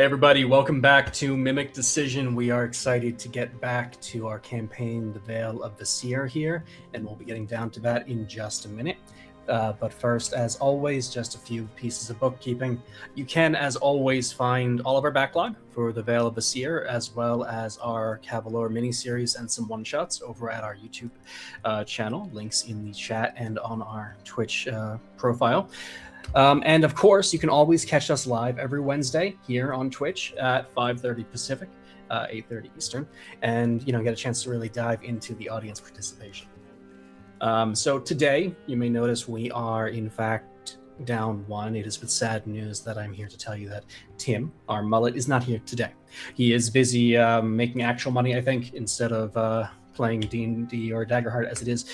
everybody, welcome back to Mimic Decision. We are excited to get back to our campaign, The Veil of Vesir here, and we'll be getting down to that in just a minute. But first, as always, just a few pieces of bookkeeping. You can, as always, find all of our backlog for The Veil of Vesir, as well as our Cavalor miniseries and some one-shots over at our YouTube channel. Links in the chat and on our Twitch profile. And of course, you can always catch us live every Wednesday here on Twitch at 5:30 Pacific, 8:30 Eastern, and get a chance to really dive into the audience participation. So today, you may notice we are in fact down one. It is with sad news that I'm here to tell you that Tim, our mullet, is not here today. He is busy making actual money, I think, instead of playing D&D or Daggerheart as it is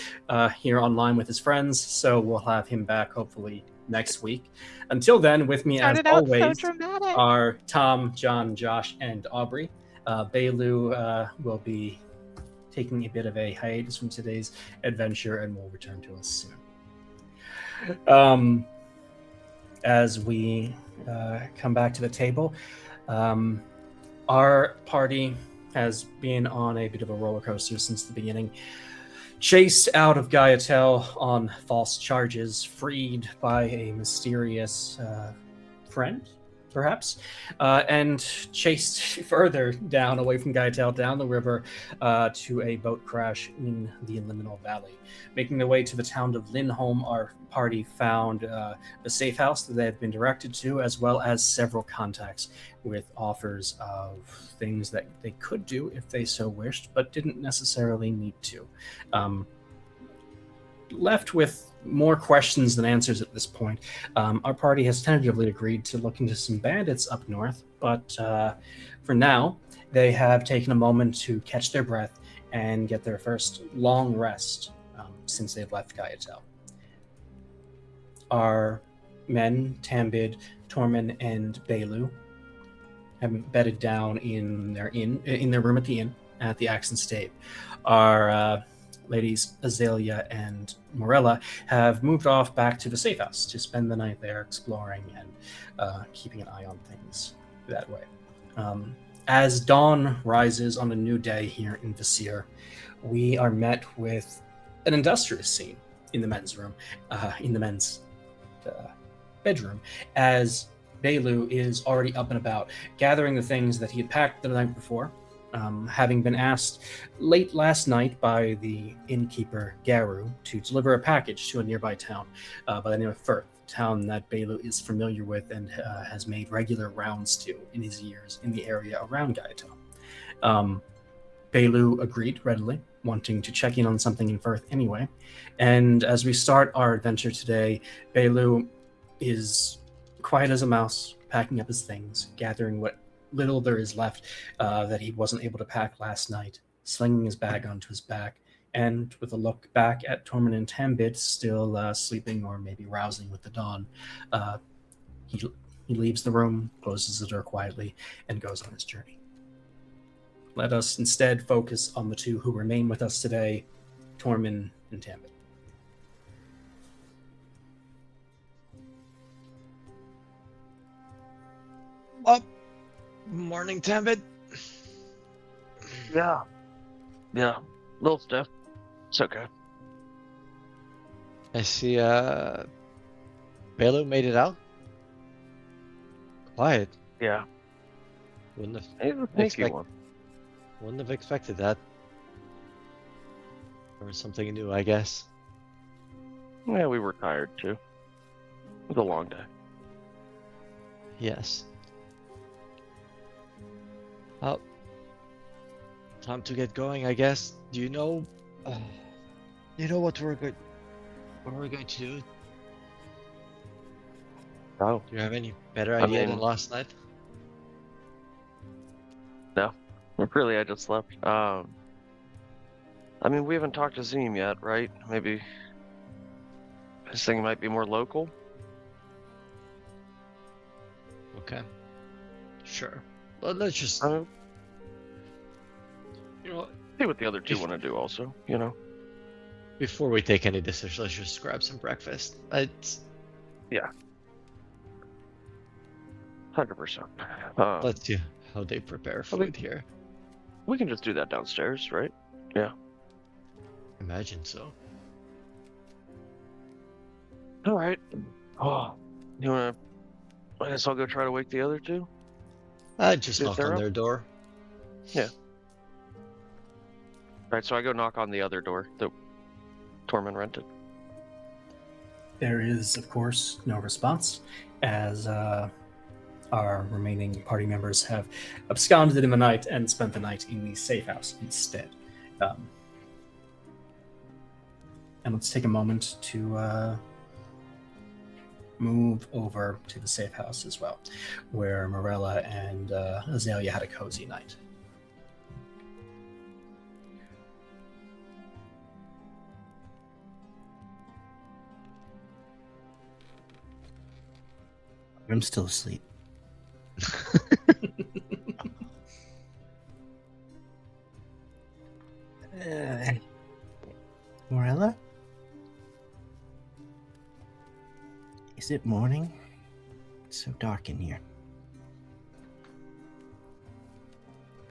here online with his friends. So we'll have him back hopefully next week. Until then, with me as always are Tom, John, Josh, and Aubrey. Bailu will be taking a bit of a hiatus from today's adventure and will return to us soon. As we come back to the table, our party has been on a bit of a roller coaster since the beginning. Chased out of Gaiatel on false charges, freed by a mysterious friend, perhaps, and chased further down away from Gaiatel, down the river to a boat crash in the Liminal Valley. Making their way to the town of Lindholm, our party found the safe house that they had been directed to, as well as several contacts with offers of things that they could do if they so wished, but didn't necessarily need to. Left with more questions than answers at this point, our party has tentatively agreed to look into some bandits up north, but for now, they have taken a moment to catch their breath and get their first long rest since they've left Gaiatel. Our men, Tambid, Tormin, and Bailu, have bedded down in their room at the inn at the Axe and Stave. Our ladies Azalea and Morella have moved off back to the safe house to spend the night there exploring and keeping an eye on things that way. As dawn rises on a new day here in Vesir, we are met with an industrious scene in the men's room, bedroom, as Bailu is already up and about, gathering the things that he had packed the night before, having been asked late last night by the innkeeper Garu to deliver a package to a nearby town by the name of Firth, a town that Bailu is familiar with and has made regular rounds to in his years in the area around Gaiatel. Bailu agreed readily, wanting to check in on something in Firth anyway. And as we start our adventure today, Bailu is quiet as a mouse, packing up his things, gathering what little there is left that he wasn't able to pack last night, slinging his bag onto his back, and with a look back at Tormin and Tambid, still sleeping or maybe rousing with the dawn, he leaves the room, closes the door quietly, and goes on his journey. Let us instead focus on the two who remain with us today, Tormin and Tambid. Morning, Tambid. Yeah, a little stiff. It's okay. I see, Bailu made it out? Quiet. Yeah. Wouldn't have, He's a sneaky one. wouldn't have expected that. Or something new, I guess. Yeah, we were tired too. It was a long day. Yes. Well, time to get going, I guess. Do you know what we're going to do? Oh, Do you have any better idea than last night? no. Really, I just left. I mean, we haven't talked to Zim yet, right? Maybe this thing might be more local. Okay. Sure. Well, let's just, I mean, you know, see what the other two want to do also, before we take any decision, let's just grab some breakfast. Yeah. 100%. Let's see how they prepare I mean- food here. We can just do that downstairs, right? Yeah. Imagine so. All right. Oh, you wanna? I guess I'll go try to wake the other two. Just If knock they're on up? their door. All right, so I go knock on the other door that Tormund rented. There is, of course, no response, as our remaining party members have absconded in the night and spent the night in the safe house instead. And let's take a moment to move over to the safe house as well, where Morella and Azalea had a cozy night. I'm still asleep. Morella? Is it morning? It's so dark in here.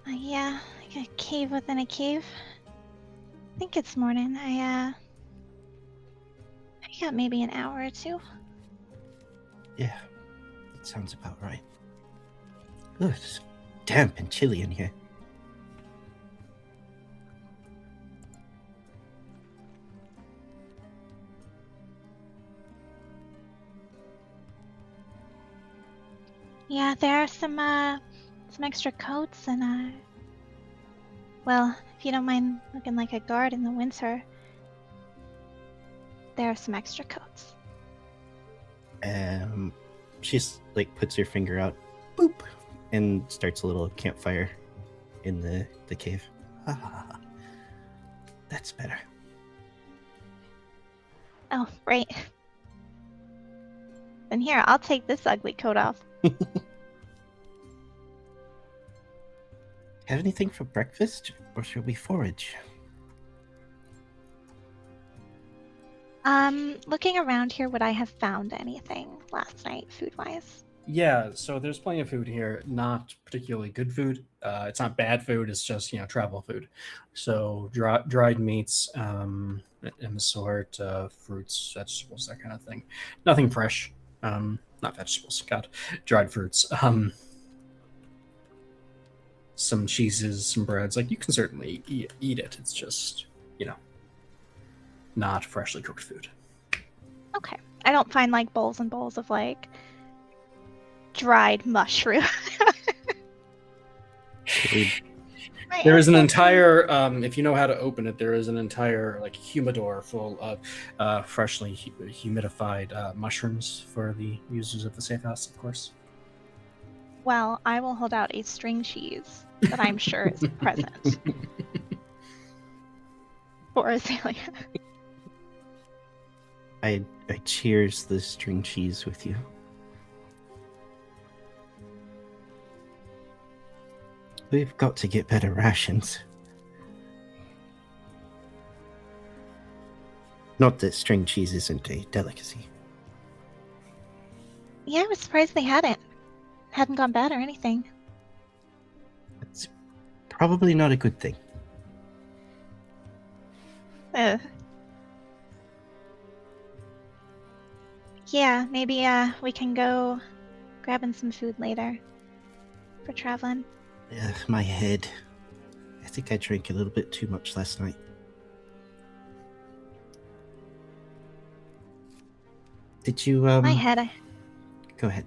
Yeah, like a cave within a cave. I think it's morning. I got maybe an hour or two. Yeah, that sounds about right. Ugh, it's damp and chilly in here. Yeah, there are some extra coats and well, if you don't mind looking like a guard in the winter, there are some extra coats. She's like puts her finger out, boop, and starts a little campfire in the cave. Ah, that's better. Oh, right. Then here, I'll take this ugly coat off. Have anything for breakfast, or should we forage? Looking around here, would I have found anything last night, food-wise? Yeah, so there's plenty of food here. Not particularly good food. It's not bad food. It's just travel food. So dried meats, and the sort, fruits, vegetables, that kind of thing. Nothing fresh. Not vegetables. God, dried fruits. Some cheeses, some breads. Like you can certainly eat it. It's just not freshly cooked food. Okay. I don't find like bowls and bowls of like dried mushroom. There is an entire, if you know how to open it, there is an entire like humidor full of freshly humidified mushrooms for the users of the safe house, of course. Well, I will hold out a string cheese that I'm sure is present for Azalea. I cheers the string cheese with you. We've got to get better rations. Not that string cheese isn't a delicacy. Yeah, I was surprised they hadn't gone bad or anything. It's probably not a good thing. Yeah, maybe we can go grabbing some food later for traveling. My head. I think I drank a little bit too much last night. Did you, My head. Go ahead.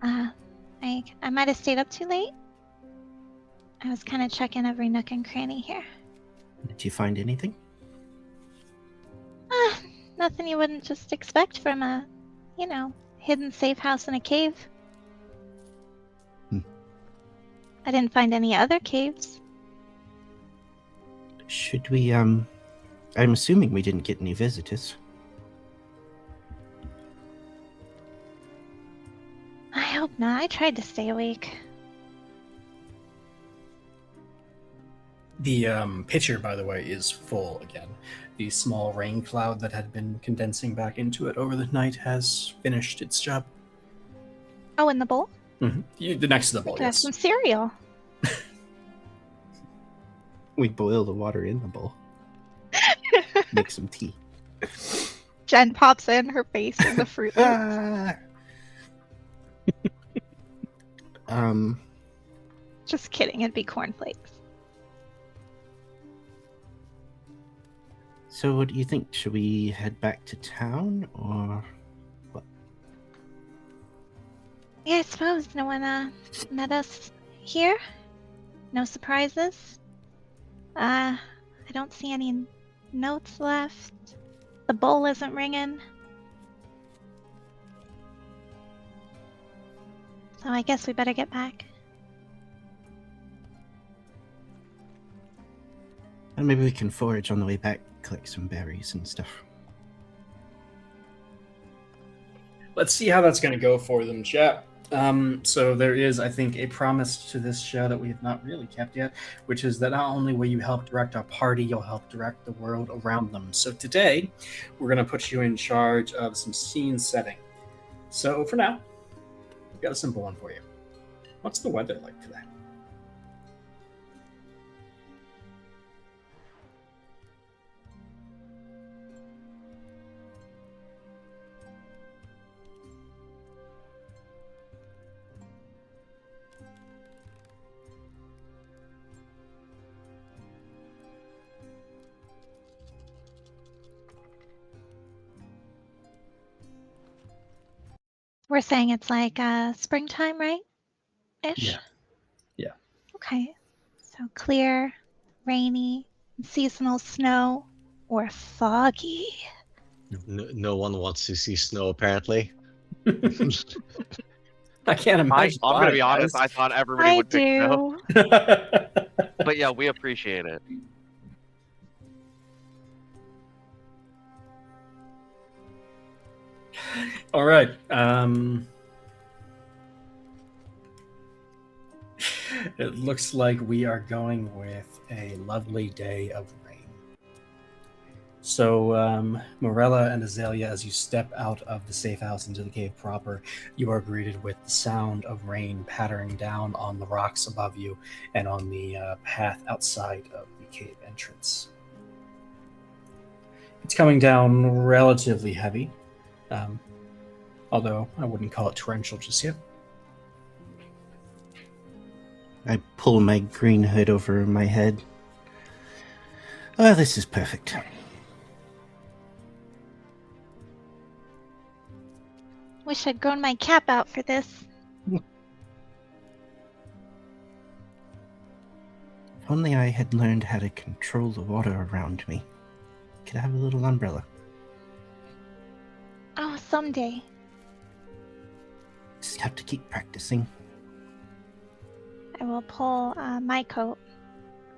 I might have stayed up too late. I was kind of checking every nook and cranny here. Did you find anything? Nothing you wouldn't just expect from a, hidden safe house in a cave. I didn't find any other caves. Should we, I'm assuming we didn't get any visitors. I hope not. I tried to stay awake. The pitcher, by the way, is full again. The small rain cloud that had been condensing back into it over the night has finished its job. Oh, in the bowl? The next to the We bowl, could have yes. some cereal. We boil the water in the bowl. Make some tea. Jen pops in, her face in the Fruit Loop. Ah! Just kidding, it'd be cornflakes. So what do you think? Should we head back to town or what? Yeah, I suppose no one met us here. No surprises. I don't see any notes left. The bowl isn't ringing. So I guess we better get back. And maybe we can forage on the way back, collect some berries and stuff. Let's see how that's going to go for them, chat. So there is, I think, a promise to this show that we have not really kept yet, which is that not only will you help direct our party, you'll help direct the world around them. So today, we're going to put you in charge of some scene setting. So for now, we've got a simple one for you. What's the weather like today? We're saying it's like springtime, right? Ish? Yeah. Yeah. Okay. So clear, rainy, seasonal snow, or foggy. No one wants to see snow, apparently. I can't I'm imagine. gonna be honest. I thought everybody I would pick no, do. but yeah, we appreciate it. All right. It looks like we are going with a lovely day of rain. So, Morella and Azalea, as you step out of the safe house into the cave proper, you are greeted with the sound of rain pattering down on the rocks above you and on the path outside of the cave entrance. It's coming down relatively heavy, although I wouldn't call it torrential just yet. I pull my green hood over my head. Oh, this is perfect. Wish I'd grown my cap out for this. If only I had learned how to control the water around me. Could I have a little umbrella? Oh, someday. Just have to keep practicing. I will pull my coat,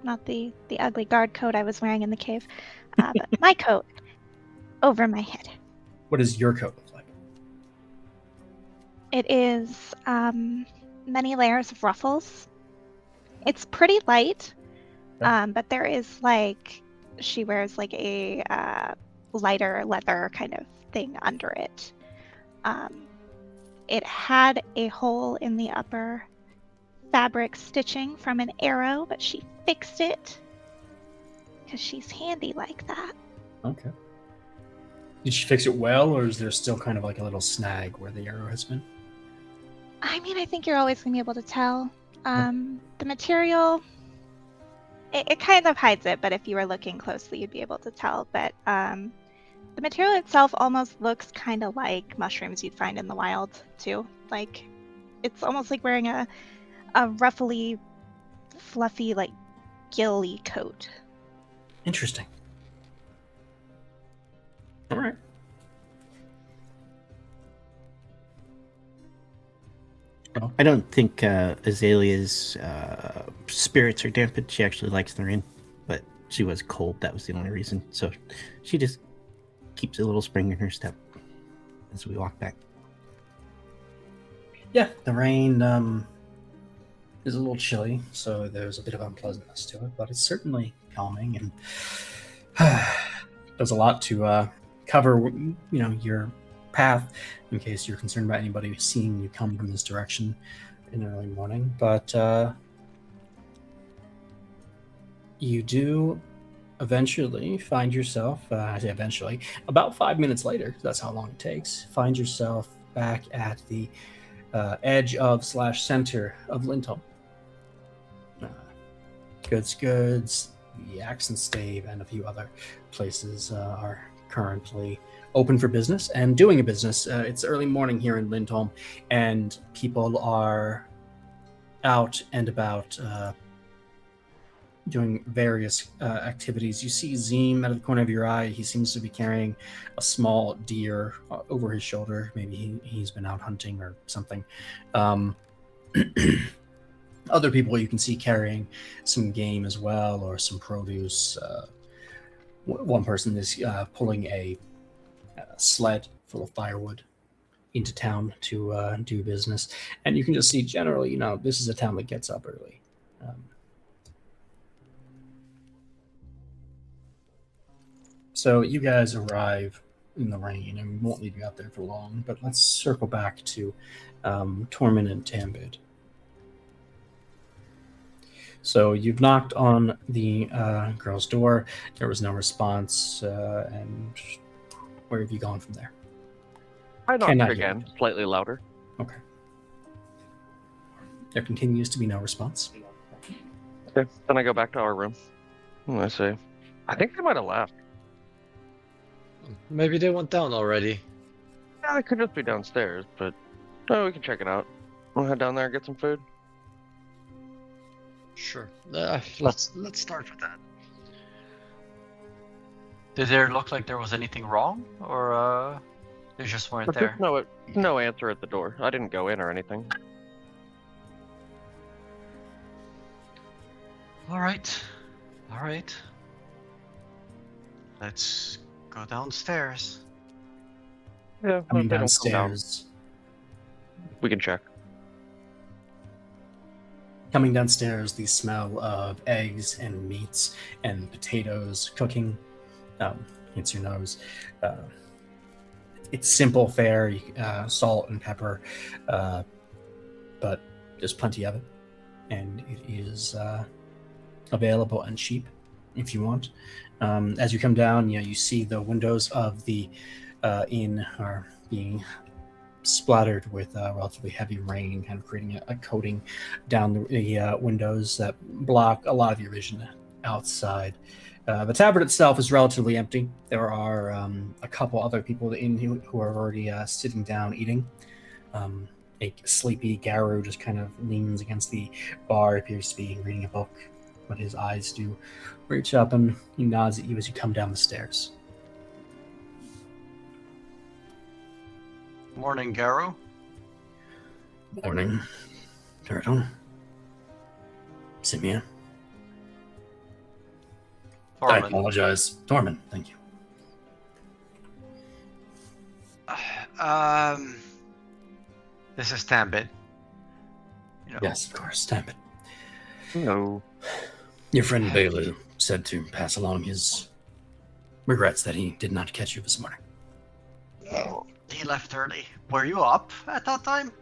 not the ugly guard coat I was wearing in the cave, but my coat over my head. What does your coat look like? It is many layers of ruffles. It's pretty light, but there is she wears a lighter leather kind of thing under it. It had a hole in the upper fabric stitching from an arrow, but she fixed it because she's handy like that. Okay. Did she fix it well, or is there still kind of like a little snag where the arrow has been? I mean, I think you're always going to be able to tell. The material, it kind of hides it, but if you were looking closely, you'd be able to tell. But the material itself almost looks kind of like mushrooms you'd find in the wild, too. It's almost like wearing a ruffly, fluffy, gilly coat. Interesting. All right. I don't think Azalea's spirits are dampened. She actually likes the rain, but she was cold. That was the only reason. So she just keeps a little spring in her step as we walk back. Yeah, the rain is a little chilly, so there's a bit of unpleasantness to it, but it's certainly calming and does a lot to cover, your path in case you're concerned about anybody seeing you come from this direction in the early morning. But you do eventually find yourself, I say eventually, about 5 minutes later, that's how long it takes, find yourself back at the edge of / center of Lindholm. Goods, the Axe and Stave, and a few other places are currently open for business and doing a business. It's early morning here in Lindholm, and people are out and about doing various activities. You see Zeem out of the corner of your eye. He seems to be carrying a small deer over his shoulder. Maybe he's been out hunting or something. Other people you can see carrying some game as well, or some produce. One person is pulling a sled full of firewood into town to do business. And you can just see generally, this is a town that gets up early. So you guys arrive in the rain, and we won't leave you out there for long, but let's circle back to Tormund and Tambid. So you've knocked on the girl's door. There was no response. And where have you gone from there? I knocked again, slightly louder. Okay. There continues to be no response. Okay, then I go back to our room. And I say, I think they might have left. Maybe they went down already. Yeah, they could just be downstairs, but we can check it out. We'll head down there and get some food. Sure. Let's start with that. Did there look like there was anything wrong, or they just weren't there? No answer at the door. I didn't go in or anything. All right. Let's go downstairs. Yeah, Coming they don't come down. downstairs. We can check. Coming downstairs, the smell of eggs and meats and potatoes cooking hits your nose. It's simple fare, salt and pepper, but there's plenty of it, and it is available and cheap if you want. As you come down, you see the windows of the inn are being splattered with relatively heavy rain, kind of creating a coating down the windows that block a lot of your vision outside. The tavern itself is relatively empty. There are a couple other people in who are already sitting down eating. A sleepy Garu just kind of leans against the bar, appears to be reading a book, but his eyes do reach up, and he nods at you as you come down the stairs. Morning, Garu. Morning, Turtle. Simeon. I apologize. Tormund, thank you. This is Tambid. Yes, of course, Tambid. No. Your friend Bailey said to pass along his regrets that he did not catch you this morning. He left early. Were you up at that time?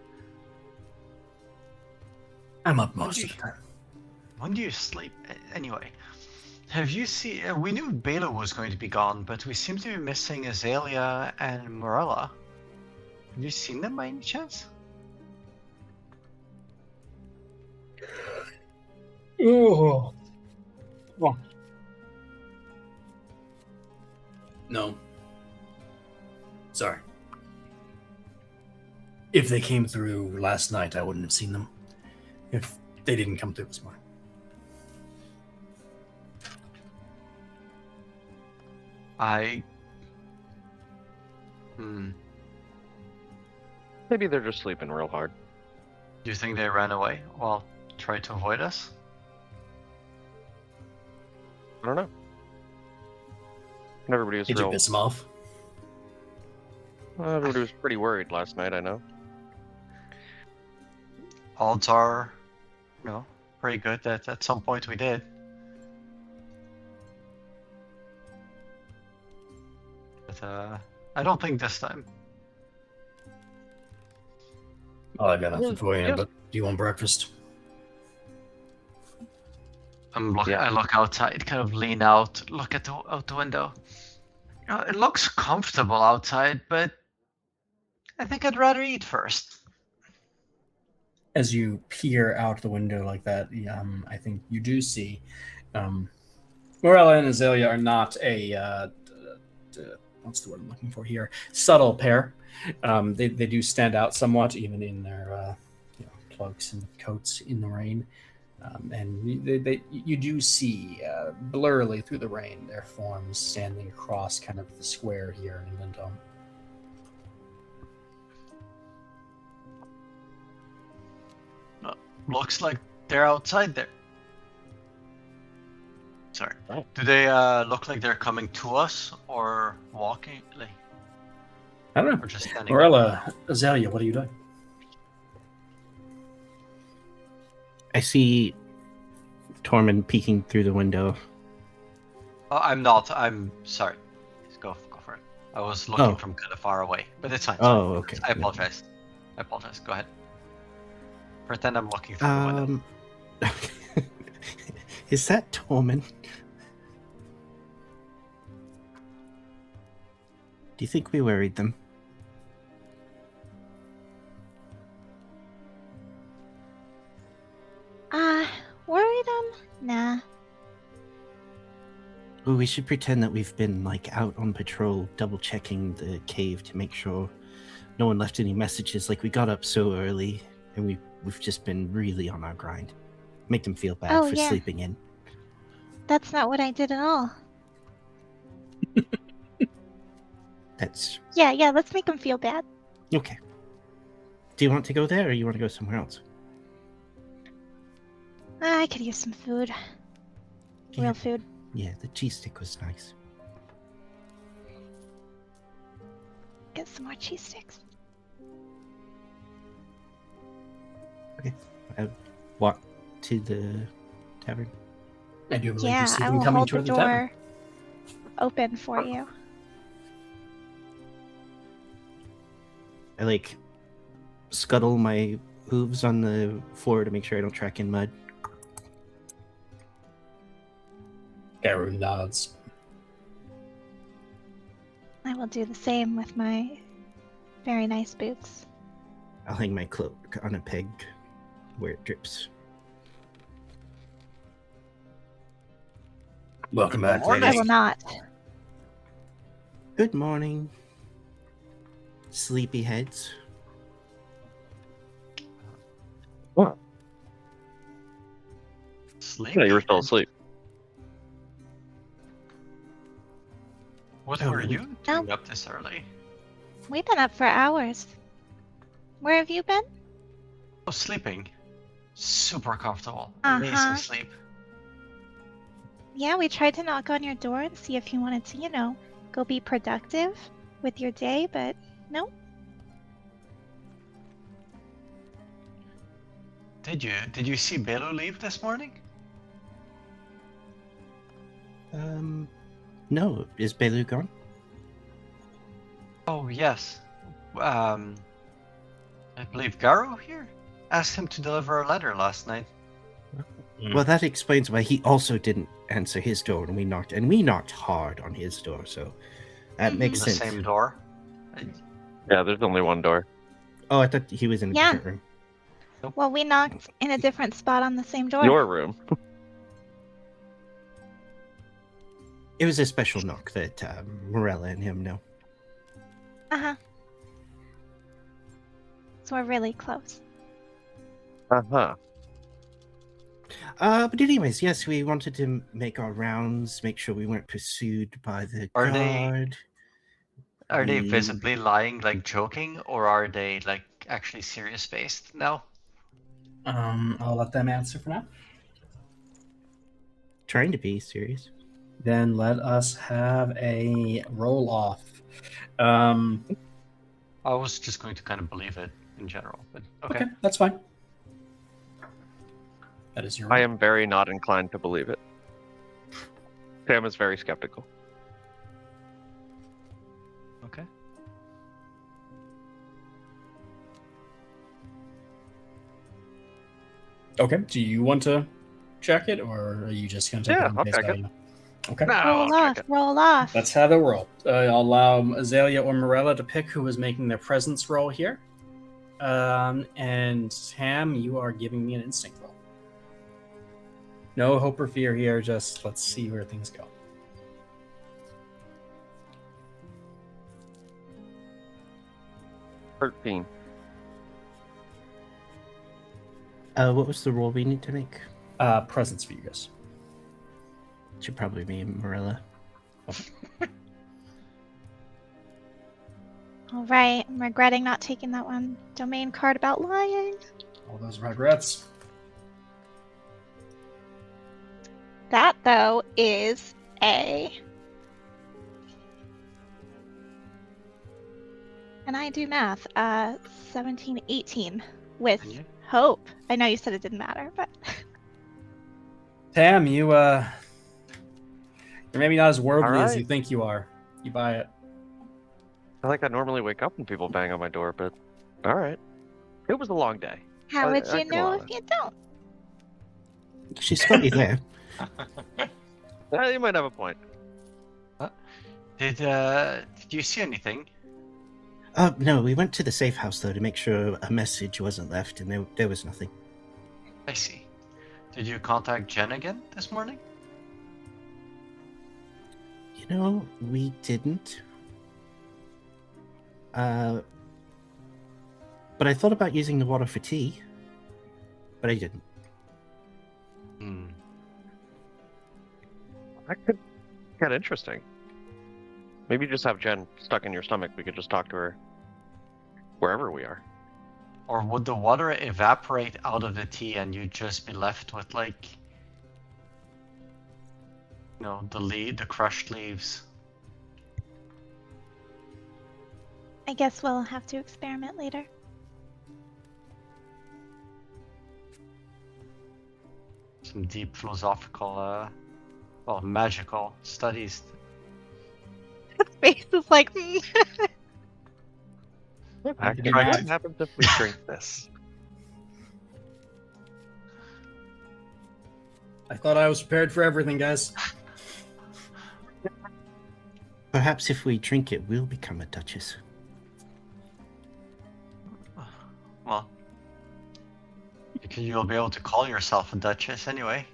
I'm up most of the time. When do you sleep? Anyway, have you seen... we knew Bela was going to be gone, but we seem to be missing Azalea and Morella. Have you seen them by any chance? Oh. Well. No. Sorry. If they came through last night, I wouldn't have seen them. If they didn't come through this morning. Maybe they're just sleeping real hard. Do you think they ran away? Well, tried to avoid us? I don't know. And everybody was Did you piss them off? Everybody was pretty worried last night, I know. Odds are, pretty good that at some point we did. But I don't think this time. Oh, I got nothing for you, Yeah. but do you want breakfast? Yeah. I look outside, kind of lean out, look at out the window. It looks comfortable outside, but I think I'd rather eat first. As you peer out the window like that, I think you do see Morella and Azalea are not a what's the word I'm looking for here? Subtle pair. They do stand out somewhat, even in their cloaks and coats in the rain. And you do see blurrily through the rain their forms standing across kind of the square here in Lindholm. Looks like they're outside there. Sorry. Oh. Do they look like they're coming to us or walking? Like, I don't know. or just standing? Morella, Azalea, what are you doing? I see Tormund peeking through the window. Oh, I'm not. I'm sorry. Go for it. I was looking Oh. from kind of far away, but it's fine. Oh, okay. I apologize. Go ahead. Pretend I'm looking through the window. Is that Tormund? Do you think we worried them? Worried them? Nah. Oh, we should pretend that we've been out on patrol, double checking the cave to make sure no one left any messages. We got up so early, and we've just been really on our grind. Make them feel bad Oh, for yeah. sleeping in. That's not what I did at all. That's Yeah, let's make them feel bad. okay. Do you want to go there, or you want to go somewhere else? I could use some food. Yeah. Real food. Yeah, the cheese stick was nice. Get some more cheese sticks. I walk to the tavern. I do believe Yeah, you see I them will coming hold the toward the tavern. door open for you. I scuttle my hooves on the floor to make sure I don't track in mud. Garu nods. I will do the same with my very nice boots. I'll hang my cloak on a peg where it drips. Welcome back, morning. I ladies. will not. Good morning, sleepyheads. What? Sleep? Yeah, you were still asleep. What Oh, were really? you doing up this early? We've been up for hours. Where have you been? Oh, sleeping. Super comfortable. Uh-huh. Amazing sleep. Yeah, we tried to knock on your door and see if you wanted to, go be productive with your day, but no. Did you see Belu leave this morning? No. Is Belu gone? Oh yes. I believe Garo here asked him to deliver a letter last night. Well, that explains why he also didn't answer his door when we knocked, and we knocked hard on his door, so that makes The sense. same door. Yeah, there's only one door. Oh, I thought he was in a Yeah. different room. Well, we knocked in a different spot on the same door. Your room. It was a special knock that Morella and him know. Uh-huh. So we're really close. Uh-huh. But anyways, yes, we wanted to make our rounds, make sure we weren't pursued by the Are they- guard. Are they Mm. visibly lying, like joking, or are they like actually serious based now? I'll let them answer for now. Trying to be serious. Then let us have a roll off. Um, I was just going to kind of believe it in general, but okay. okay, that's fine. That is your I roll. am very not inclined to believe it. Sam is very skeptical. Okay. Okay. Do you want to check it, or are you just going to take Yeah, it on I'll face check it. value? Okay. No, Roll I'll check off. it. Roll off. Let's have a roll. I'll allow Azalea or Morella to pick who is making their presence roll here. And Ham, you are giving me an instinct roll. No hope or fear here. Just let's see where things go. $13. What was the roll we need to make? Presence for you guys. Should probably be Morella. All right. I'm regretting not taking that one domain card about lying. All those regrets. That, though, is a... And I do math. 17, 18 with And you? hope. I know you said it didn't matter, but... Tam, you're maybe not as worldly as Alright. you think you are. You buy it. I like I normally wake up when people bang on my door, but all right. It was a long day. How would I you can know allow if it. you don't? She's got you there. You might have a point. Did you see anything? No, we went to the safe house though to make sure a message wasn't left, and there was nothing. I see. Did you contact Jen again this morning? You know, we didn't. But I thought about using the water for tea, but I didn't. Hmm. That could get interesting. Maybe just have Jen stuck in your stomach. We could just talk to her wherever we are. Or would the water evaporate out of the tea and you'd just be left with like, the crushed leaves? I guess we'll have to experiment later. Some deep philosophical, magical studies. Face is like, Actually, Right. what happens if we drink this? I thought I was prepared for everything, guys. Perhaps if we drink it, we'll become a duchess. Well, you'll be able to call yourself a duchess anyway.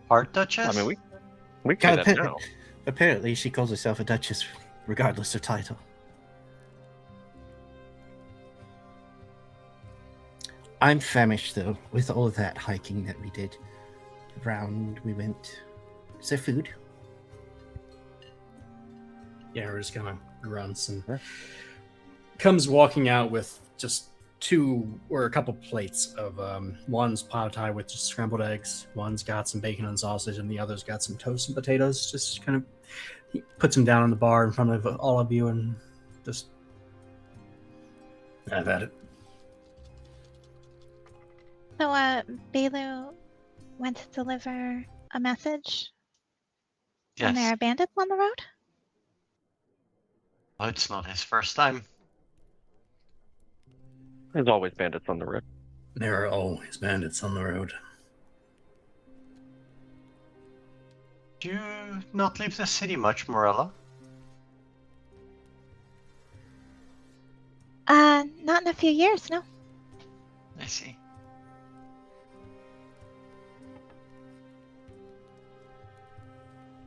Heart duchess? I mean, we could Apparently, now. apparently, she calls herself a duchess, regardless of title. I'm famished though, with all of that hiking that we did. Around we went. Is there food? Yeah, we're just gonna grunts and Yeah. comes walking out with just a couple plates of one's pot pie with just scrambled eggs, one's got some bacon and sausage, and the other's got some toast and potatoes. Just kind of he puts them down on the bar in front of all of you and just have at it. so, Belu went to deliver a message, and there Yes. are bandits on the road? Well, it's not his first time. There's always bandits on the road. There are always bandits on the road. Do you not leave the city much, Morella? Not in a few years, no. I see.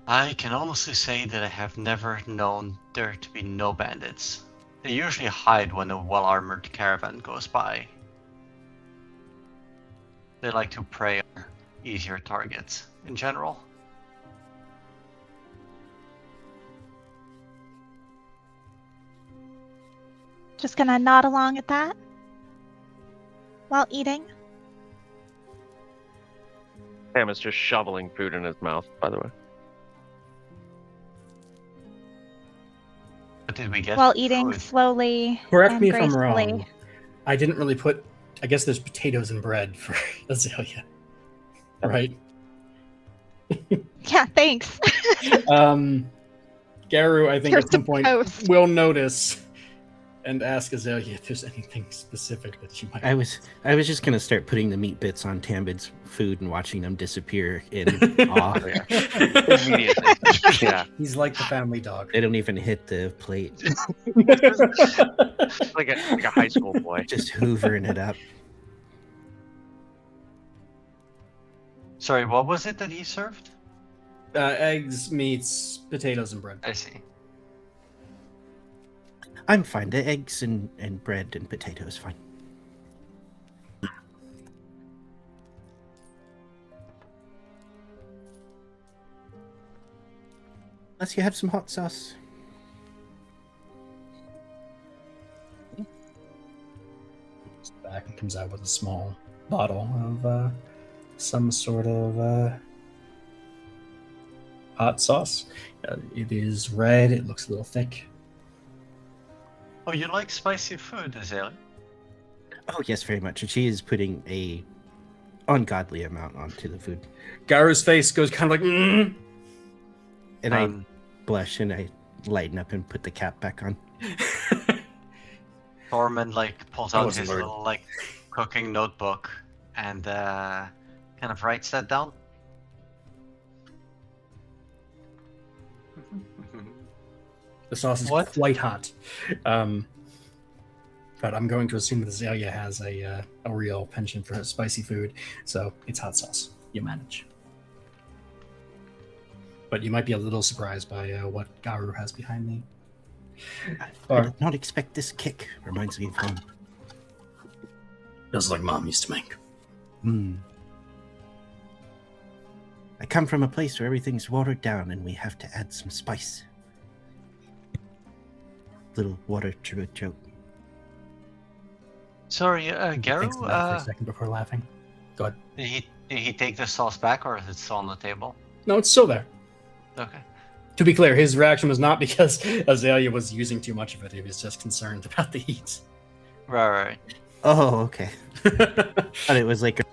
I can honestly say that I have never known there to be no bandits. They usually hide when a well-armored caravan goes by. They like to prey on easier targets in general. Just gonna nod along at that while eating. Sam is just shoveling food in his mouth, by the way. What did we get? While for eating food? slowly Correct and me if I'm gracefully. wrong. I didn't really put. I guess there's potatoes and bread for Azalea, right? Yeah, thanks. Garu, I think Here's at some some point toast. will notice and ask Azalea if there's anything specific that she might. I was just gonna start putting the meat bits on Tambid's food and watching them disappear in awe. Immediately. Yeah. He's like the family dog. They don't even hit the plate. Like a high school boy. Just hoovering it up. Sorry, what was it that he served? Eggs, meats, potatoes, and bread. I see. I'm fine. The eggs and bread and potatoes, fine. Unless you have some hot sauce. Back and comes out with a small bottle of some sort of hot sauce. It is red. It looks a little thick. Oh, you like spicy food, Azalea? Oh yes, very much. And she is putting a ungodly amount onto the food. Garu's face goes kind of like, And I blush and I lighten up and put the cap back on. Thorman like pulls That out was his weird. little like cooking notebook and kind of writes that down. The sauce is What? quite hot. But I'm going to assume that Azalea has a real penchant for spicy food, so it's hot sauce. You manage. But you might be a little surprised by what Garu has behind me. I did not expect this kick. Reminds me of home. Just like Mom used to make. I come from a place where everything's watered down and we have to add some spice. Little water tribute joke. Sorry, Thinks about it for a Garu, second before laughing. Go ahead. did he take the sauce back or is it still on the table? No, it's still there. Okay. To be clear, his reaction was not because Azalea was using too much of it. He was just concerned about the heat. Right. Oh, okay. Thought it was like a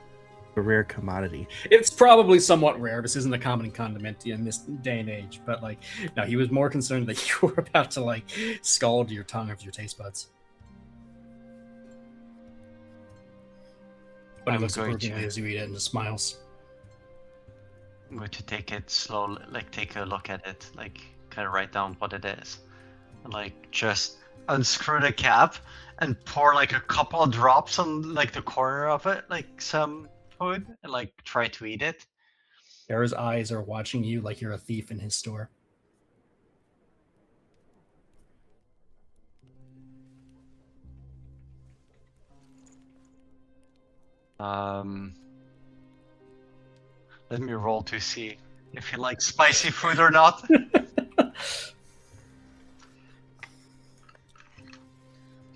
rare commodity. It's probably somewhat rare. This isn't a common condiment in this day and age. But like, no, he was more concerned that you were about to like scald your tongue of your taste buds. But he I'm looks going approvingly to- as you eat it and just smiles. I'm going to take it slowly, like take a look at it, like kind of write down what it is. And like just unscrew the cap and pour like a couple of drops on like the corner of it, like some food, and like try to eat it. Garu's eyes are watching you like you're a thief in his store. Let me roll to see if he likes spicy food or not.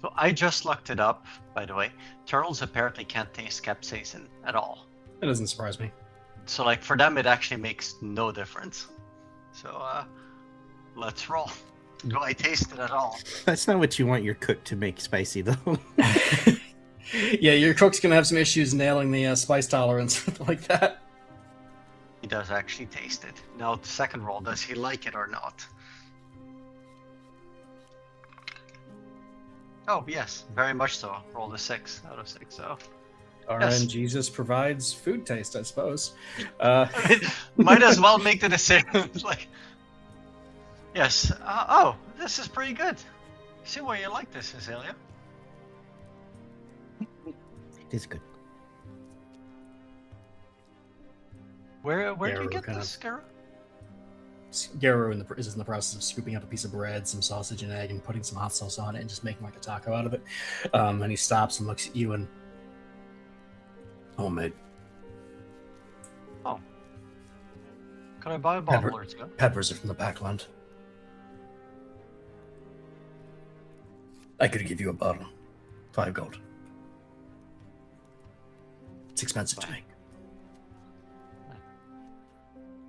So I just looked it up, by the way. Turtles apparently can't taste capsaicin at all. That doesn't surprise me. So like for them it actually makes no difference. So let's roll. Do I taste it at all? That's not what you want your cook to make spicy, though. Yeah, your cook's gonna have some issues nailing the spice tolerance like that. He does actually taste it. Now the second roll, does he like it or not? Oh yes, very much so. Rolled a 6 out of 6, so RN Jesus provides food taste, I suppose. might as well make the decision. Like, yes. Oh, this is pretty good. See why you like this, Azalea. It is good. Where do you Garu get kind this, Garu? Garu is in the process of scooping up a piece of bread, some sausage and egg, and putting some hot sauce on it, and just making like a taco out of it. And he stops and looks at you and, homemade. Oh. Can I buy a bottle or two? Peppers are from the backland. I could give you a bottle. 5 gold. It's expensive to make.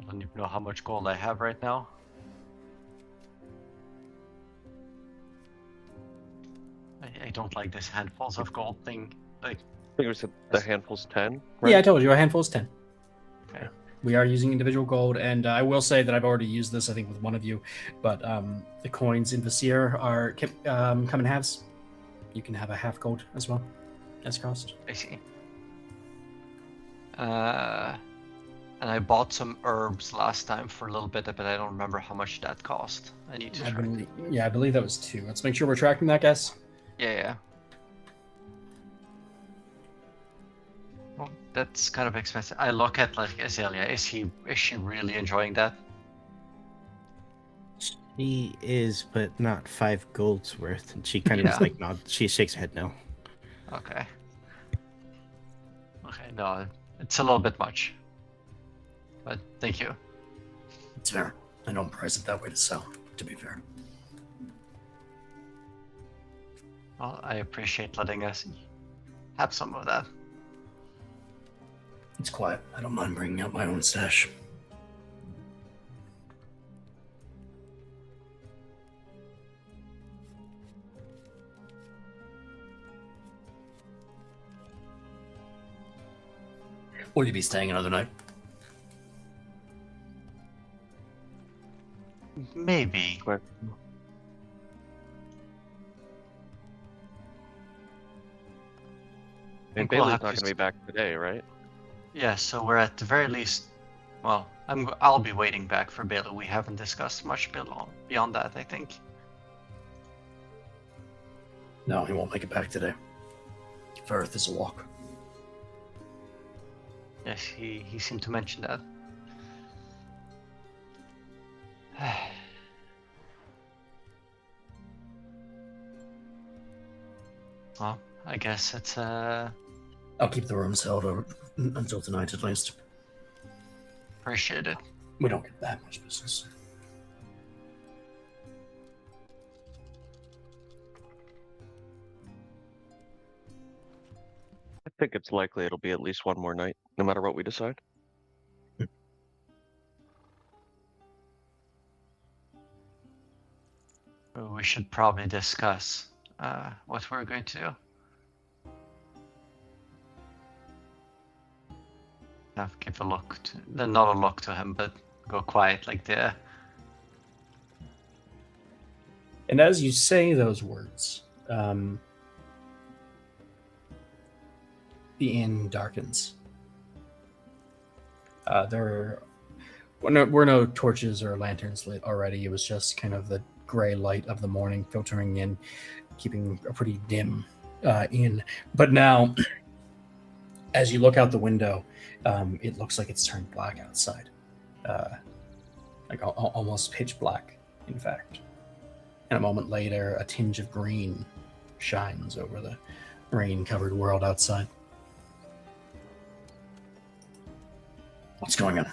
I don't even know how much gold I have right now. I don't like this handfuls of gold thing. Like, I think we said the handful's 10. Right? Yeah, I told you, a handful is 10. Okay. We are using individual gold, and I will say that I've already used this, I think, with one of you, but the coins in Vesir are come in halves. You can have a half gold as well as cost. I see. And I bought some herbs last time for a little bit, but I don't remember how much that cost. I need to track. I believe that was 2. Let's make sure we're tracking that, guys. Yeah. Well, that's kind of expensive. I look at like Azalea. Is she really enjoying that? She is, but not 5 gold's worth. And she kind of just like nods. She shakes her head no. Okay. Okay, no, it's a little bit much. But thank you. It's fair. I don't price it that way to sell, to be fair. Well, I appreciate letting us have some of that. It's quiet. I don't mind bringing out my own stash. Will you be staying another night? Maybe. Quick. And think we'll Bailey's have not to going to be back today, right? Yeah, so we're at the very least. Well, I'll be waiting back for Bailey. We haven't discussed much beyond that, I think. No, he won't make it back today. Firth is a walk. Yes, he seemed to mention that. Well, I guess it's I'll keep the rooms held over until tonight at least. appreciated. We don't get that much business. I think it's likely it'll be at least one more night, no matter what we decide. We should probably discuss what we're going to do. Give a look to, not a look to him, but go quiet like the. And as you say those words, the inn darkens. There were no torches or lanterns lit already. It was just kind of the gray light of the morning filtering in, keeping a pretty dim inn. But now, as you look out the window, it looks like it's turned black outside. Like almost pitch black, in fact. And a moment later, a tinge of green shines over the rain-covered world outside. What's going on?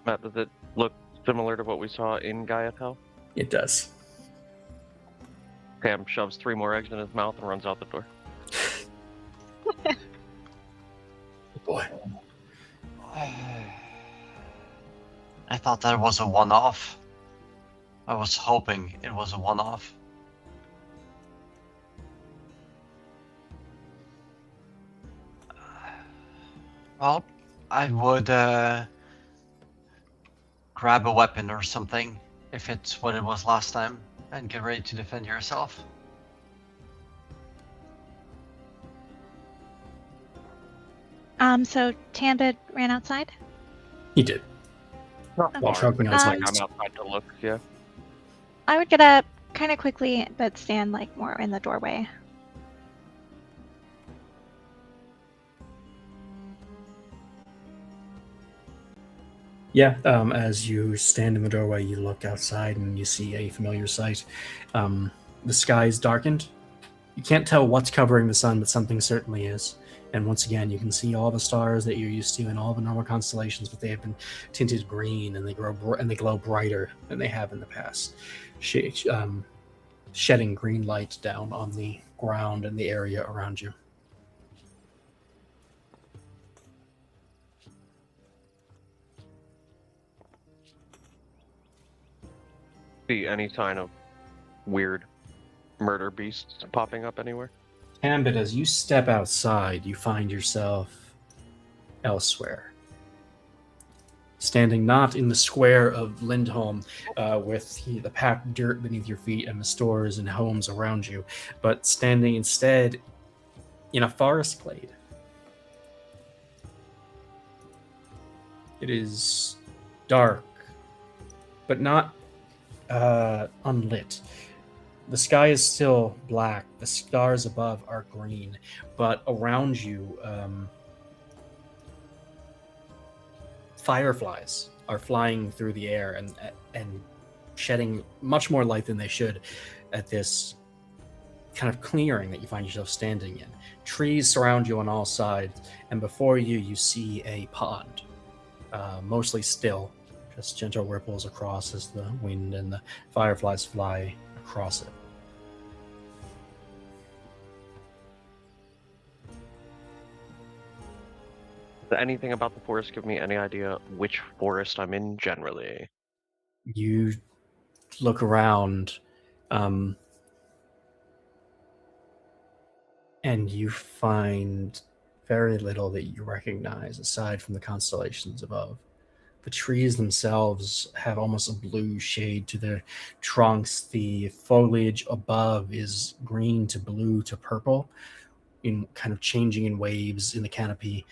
Matt, does it look similar to what we saw in Gaiatel? It does. Cam shoves 3 more eggs in his mouth and runs out the door. Good boy. I thought that was a one-off. I was hoping it was a one-off. Well, I would grab a weapon or something if it's what it was last time and get ready to defend yourself. So Tambid ran outside? He did. Not While far. sharpening his Um, Like legs. I'm outside to look, yeah. I would get up kind of quickly, but stand like more in the doorway. Yeah, as you stand in the doorway, you look outside and you see a familiar sight. The sky is darkened. You can't tell what's covering the sun, but something certainly is. And once again, you can see all the stars that you're used to and all the normal constellations, but they have been tinted green and they glow brighter than they have in the past, shedding green light down on the ground and the area around you. See any sign of weird murder beasts popping up anywhere? Ambit, as you step outside, you find yourself elsewhere. standing not in the square of Lindholm with the packed dirt beneath your feet and the stores and homes around you, but standing instead in a forest glade. It is dark, but not unlit. The sky is still black. The stars above are green, but around you, fireflies are flying through the air and shedding much more light than they should at this kind of clearing that you find yourself standing in. Trees surround you on all sides, and before you, you see a pond, mostly still, just gentle ripples across as the wind and the fireflies fly across it. Does anything about the forest give me any idea which forest I'm in generally? You look around, and you find very little that you recognize aside from the constellations above. The trees themselves have almost a blue shade to their trunks. The foliage above is green to blue to purple, in kind of changing in waves in the canopy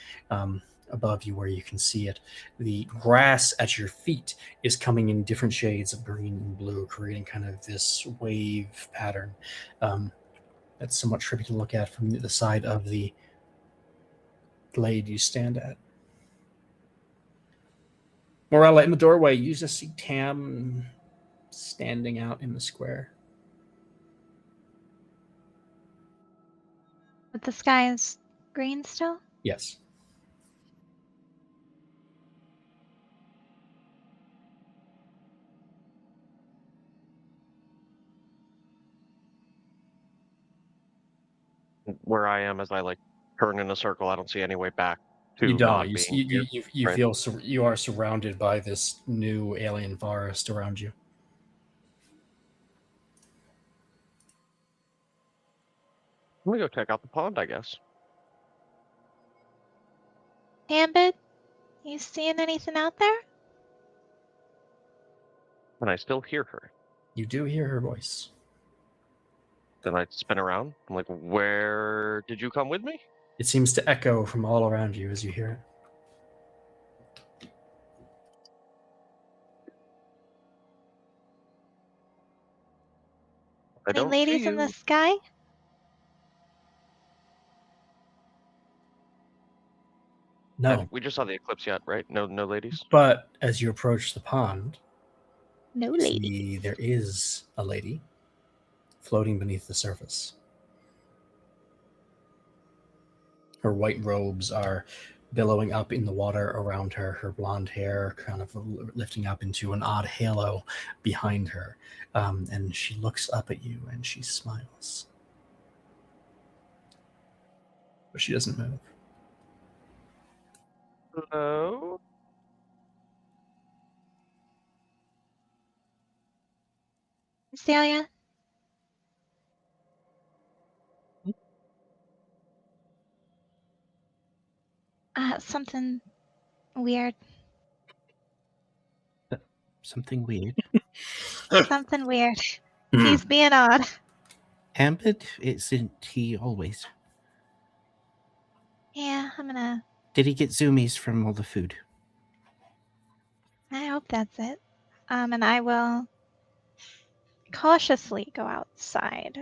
above you where you can see it. The grass at your feet is coming in different shades of green and blue, creating kind of this wave pattern. That's somewhat trippy to look at from the side of the glade you stand at. Morella, in the doorway, you just see Tam standing out in the square. But the sky is green still? Yes. Where I am, as I like turn in a circle, I don't see any way back to You not don't. being here. You right? feel you are surrounded by this new alien forest around you. Let me go check out the pond, I guess. Ambit, you seeing anything out there? And I still hear her. You do hear her voice. Then I spin around. I'm like, where did you come with me? It seems to echo from all around you as you hear it. I Any don't ladies see in the you. sky? No. We just saw the eclipse yet, right? No ladies. But as you approach the pond, No you lady. see there is a lady floating beneath the surface. Her white robes are billowing up in the water around her, her blonde hair kind of lifting up into an odd halo behind her. And she looks up at you and she smiles. But she doesn't move. Hello? Celia? Something weird. Something weird. Something weird. He's being odd. Ambit, isn't he always? Yeah, I'm gonna... Did he get zoomies from all the food? I hope that's it. And I will cautiously go outside.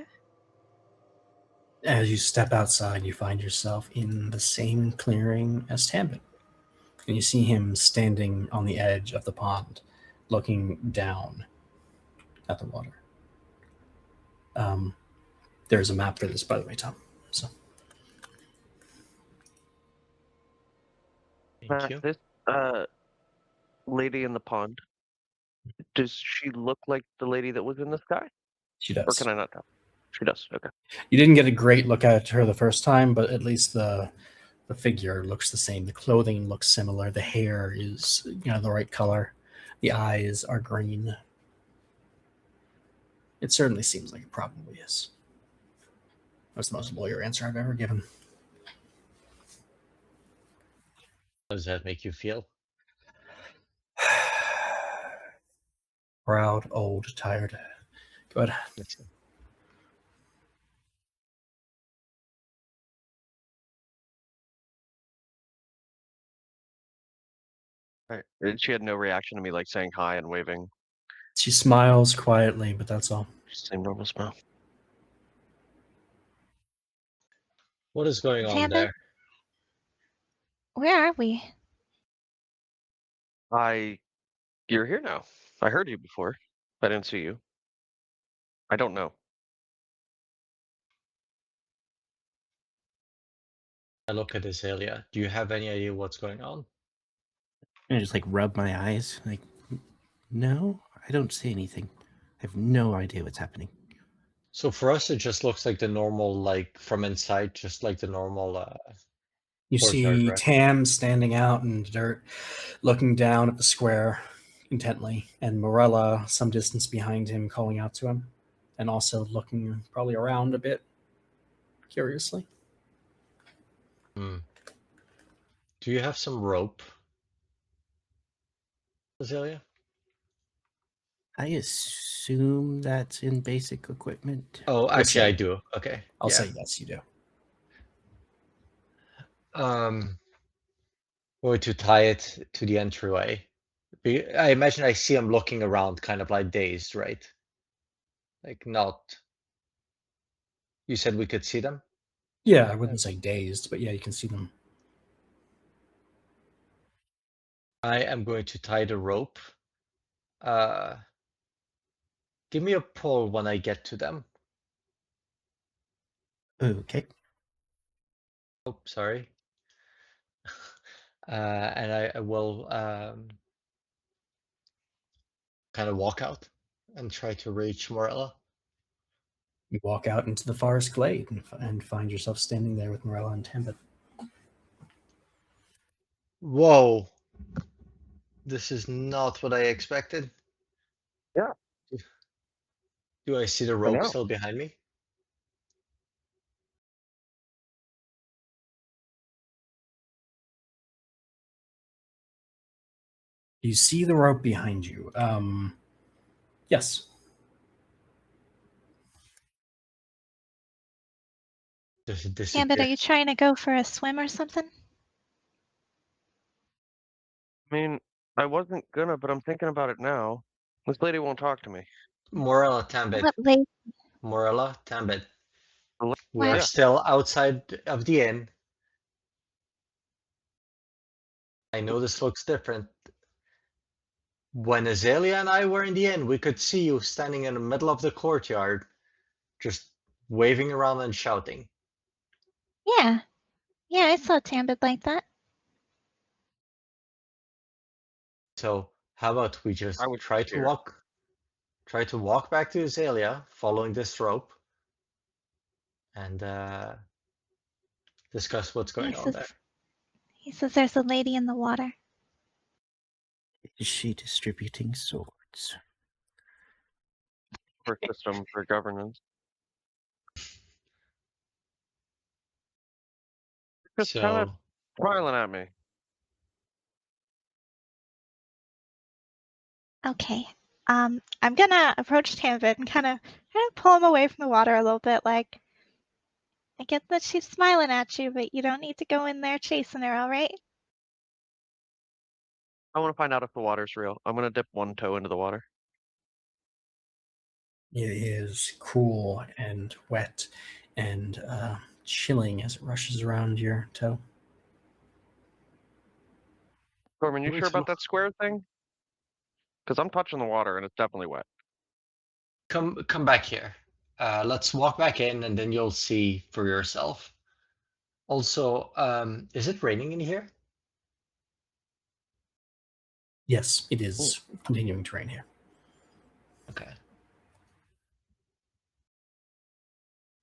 As you step outside, you find yourself in the same clearing as Tambit. And you see him standing on the edge of the pond, looking down at the water. There's a map for this, by the way, Tom. So Thank you. This lady in the pond. Does she look like the lady that was in the sky? she Or does. can I not tell? She does. Okay. You didn't get a great look at her the first time, but at least the figure looks the same. The clothing looks similar. The hair is, the right color. The eyes are green. It certainly seems like it probably is. That's the most lawyer answer I've ever given. How does that make you feel? proud, old, tired. Go ahead. Right. And she had no reaction to me like saying hi and waving. She smiles quietly, but that's all. Same normal smile. What is going on Tambit? there? Where are we? You're here now. I heard you before. I didn't see you. I don't know. I look at Azalea. Do you have any idea what's going on? I just like rub my eyes. Like, no, I don't see anything. I have no idea what's happening. So for us, it just looks like the normal, like from inside, just like the normal. You Courtyard, see right? Tam standing out in the dirt, looking down at the square intently, and Morella some distance behind him, calling out to him, and also looking probably around a bit curiously. Do you have some rope, Azalea? I assume that's in basic equipment. Oh, I'll actually, I say- do. Okay. I'll yeah. say yes, you do. Going to tie it to the entryway. I imagine I see him looking around, kind of like dazed, right? Like not. You said we could see them? Yeah, I wouldn't say dazed, but yeah, you can see them. I am going to tie the rope. Give me a pull when I get to them. Okay. Oh, sorry. And I will kind of walk out and try to reach Morella. You walk out into the forest glade and find yourself standing there with Morella and Tambit. Whoa. This is not what I expected. Yeah. Do I see the I rope know. still behind me? You see the rope behind you. Yes. Does it Tambit, disappear? are you trying to go for a swim or something? I mean, I wasn't gonna, but I'm thinking about it now. This lady won't talk to me. Morella, Tambit. What late? Morella, Tambit. We What? are Yeah. still outside of the inn. I know this looks different. When Azalea and I were in the inn, we could see you standing in the middle of the courtyard, just waving around and shouting. Yeah. Yeah, I saw Tambit like that. So how about we just I was try to scared. walk back to Azalea, following this rope, and discuss what's He going on there. says there's a lady in the water. Is she distributing swords? For system for governance. Just kind of So smiling at me. Okay. I'm gonna approach Tambit and kind of pull him away from the water a little bit. Like, I get that she's smiling at you, but you don't need to go in there chasing her, all right? I want to find out if the water's real. I'm gonna dip one toe into the water. It is cool and wet and chilling as it rushes around your toe. Gorman, you Wait, sure about that square thing? Because I'm touching the water and it's definitely wet. come back here. Let's walk back in, and then you'll see for yourself. Also, is it raining in here? Yes, it is continuing to rain here. Okay.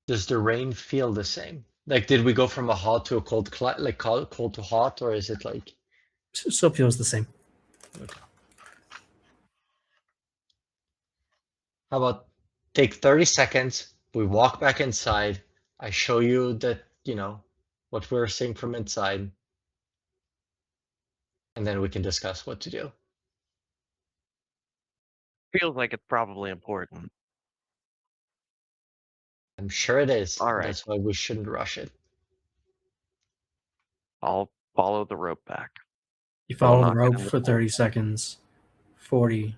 Does the rain feel the same? Like, did we go from a hot to a cold, like cold to hot, or is it like? Still feels the same. Okay. How about take 30 seconds, we walk back inside, I show you that, what we're seeing from inside, and then we can discuss what to do. feels like it's probably important. I'm sure it is. All right. That's why we shouldn't rush it. I'll follow the rope back. You I will follow the not get rope in the for pool. 30 seconds. 40.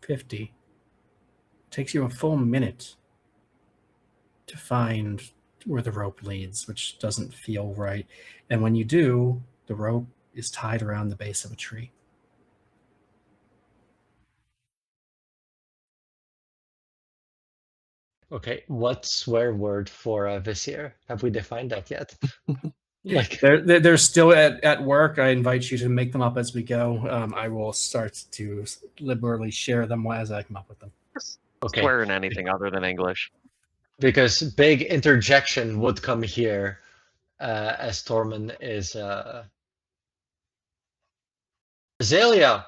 50. Takes you a full minute to find where the rope leads, which doesn't feel right. And when you do, the rope is tied around the base of a tree. Okay, what's swear word for Vesir? Have we defined that yet? Like, They're still at work. I invite you to make them up as we go. I will start to liberally share them as I come up with them. okay, Swear in anything other than English. because big interjection would come here as Tormund is Azalea.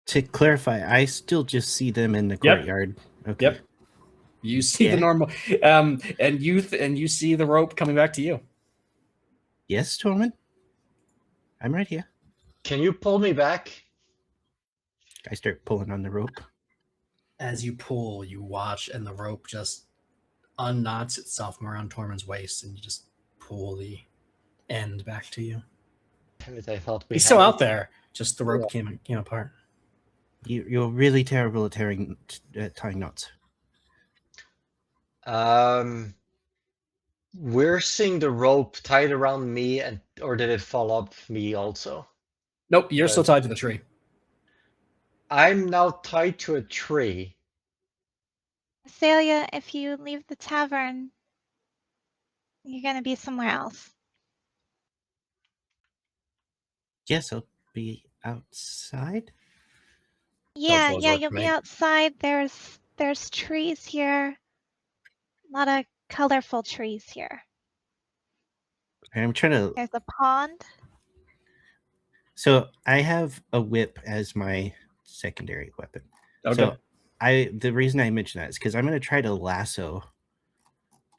To clarify, I still just see them in the Yep. courtyard. Okay. Yep. You see the Yeah. normal, and you see the rope coming back to you. Yes, Tormund? I'm right here. Can you pull me back? I start pulling on the rope. As you pull, you watch, and the rope just unknots itself from around Tormund's waist, and you just pull the end back to you. Damn it, I thought we He's had still it. out there. Just the rope came apart. You're really terrible at tying knots. We're seeing the rope tied around me, or did it fall off me also? Nope, you're still tied to the tree. I'm now tied to a tree. Azalea, if you leave the tavern, you're gonna be somewhere else. Yes, I'll be outside. Yeah, boys yeah, work you'll for be me. outside. There's trees here. A lot of colorful trees here. I'm trying to. There's a pond. So I have a whip as my secondary weapon. Okay. So the reason I mention that is because I'm going to try to lasso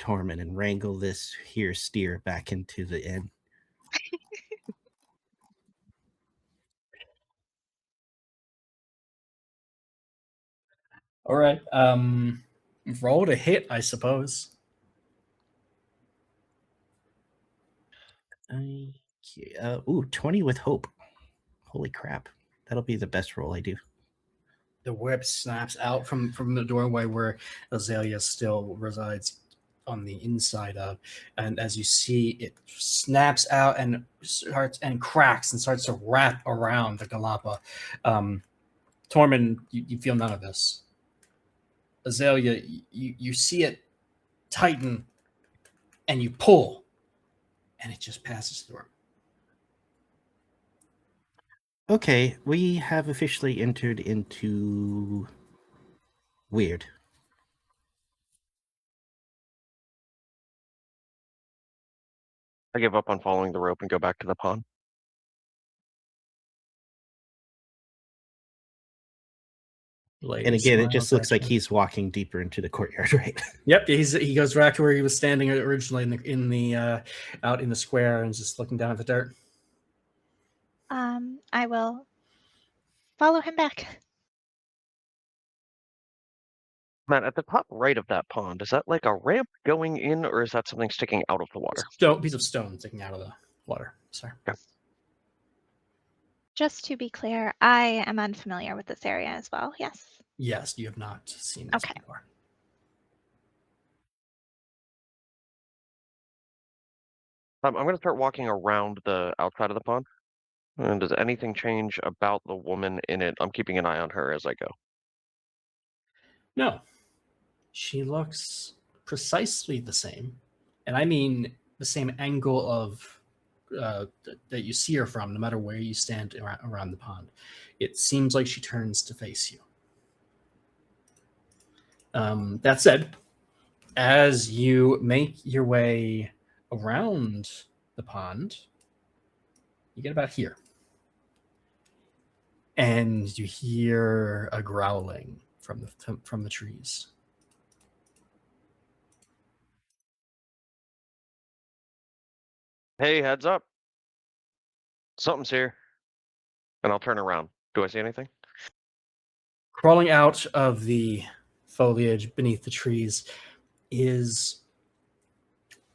Tormund and wrangle this here steer back into the inn. All right. Roll to hit, I suppose. Ooh, 20 with hope. Holy crap. That'll be the best roll I do. The whip snaps out from the doorway where Azalea still resides on the inside of, and as you see, it snaps out and starts and cracks and starts to wrap around the Galapa. Tormund, you feel none of this. Azalea, you see it tighten, and you pull, and it just passes through. Okay, we have officially entered into weird. I give up on following the rope and go back to the pond. And again, it just looks like he's walking deeper into the courtyard, right? Yep, he goes back to where he was standing originally in the out in the square and just looking down at the dirt. I will follow him back. Matt, at the top right of that pond, is that like a ramp going in, or is that something sticking out of the water? Piece of stone sticking out of the water. Sorry. Okay. Just to be clear, I am unfamiliar with this area as well. Yes. Yes, you have not seen this Okay. before. I'm going to start walking around the outside of the pond. And does anything change about the woman in it? I'm keeping an eye on her as I go. No, she looks precisely the same, and I mean the same angle of that you see her from, no matter where you stand around the pond. It seems like she turns to face you. That said, as you make your way around the pond, you get about here, and you hear a growling from the trees. Hey, heads up. Something's here. And I'll turn around. Do I see anything? Crawling out of the foliage beneath the trees is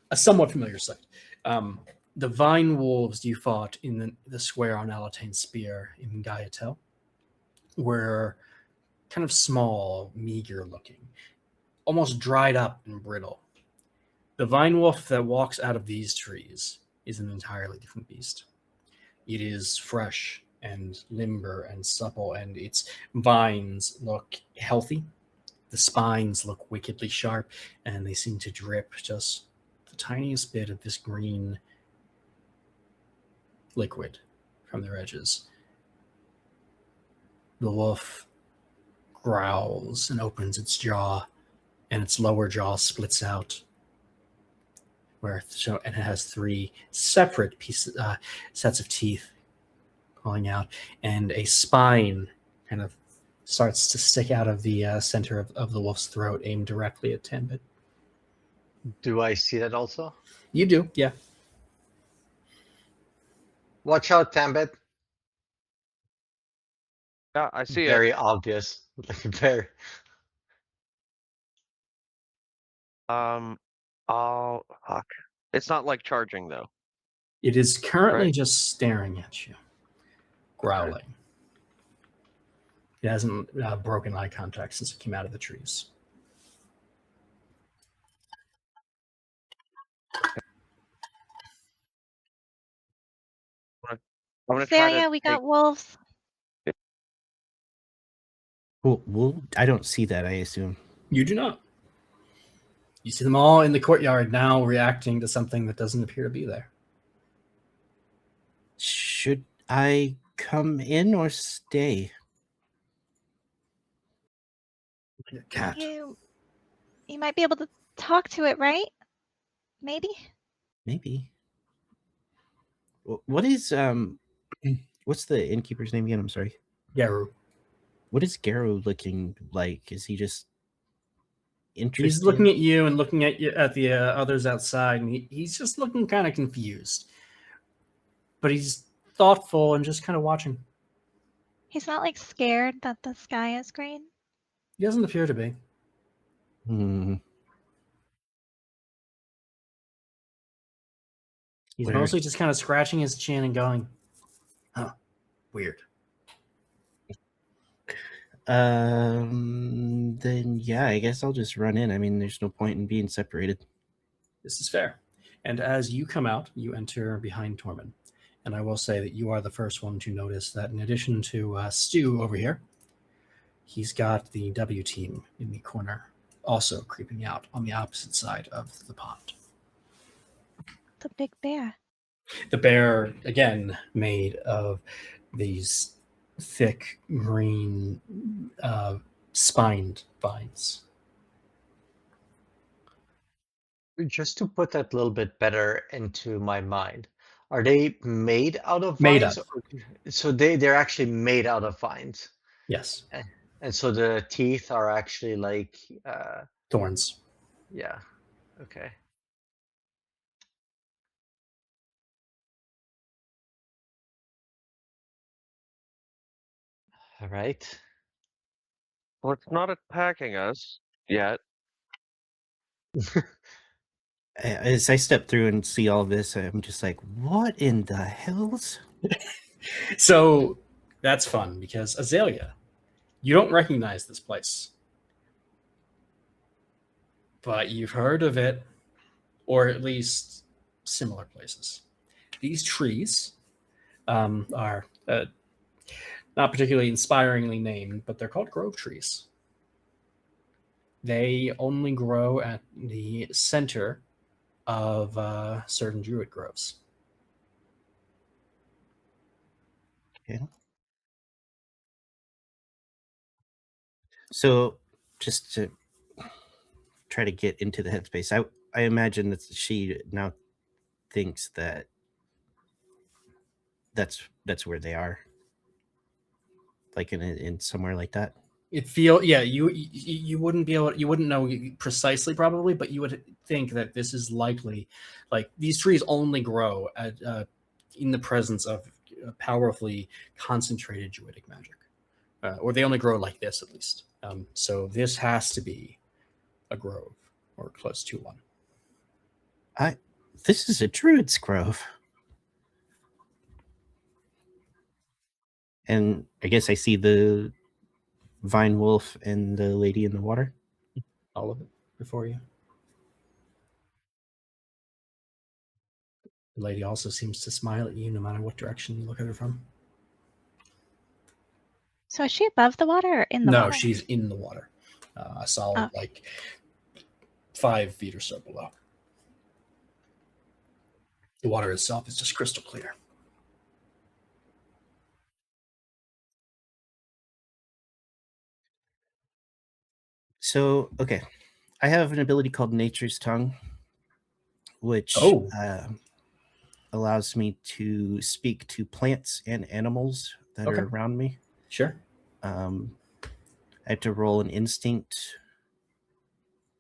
a somewhat familiar sight. The vine wolves you fought in the square on Alatane's spear in Gaiatel were kind of small, meager looking, almost dried up and brittle. The vine wolf that walks out of these trees is an entirely different beast. It is fresh and limber and supple, and its vines look healthy. The spines look wickedly sharp, and they seem to drip just the tiniest bit of this green liquid from their edges. The wolf growls and opens its jaw, and its lower jaw splits out, and it has three separate sets of teeth calling out, and a spine kind of starts to stick out of the center of the wolf's throat, aimed directly at Tambit. Do I see that also? You do, yeah. Watch out, Tambit. Yeah, I see Very it. obvious. Like very. Oh, fuck. It's not like charging though. It is currently Right. just staring at you, growling. It hasn't broken eye contact since it came out of the trees. I'm gonna try to Celia, we take. got wolves. Well, I don't see that, I assume. You do not. You see them all in the courtyard now reacting to something that doesn't appear to be there. Should I come in or stay? Like a cat. You might be able to talk to it, right? Maybe. Maybe. What is what's the innkeeper's name again? I'm sorry. Garu. What is Garu looking like? Is he just interested? He's looking at you and looking at the others outside, and he's just looking kind of confused. But he's thoughtful and just kind of watching. He's not like scared that the sky is green. He doesn't appear to be. He's Weird. mostly just kind of scratching his chin and going, huh, weird. Then yeah, I guess I'll just run in. I mean, there's no point in being separated. This is fair. And as you come out, you enter behind Tormund. And I will say that you are the first one to notice that in addition to Stu over here, he's got the W team in the corner, also creeping out on the opposite side of the pond. The big bear. The bear, again, made of these thick green spined vines. Just to put that a little bit better into my mind, are they made out of Made vines? of. So they're actually made out of vines. Yes. And so the teeth are actually like Thorns. yeah. Okay. All right. Well, it's not attacking us yet. As I step through and see all this, I'm just like, what in the hells? So that's fun because Azalea, you don't recognize this place, but you've heard of it, or at least similar places. These trees are not particularly inspiringly named, but they're called grove trees. They only grow at the center of certain druid groves. Okay. So, just to try to get into the headspace, I imagine that she now thinks that that's where they are, like in somewhere like that. You wouldn't be able, you wouldn't know precisely probably, but you would think that this is likely, like these trees only grow at in the presence of powerfully concentrated druidic magic, or they only grow like this at least. So this has to be a grove or close to one. This is a druid's grove. And I guess I see the vine wolf and the lady in the water. All of it before you. The lady also seems to smile at you no matter what direction you look at her from. So is she above the water or in the No, water? she's in the water. A solid, Okay. like 5 feet or so below. The water itself is just crystal clear. So, okay. I have an ability called Nature's Tongue, which Oh. allows me to speak to plants and animals that Okay. are around me. Sure. I have to roll an instinct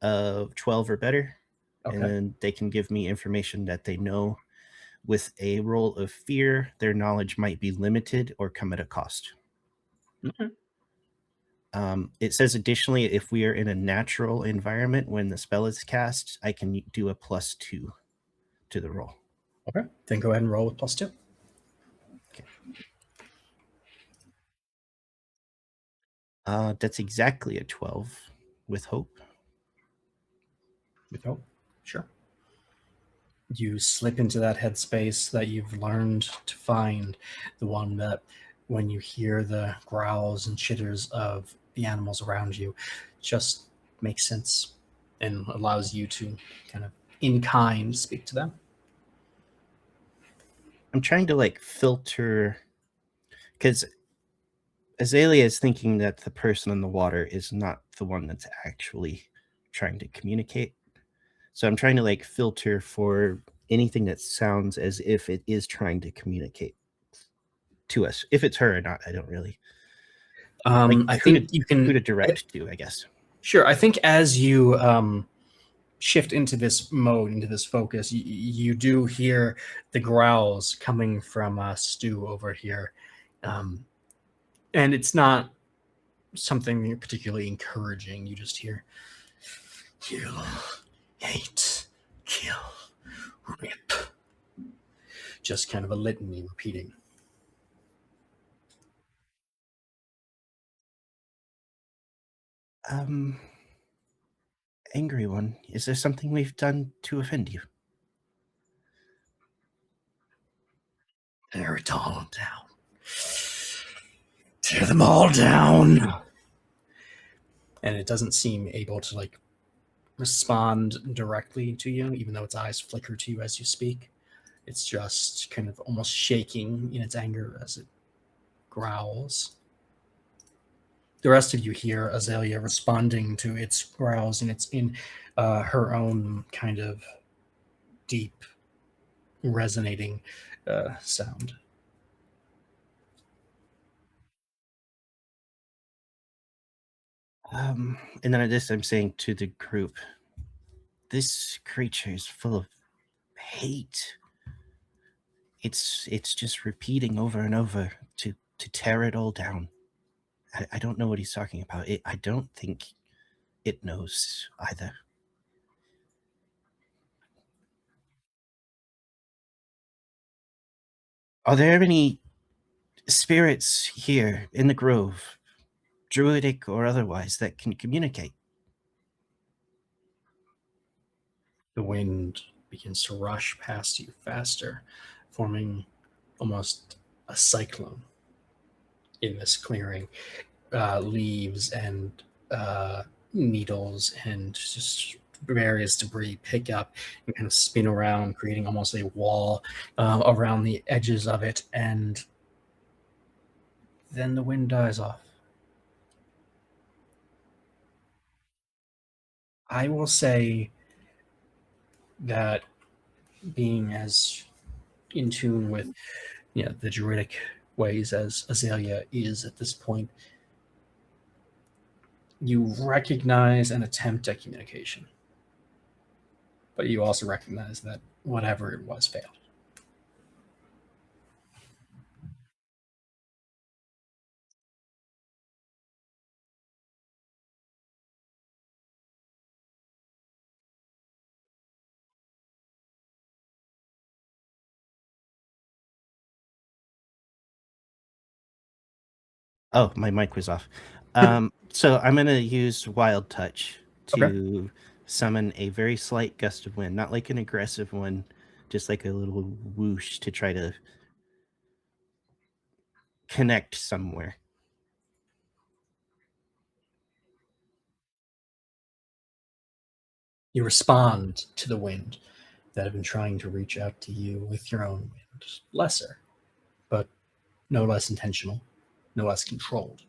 of 12 or better, Okay. and then they can give me information that they know. With a roll of fear, their knowledge might be limited or come at a cost. Okay. It says additionally, if we are in a natural environment when the spell is cast, I can do a +2 to the roll. Okay. Then go ahead and roll with +2. Okay. That's exactly a 12 with hope. With hope. Sure. You slip into that headspace that you've learned to find, the one that when you hear the growls and chitters of the animals around you, just makes sense and allows you to kind of in kind speak to them. I'm trying to like filter, because Azalea is thinking that the person in the water is not the one that's actually trying to communicate. So I'm trying to like filter for anything that sounds as if it is trying to communicate to us. If it's her or not, I don't really. I think you can who to direct to, I guess. Sure. I think as you shift into this mode, into this focus, you do hear the growls coming from Stu over here. And it's not something particularly encouraging. You just hear, kill, hate, kill, rip. Just kind of a litany repeating. Angry one, is there something we've done to offend you? Tear it all down. Tear them all down. And it doesn't seem able to like respond directly to you, even though its eyes flicker to you as you speak. It's just kind of almost shaking in its anger as it growls. The rest of you hear Azalea responding to its growls, and it's in her own kind of deep, resonating sound. And then at this, I'm saying to the group, this creature is full of hate. It's just repeating over and over to tear it all down. I don't know what he's talking about. I don't think it knows either. Are there any spirits here in the grove, druidic or otherwise, that can communicate? The wind begins to rush past you faster, forming almost a cyclone in this clearing. Leaves and needles and just various debris pick up and kind of spin around, creating almost a wall around the edges of it. And then the wind dies off. I will say that being as in tune with the druidic ways as Azalea is at this point, you recognize an attempt at communication, but you also recognize that whatever it was failed. Oh, my mic was off. So I'm going to use Wild Touch to summon a very slight gust of wind, not like an aggressive one, just like a little whoosh to try to connect somewhere. You respond to the wind that have been trying to reach out to you with your own wind. Lesser, but no less intentional, no less controlled.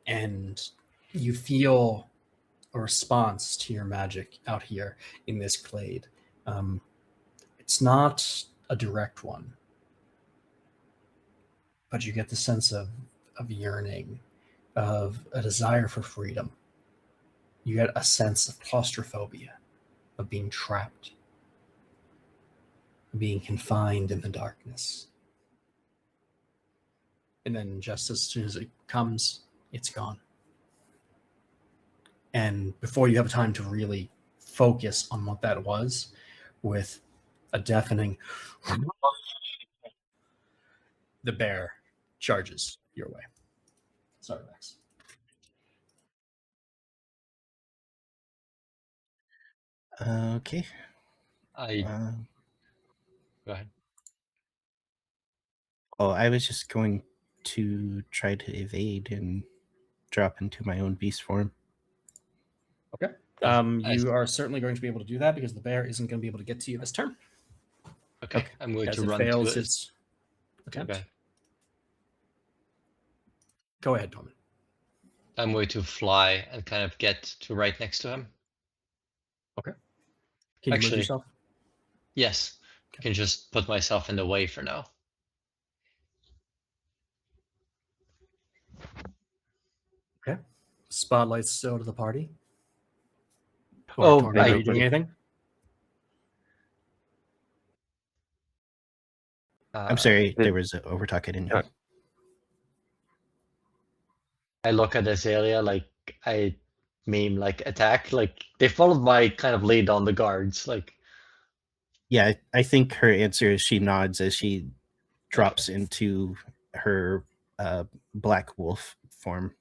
And you feel a response to your magic out here in this glade. It's not a direct one, but you get the sense of yearning, of a desire for freedom. You get a sense of claustrophobia, of being trapped, of being confined in the darkness. And then just as soon as it comes, it's gone. And before you have time to really focus on what that was, with a deafening, the bear charges your way. Sorry, Max. Okay. I Um, go ahead. Oh, I was just going to try to evade and drop into my own beast form. Okay. I- You are certainly going to be able to do that because the bear isn't going to be able to get to you this turn. Okay, I'm going As to it run fails to it. its attempt. Okay. Go ahead, Norman. I'm going to fly and kind of get to right next to him. Can you move Actually, yourself? yes. I can just put myself in the way for now. Okay. Spotlight's still to the party. Oh, Torment, are you doing anything? I'm sorry, Did- there was an overtalk I didn't hear. I look at Azalea like I meme like attack. Like they followed my kind of lead on the guards. Like Yeah, I think her answer is she nods as she drops okay. into her black wolf form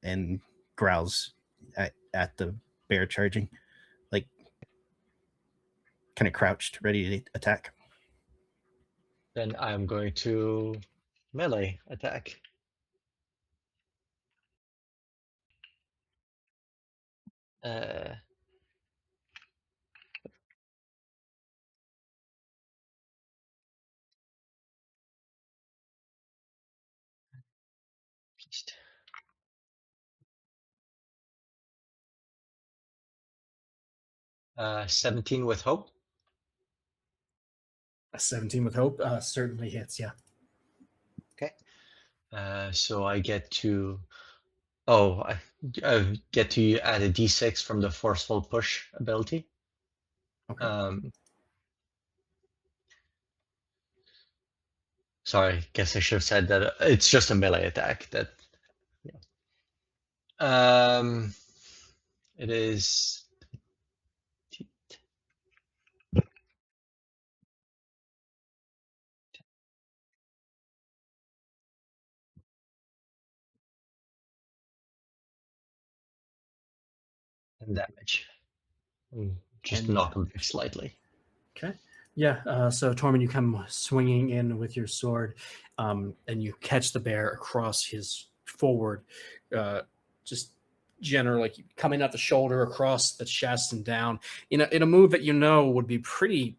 and growls at the bear charging, like kind of crouched, ready to attack. Then I'm going to melee attack. Uh, just- 17 with hope. A 17 with hope certainly hits, yeah. Okay. So I get to. Oh, I get to add a d6 from the forceful push ability. Okay. Sorry, guess I should have said that it's just a melee attack. That, yeah. It is 10 damage. Just 10 knock him damage. slightly. Okay. Yeah. So Tormund, you come swinging in with your sword, and you catch the bear across his forward, just generally like coming at the shoulder, across the chest, and down in a move that you know would be pretty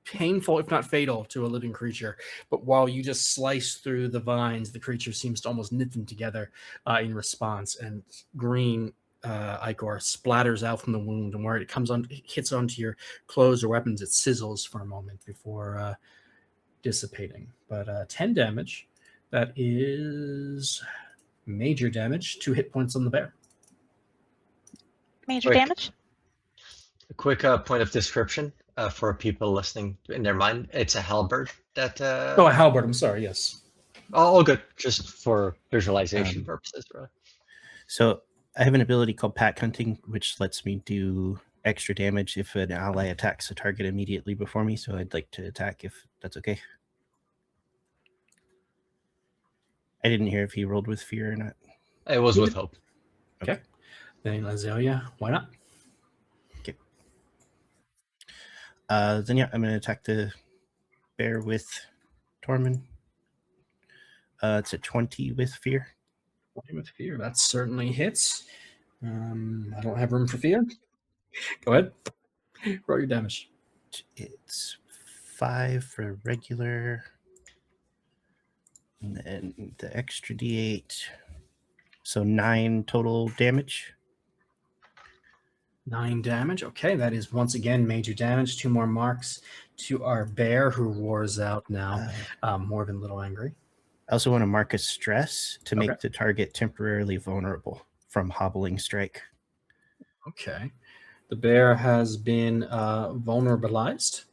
painful, if not fatal, to a living creature. But while you just slice through the vines, the creature seems to almost knit them together in response, and green ichor splatters out from the wound, and where it comes on, it hits onto your clothes or weapons, it sizzles for a moment before dissipating. But 10 damage. That is major damage. 2 hit points on the bear. Major Quick. damage? A quick point of description for people listening in their mind. It's a halberd that. Oh, a halberd. I'm sorry. Yes. All good. Just for visualization purposes, really. So I have an ability called Pack Hunting, which lets me do extra damage if an ally attacks a target immediately before me. So I'd like to attack if that's okay. I didn't hear if he rolled with fear or not. It was with hope. Okay. Then Azalea, why not? Then yeah, I'm gonna attack the bear with Tormund. It's a 20 with fear. With fear, that certainly hits. I don't have room for fear. Go ahead. Roll your damage. It's 5 for regular, and then the extra d8. So 9 total damage. 9 damage. Okay, that is once again major damage. 2 more marks to our bear, who roars out now, more than a little angry. I also want to mark a stress to make Okay. the target temporarily vulnerable from hobbling strike. Okay. The bear has been vulnerabilized.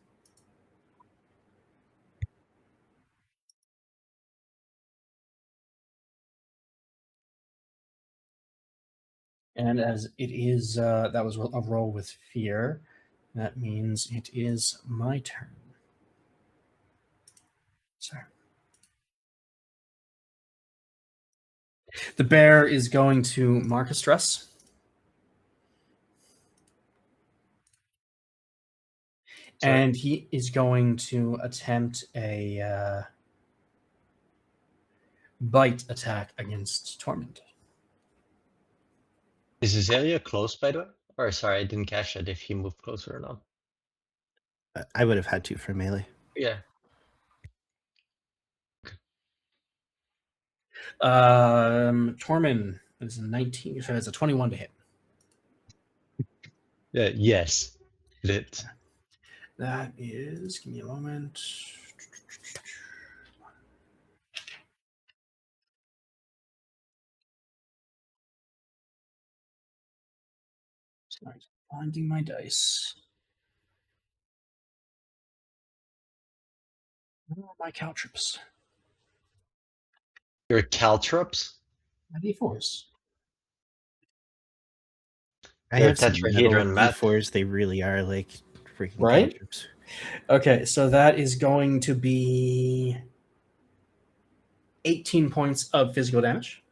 And as it is, that was a roll with fear. That means it is my turn. Sorry. The bear is going to mark a stress. Sorry. And he is going to attempt a bite attack against Torment. Is this area close, by the way? Or sorry, I didn't catch that if he moved closer or not. I would have had to for melee. Yeah. Torment is a 19, so it's a 21 to hit. Yes. Lit. That is, give me a moment. Sorry, finding my dice. Where are my caltrips? Your caltrops? My d4s. I They're have some metal tetrahedron math. D4s. They really are like freaking Right? cantrips. Okay, so that is going to be 18 points of physical damage.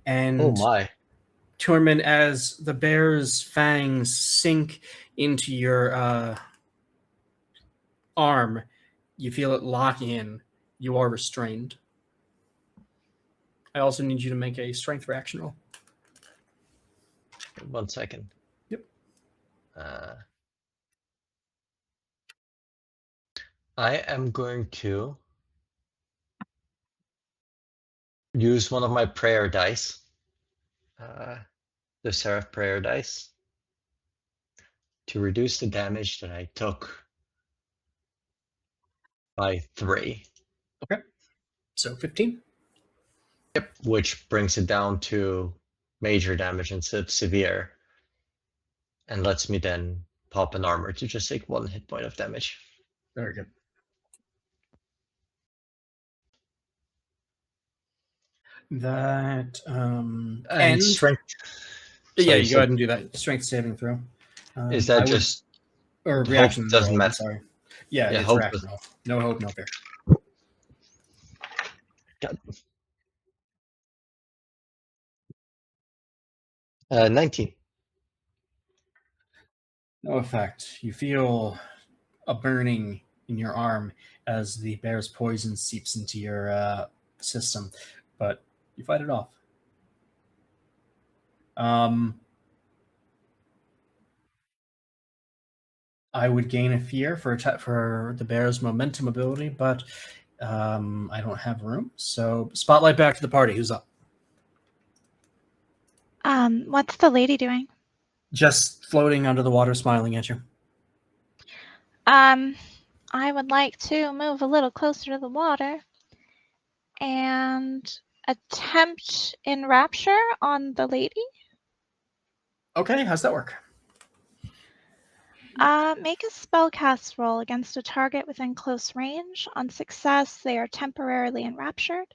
And Oh my. Torment, as the bear's fangs sink into your arm, you feel it lock in. You are restrained. I also need you to make a strength reaction roll. 1 second. Yep. I am going to use one of my prayer dice. The Seraph prayer dice. To reduce the damage that I took by 3. So 15. Yep. Which brings it down to major damage instead of severe. And lets me then pop an armor to just take 1 hit point of damage. Very good. That And end. strength. Yeah, Sorry, you go ahead and do that. Strength saving throw. Is that I would- just or hope reaction doesn't roll? I'm matter? sorry. Yeah, Yeah, it's hope reaction roll. No hope, no fear. God. 19. No effect. You feel a burning in your arm as the bear's poison seeps into your system, but you fight it off. I would gain a fear for the bear's momentum ability, but I don't have room. So spotlight back to the party. Who's up? What's the lady doing? Just floating under the water, smiling at you. I would like to move a little closer to the water and attempt enrapture on the lady. Okay, how's that work? Make a spellcast roll against a target within close range. On success, they are temporarily enraptured.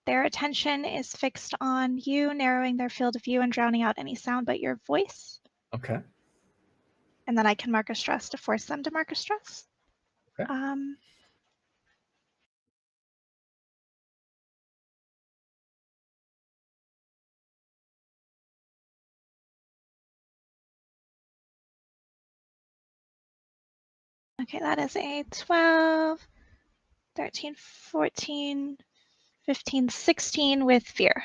Their attention is fixed on you, narrowing their field of view and drowning out any sound but your voice. Okay. And then I can mark a stress to force them to mark a stress. Okay. Okay, that is a 12, 13, 14, 15, 16 with fear.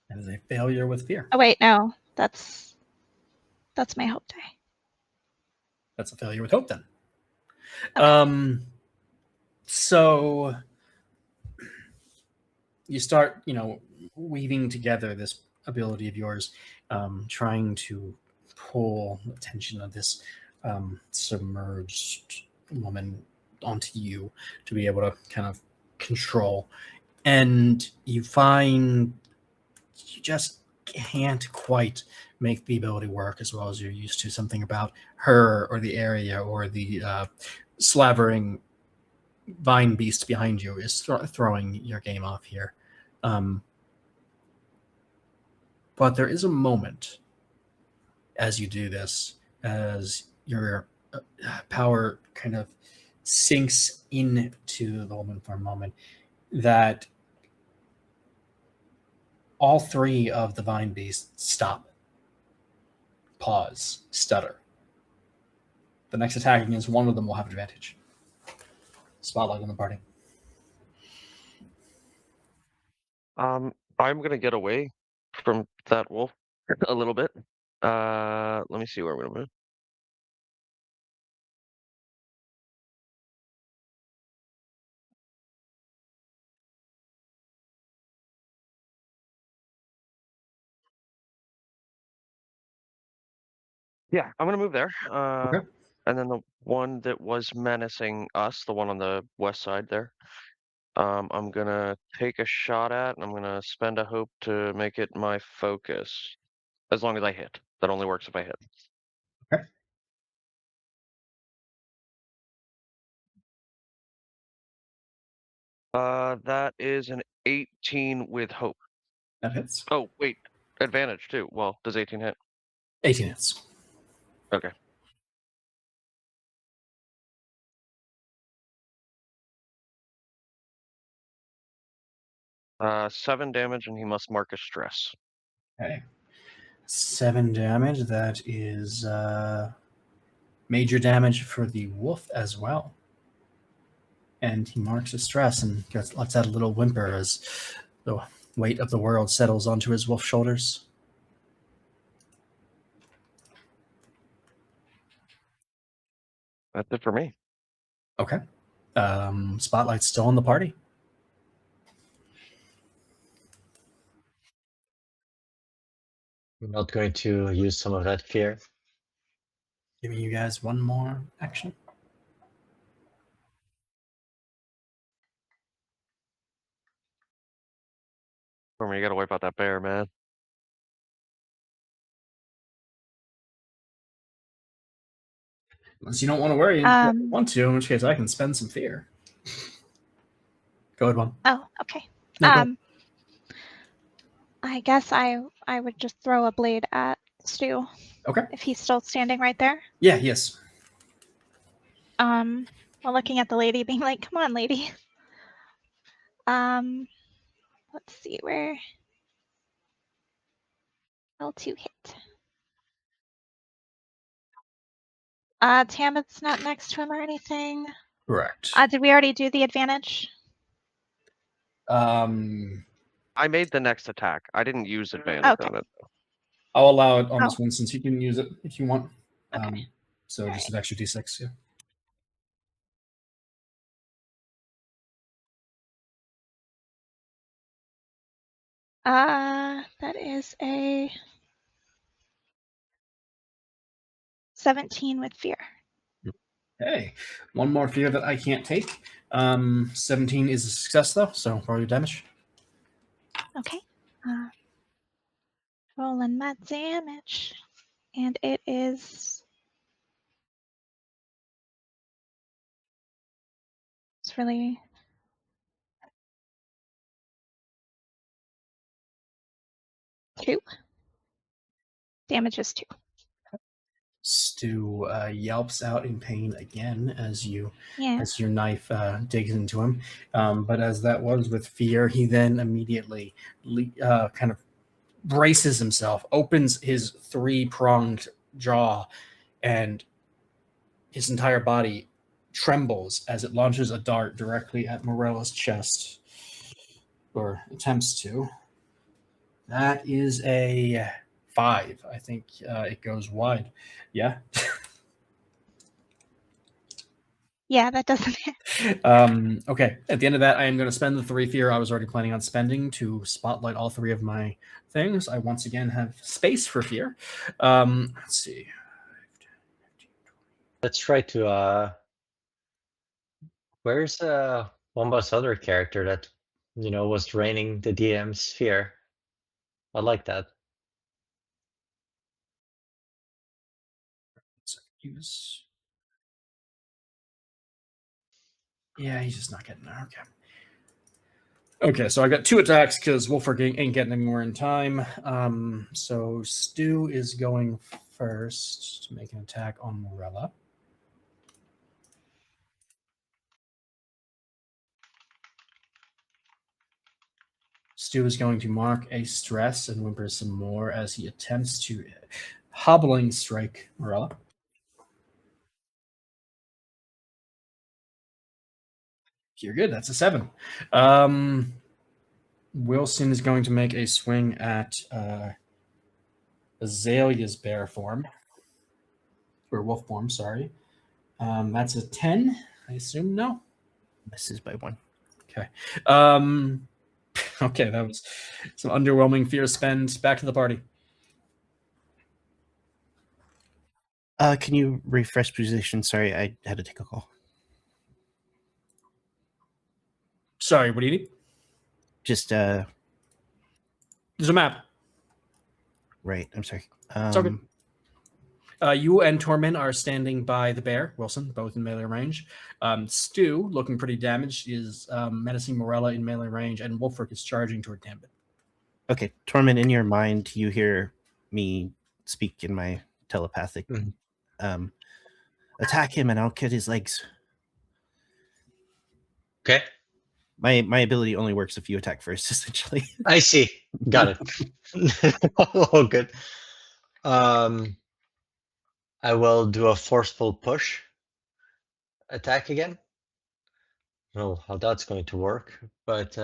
That is a failure with fear. Oh wait, no, that's my hope die. That's a failure with hope then. Okay. So you start, weaving together this ability of yours, trying to pull the attention of this submerged woman onto you to be able to kind of control. And you find you just can't quite make the ability work as well as you're used to. Something about her or the area or the slavering vine beast behind you is throwing your game off here. But there is a moment as you do this, as your power kind of sinks into the woman for a moment, that all three of the vine beasts stop, pause, stutter. The next attack against one of them will have advantage. Spotlight on the party. I'm gonna get away from that wolf a little bit. Let me see where I'm gonna move. Yeah, I'm gonna move there. Okay. And then the one that was menacing us, the one on the west side there, I'm gonna take a shot at, and I'm gonna spend a hope to make it my focus. As long as I hit. That only works if I hit. Okay. That is an 18 with hope. That hits. Oh, wait. Advantage too. Well, does 18 hit? 18 hits. Okay. Seven damage, and he must mark a stress. Okay. 7 damage. That is major damage for the wolf as well. And he marks a stress and lets out a little whimper as the weight of the world settles onto his wolf shoulders. That's it for me. Okay. Spotlight's still on the party. I'm not going to use some of that fear. Giving you guys one more action. For me, you gotta wipe out that bear, man. Unless you don't want to worry, you don't want to, in which case I can spend some fear. Go ahead, one. Oh, okay. No, go ahead. I guess I would just throw a blade at Stu. Okay. If he's still standing right there. Yeah, yes. While looking at the lady, being like, "Come on, lady." Let's see where L2 hit. Tamith's not next to him or anything. Correct. Did we already do the advantage? I made the next attack. I didn't use advantage Okay. on it. I'll allow it on this one since you can use it if you want. Okay. So just an extra d6, yeah. That is a 17 with fear. Hey, one more fear that I can't take. 17 is a success though, so roll your damage. Okay. Rolling my damage, and it is. It's really. Two. Damage is 2. Stu yelps out in pain again as your knife digs into him. But as that was with fear, he then immediately kind of braces himself, opens his 3-pronged jaw, and his entire body trembles as it launches a dart directly at Morella's chest, or attempts to. That is a 5. I think it goes wide. Yeah. Yeah, that doesn't. Okay. At the end of that, I am going to spend the 3 fear I was already planning on spending to spotlight all 3 of my things. I once again have space for fear. Let's see. Let's try to. Where's Womba's other character that was draining the DM's fear? I like that. Use. Yeah, he's just not getting there. Okay. Okay, so I got 2 attacks because Wolfric ain't getting any more in time. So Stu is going first to make an attack on Morella. Stu is going to mark a stress and whimper some more as he attempts to hobbling strike Morella. You're good. That's a 7. Wilson is going to make a swing at Azalea's bear form. Or wolf form, sorry. That's a 10, I assume. No? Misses by 1. Okay. Okay, that was some underwhelming fear spend. Back to the party. Can you refresh position? Sorry, I had to take a call. Sorry, what do you need? Just There's a map. right. I'm sorry. It's okay. You and Torment are standing by the bear, Wilson, both in melee range. Stu, looking pretty damaged, is menacing Morella in melee range, and Wolfric is charging toward Gambit. Okay, Torment, in your mind, you hear me speak in my telepathic. Attack him and I'll cut his legs. Okay. My ability only works if you attack first, essentially. I see. Got it. Oh, good. I will do a forceful push attack again. I don't know how that's going to work, but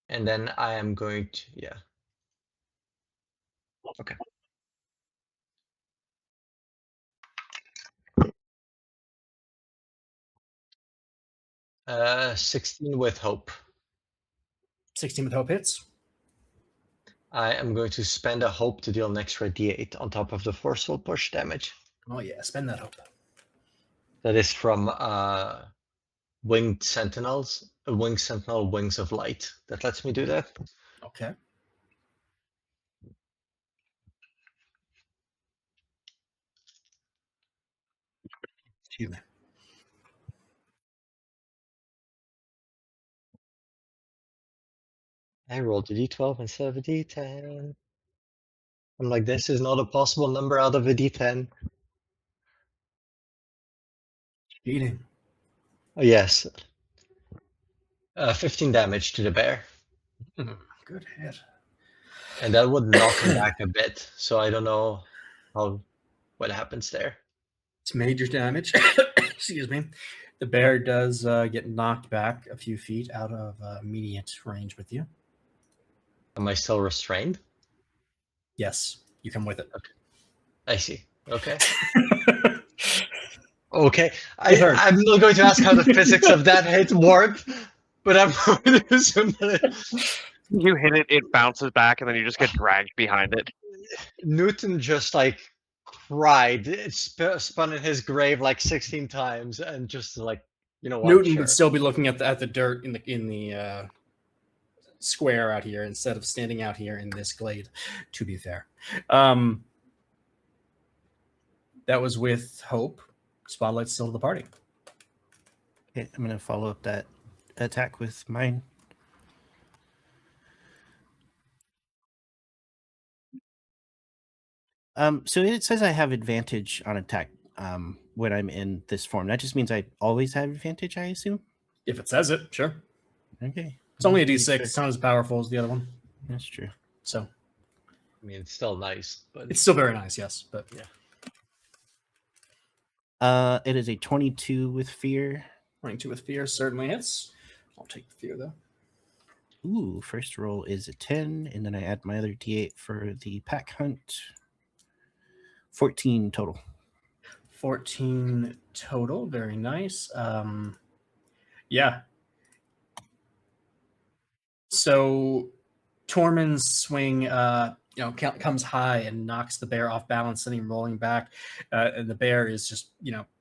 and then I am going to, yeah. Okay. 16 with hope. 16 with hope hits. I am going to spend a hope to deal an extra d8 on top of the forceful push damage. Oh yeah, spend that hope. That is from Winged Sentinels, Winged Sentinel Wings of Light. That lets me do that. Okay. Excuse me. I rolled a d12 instead of a d10. I'm like, this is not a possible number out of a d10. Cheating. Oh, yes. 15 damage to the bear. Good hit. And that would knock him back a bit. So I don't know what happens there. It's major damage. Excuse me. The bear does get knocked back a few feet out of immediate range with you. Am I still restrained? Yes, you come with it. Okay. I see. Okay. Okay. I'm not going to ask how the physics of that hit worked, but I'm going to assume that You hit it, it bounces back, and then you just get dragged behind it. Newton just like cried. It spun in his grave like 16 times, and just like, you know what? Newton Sure. would still be looking at the dirt in the square out here instead of standing out here in this glade. To be fair, that was with hope. Spotlight's still to the party. Okay, I'm gonna follow up that attack with mine. So it says I have advantage on attack when I'm in this form. That just means I always have advantage, I assume? If it says it, sure. Okay. It's only a d6. It's not as powerful as the other one. That's true. So I mean, it's still nice, but it's still very nice, yes. But yeah. It is a 22 with fear. 22 with fear certainly hits. I'll take the fear, though. Ooh, first roll is a 10, and then I add my other d8 for the pack hunt. 14 total. 14 total. Very nice. Yeah. So Tormund's swing, comes high and knocks the bear off balance, sending him rolling back. And the bear is just,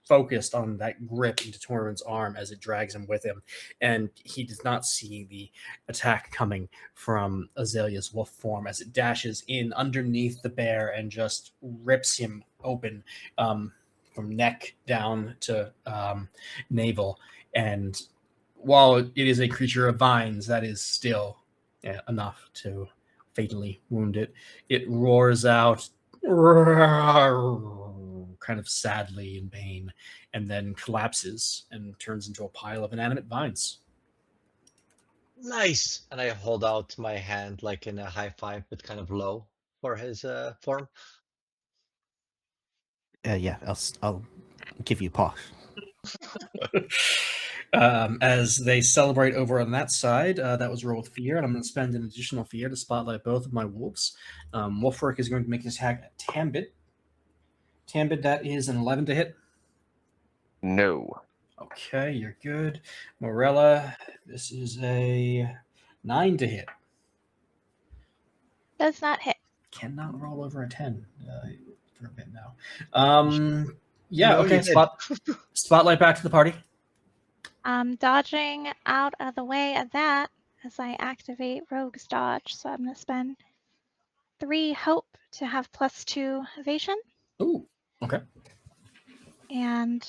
focused on that grip into Tormund's arm as it drags him with him. And he does not see the attack coming from Azalea's wolf form as it dashes in underneath the bear and just rips him open from neck down to navel. And while it is a creature of vines, that is still enough to fatally wound it. It roars out kind of sadly in pain, and then collapses and turns into a pile of inanimate vines. Nice. And I hold out my hand like in a high five, but kind of low for his form. Yeah, I'll give you a paw. As they celebrate over on that side, that was roll with fear, and I'm going to spend an additional fear to spotlight both of my wolves. Wolfwork is going to make an attack at Tambit. Tambit, that is an 11 to hit. No. Okay, you're good. Morella, this is a 9 to hit. Does not hit. Cannot roll over a 10 for a bit now. Yeah, No, okay. you did. Spotlight back to the party. I'm dodging out of the way of that as I activate Rogue's Dodge. So I'm going to spend 3 hope to have +2 evasion. Ooh, okay. And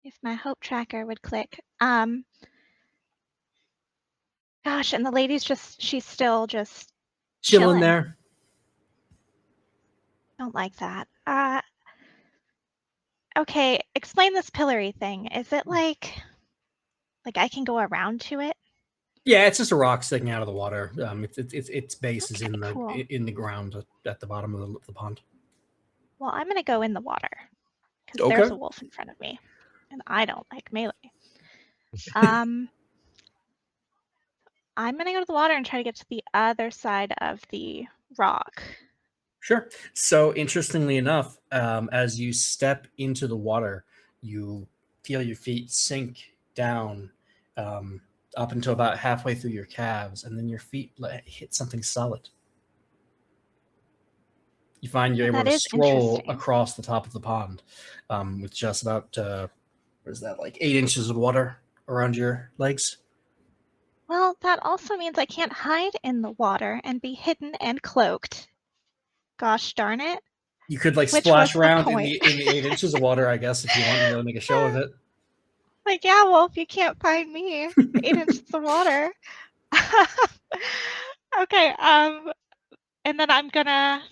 if my hope tracker would click. Gosh, and the lady's she's still just Chilling there. Don't like that. Okay, explain this pillory thing. Is it like I can go around to it? Yeah, it's just a rock sticking out of the water. Its base is Okay, cool. in the ground at the bottom of the pond. Well, I'm gonna go in the water because Okay. there's a wolf in front of me, and I don't like melee. I'm gonna go to the water and try to get to the other side of the rock. Sure. So interestingly enough, as you step into the water, you feel your feet sink down up until about halfway through your calves, and then your feet hit something solid. You find you're able to stroll across the top of the pond with just about, what is that, like 8 inches of water around your legs? Well, that also means I can't hide in the water and be hidden and cloaked. Gosh darn it. You could splash around in the 8 inches of water, I guess, if you want to really make a show of it. Yeah, wolf, you can't find me. 8 inches of water. Okay, and then I'm gonna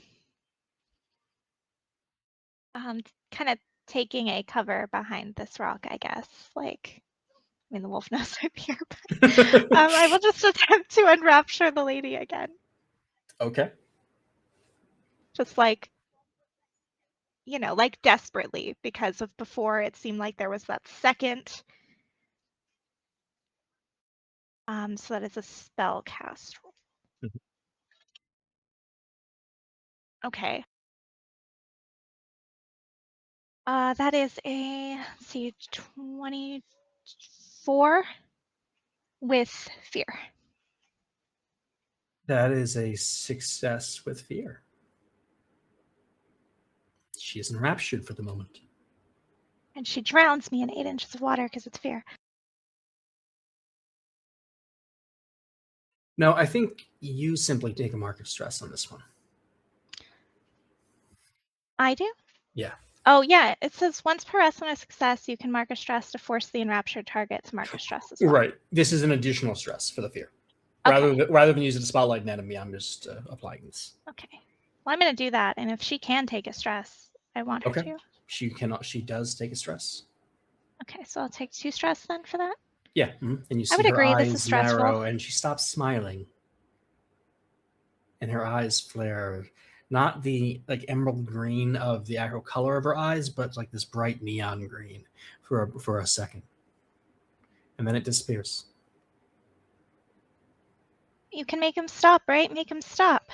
kind of taking a cover behind this rock, I guess. The wolf knows I'm here, but I will just attempt to enrapture the lady again. Okay. Just desperately, because of before it seemed like there was that second. So that is a spell cast roll. Okay. That is a, let's see, 24 with fear. That is a success with fear. She is enraptured for the moment. And she drowns me in 8 inches of water because it's fear. No, I think you simply take a mark of stress on this one. I do? Yeah. Oh, yeah. It says once per estimate of success, you can mark a stress to force the enraptured target to mark a stress as well. Right. This is an additional stress for the fear. Okay. Rather than use it to spotlight an enemy, I'm just applying this. Okay. Well, I'm going to do that. And if she can take a stress, I want her to. She cannot. She does take a stress. Okay, so I'll take 2 stress then for that. Yeah. Mm-hmm. And you see I would her agree, eyes this is stressful. narrow, and she stops smiling. And her eyes flare not the like emerald green of the actual color of her eyes, but like this bright neon green for a second, and then it disappears. You can make him stop, right? Make him stop.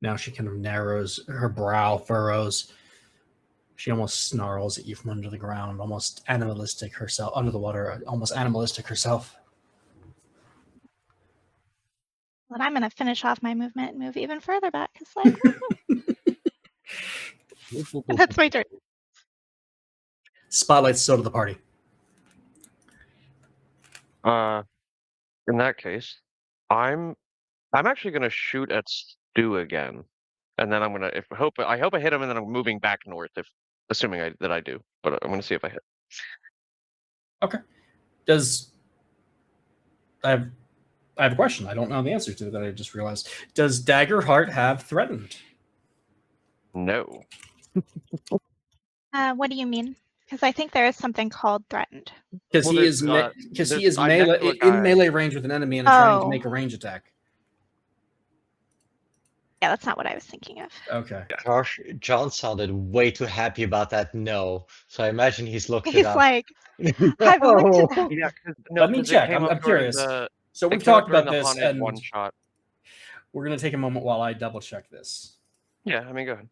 Now she kind of narrows, her brow furrows. She almost snarls at you from under the ground, almost animalistic herself, under the water, almost animalistic herself. Well, I'm gonna finish off my movement and move even further back, because like that's my turn. Spotlight's still to the party. In that case, I'm actually gonna shoot at Stu again, and then I'm gonna I hope I hit him, and then I'm moving back north. Assuming that I do, but I'm gonna see if I hit. Okay. I have a question. I don't know the answer to it that I just realized. Does Daggerheart have threatened? No. What do you mean? Because I think there is something called threatened. Because Well, he is I'm next to a guy. in melee range with an enemy and trying to make a range attack. Yeah, that's not what I was thinking of. Okay. John sounded way too happy about that no, so I imagine he's looked it He's up. like, I've looked it up. Yeah. Let me check. I'm curious. So we've talked about this, and one shot. We're going to take a moment while I double check this. Yeah, I mean, go ahead.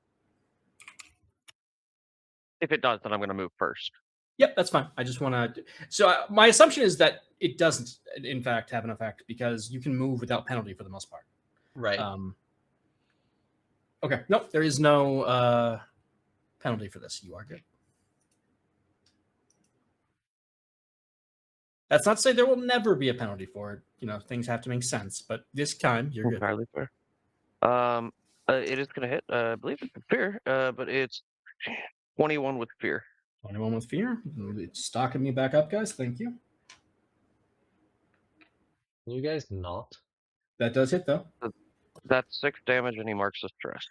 If it does, then I'm going to move first. Yep, that's fine. I just want to. So my assumption is that it doesn't, in fact, have an effect because you can move without penalty for the most part. Right. Okay. Nope. There is no penalty for this. You are good. That's not to say there will never be a penalty for it. You know, things have to make sense, but this time you're good. Entirely fair. It is going to hit. I believe it's fear, but it's 21 with fear. 21 with fear. It's stocking me back up, guys. Thank you. You guys not? That does hit, though. That's 6 damage, and he marks a stress.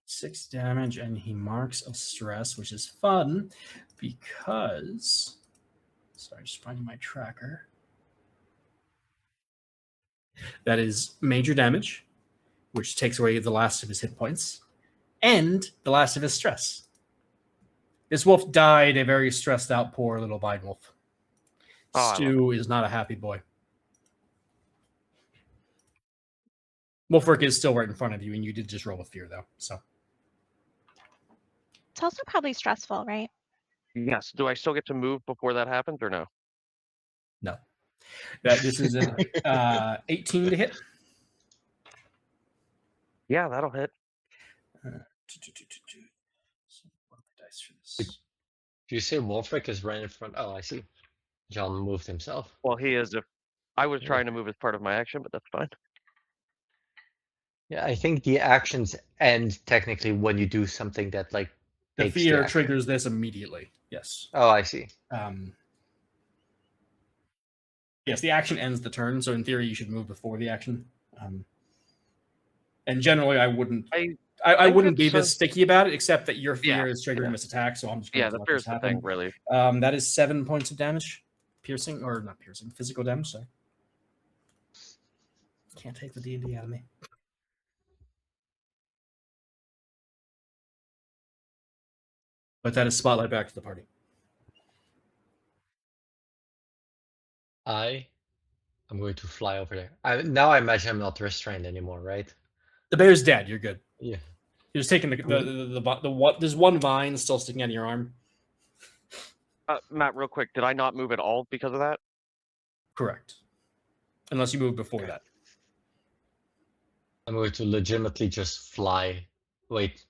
6 damage, and he marks a stress, which is fun because. Sorry, just finding my tracker. That is major damage, which takes away the last of his hit points, and the last of his stress. This wolf died a very stressed out, poor little vine wolf. Stu is not a happy boy. Wolfric is still right in front of you, and you did just roll with fear, though. So It's also probably stressful, right? Yes. Do I still get to move before that happens, or no? no. This is an 18 to hit. Yeah, that'll hit. Dice for this. Do you say Wolfric is right in front? Oh, I see. John moved himself. Well, he is. If I was trying to move as part of my action, but that's fine. Yeah, I think the actions end technically when you do something that like The takes fear action. triggers this immediately. Yes. Oh, I see. Yes, the action ends the turn, so in theory you should move before the action. And generally, I wouldn't. I wouldn't be this sticky about it, except that your fear is triggering this attack. So I'm just going to the fear's the thing, really. That is 7 points of damage, piercing or not piercing, physical damage. Sorry. Can't take the D&D out of me. But that is spotlight back to the party. I'm going to fly over there. Now I imagine I'm not restrained anymore, right? The bear's dead. You're good. Yeah. You're just taking the what? There's one vine still sticking out of your arm. Matt, real quick, did I not move at all because of that? Correct. Unless you move before that. I'm going to legitimately just fly. Wait.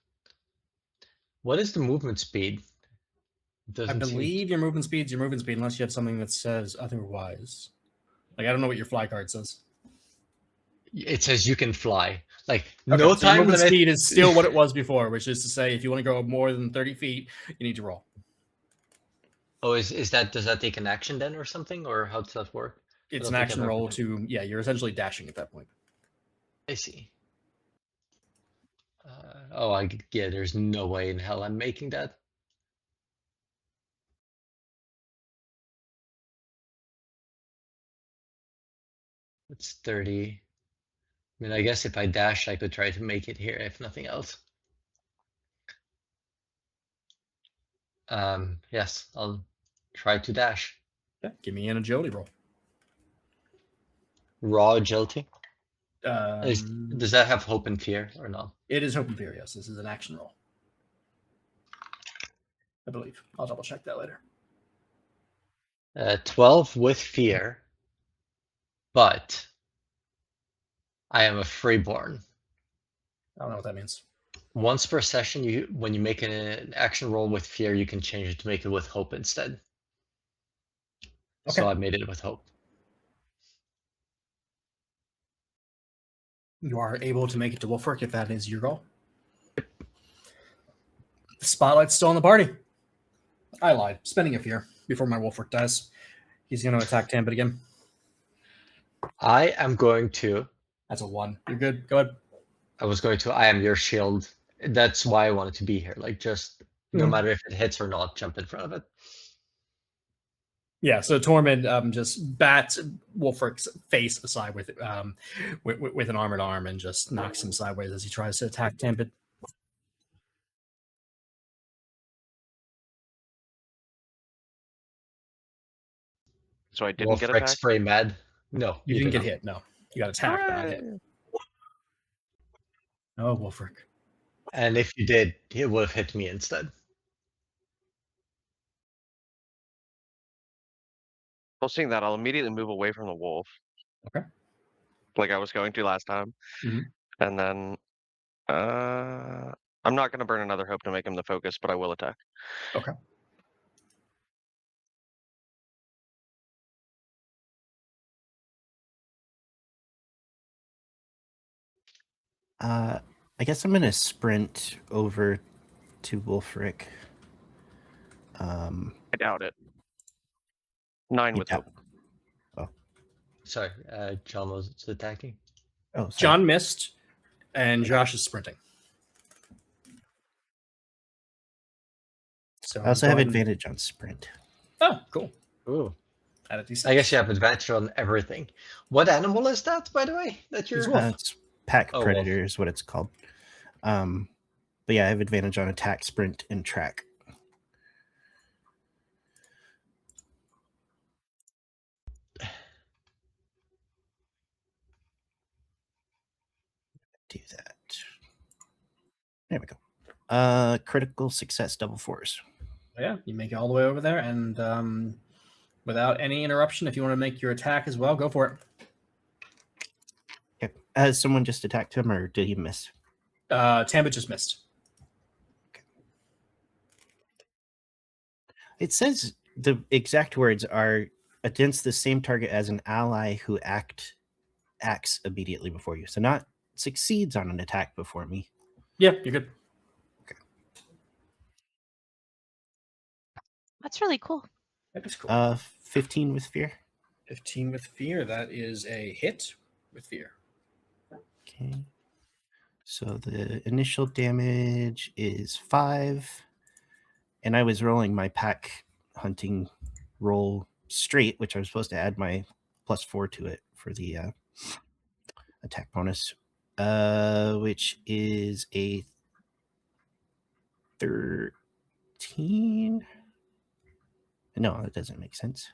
What is the movement speed? I believe your movement speed's your movement speed, unless you have something that says otherwise. Like, I don't know what your fly card says. It says you can fly. Like, Okay, no so time movement limit. speed is still what it was before, which is to say, if you want to go more than 30 feet, you need to roll. Oh, does that take an action then or something? Or how does that work? It's an action roll to, you're essentially dashing at that point. I see. There's no way in hell I'm making that. It's 30. mean, I guess if I dash, I could try to make it here, if nothing else. Yes, I'll try to dash. Okay, give me an agility roll. Raw agility. Um, Does that have hope and fear or not? It is hope and fear, yes. This is an action roll, I believe. I'll double check that later. 12 with fear, but I am a freeborn. I don't know what that means. Once per session, when you make an action roll with fear, you can change it to make it with hope instead. Okay. So I made it with hope. You are able to make it to Wolfric if that is your goal. The spotlight's still on the party. I lied. Spending a fear before my Wolfric dies. He's going to attack Tambit again. I am going to. That's a 1. You're good. Go ahead. I was going to. I am your shield. That's why I wanted to be here. Like, just no matter if it hits or not, jump in front of it. Yeah, so Tormund just bats Wolfric's face aside with an armored arm and just knocks him sideways as he tries to attack Tambit. So I didn't get Wolfric attacked? spray mad. No, You didn't did get not. hit, no. You got attacked, but not hit. Oh, Wolfric. And if you did, it would have hit me instead. Well, seeing that, I'll immediately move away from the wolf. Okay. Like I was going to last time. Mhm. And then I'm not going to burn another hope to make him the focus, but I will attack. Okay. I guess I'm gonna sprint over to Wolfric. I doubt it. 9 with hope. Sorry, John was attacking. Oh, sorry. John missed, and Josh is sprinting. So I also have go ahead and- advantage on sprint. Oh, cool. Ooh. Add a D6. I guess you have advantage on everything. What animal is that, by the way? That you're. It's pack Oh, predator wolf. is what it's called. But yeah, I have advantage on attack, sprint, and track. Do that. There we go. Critical success, double 4s. Yeah, you make it all the way over there, and without any interruption, if you want to make your attack as well, go for it. Okay. Has someone just attacked him, or did he miss? Tambit just missed. It says the exact words are against the same target as an ally who acts immediately before you. So not succeeds on an attack before me. Yeah, you're good. That's really cool. That is cool. 15 with fear. 15 with fear. That is a hit with fear. Okay. So the initial damage is 5. And I was rolling my pack hunting roll straight, which I was supposed to add my +4 to it for the attack bonus, which is a 13. No, that doesn't make sense.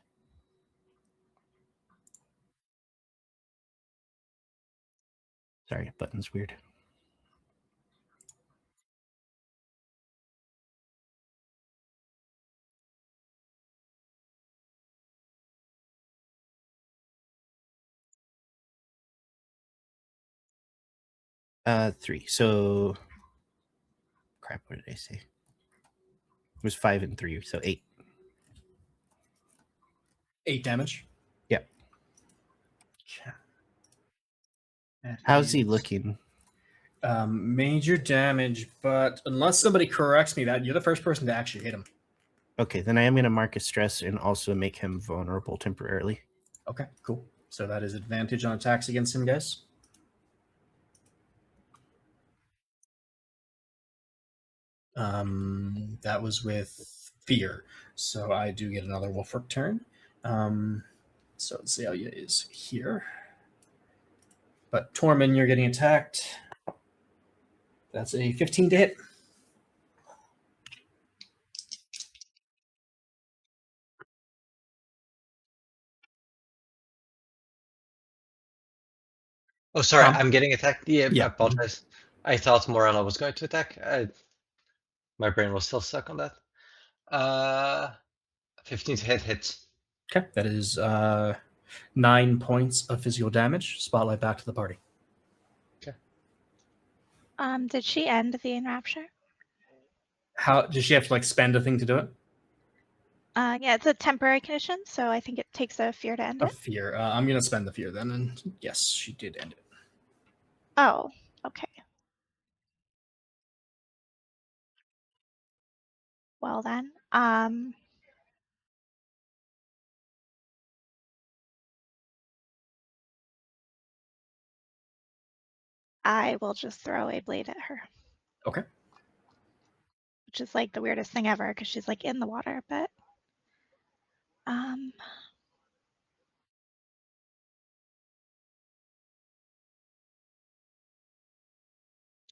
Sorry, button's weird. Three. So, crap. What did I say? It was 5 and 3, so 8. 8 damage. Yep. Okay. That How's he is, looking? Major damage, but unless somebody corrects me, that you're the first person to actually hit him. Okay, then I am going to mark a stress and also make him vulnerable temporarily. Okay, cool. So that is advantage on attacks against him, guys. That was with fear. So I do get another Wolfric turn. So Azalea is here. But Tormund, you're getting attacked. That's a 15 to hit. Oh, sorry, Um, I'm getting attacked. Yeah, yeah. I apologize. I thought Morella was going to attack. My brain was still stuck on that. 15 to hits. Okay, that is 9 points of physical damage. Spotlight back to the party. Did she end the enrapture? How does she have to like spend a thing to do it? Yeah, it's a temporary condition, so I think it takes a fear to end A it. fear. I'm gonna spend the fear then, and yes, she did end it. Oh, okay. Well then, I will just throw a blade at her. Okay. Which is like the weirdest thing ever because she's like in the water, but oh,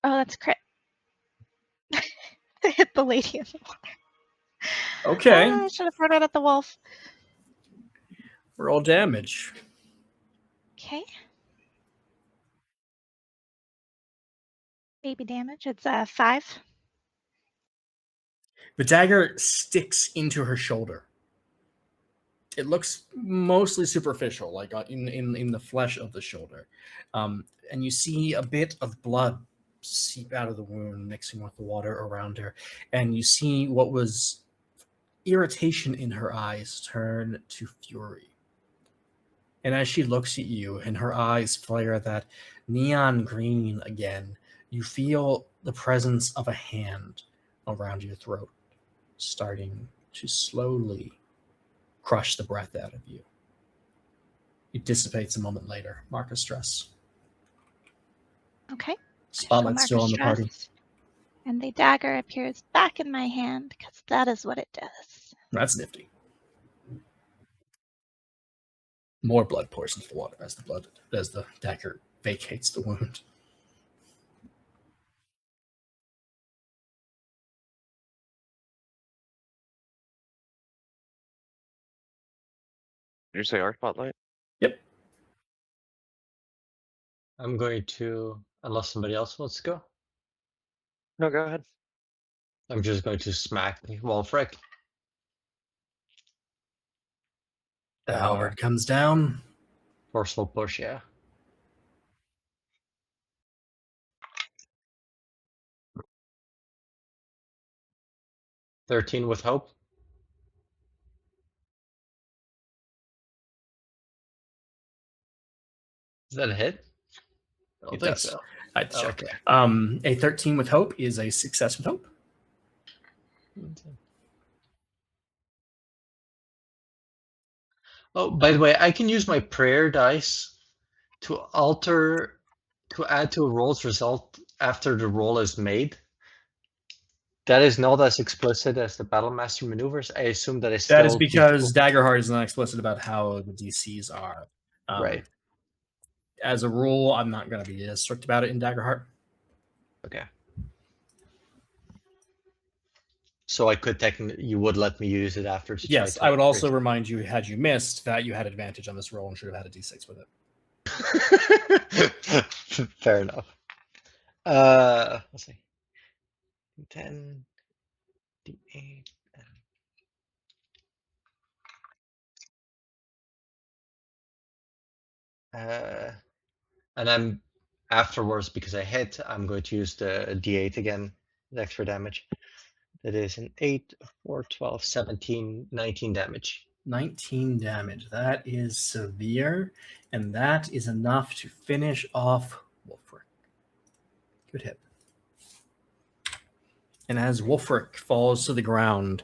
that's a crit. I hit the lady in the water. Okay. Oh, I should have thrown it at the wolf. Roll damage. Okay. Baby damage. It's 5. The dagger sticks into her shoulder. It looks mostly superficial, like in the flesh of the shoulder, and you see a bit of blood seep out of the wound, mixing with the water around her, and you see what was irritation in her eyes turn to fury. And as she looks at you, and her eyes flare that neon green again, you feel the presence of a hand around your throat, starting to slowly crush the breath out of you. It dissipates a moment later. Mark of stress. Okay. Spotlight's still on the party. And the dagger appears back in my hand because that is what it does. That's nifty. More blood pours into the water as the dagger vacates the wound. Did you say our spotlight? Yep. I'm going to, unless somebody else wants to go, No, go ahead. I'm just going to smack Wolfric. The halberd comes down. Forceful push, yeah. "13 with hope." Is that a hit? I don't It think does. so. I had to Oh, check. okay. A 13 with hope is a success with hope. Oh, by the way, I can use my prayer dice to add to a roll's result after the roll is made. That is not as explicit as the Battlemaster maneuvers. I assume that is still That is because Daggerheart is not explicit about how the DCs are. Right. As a rule, I'm not going to be as strict about it in Daggerheart. Okay. So I could technically, you would let me use it after. To Yes, try to I would also remind you, had you missed, that you had advantage on this roll and should have had a d6 with it. Fair enough. Let's see. 10, D8. And I'm afterwards, because I hit, I'm going to use the D8 again, the extra damage. That is an 8, 4, 12, 17, 19 damage. 19 damage. That is severe, and that is enough to finish off Wolfric. Good hit. And as Wolfric falls to the ground,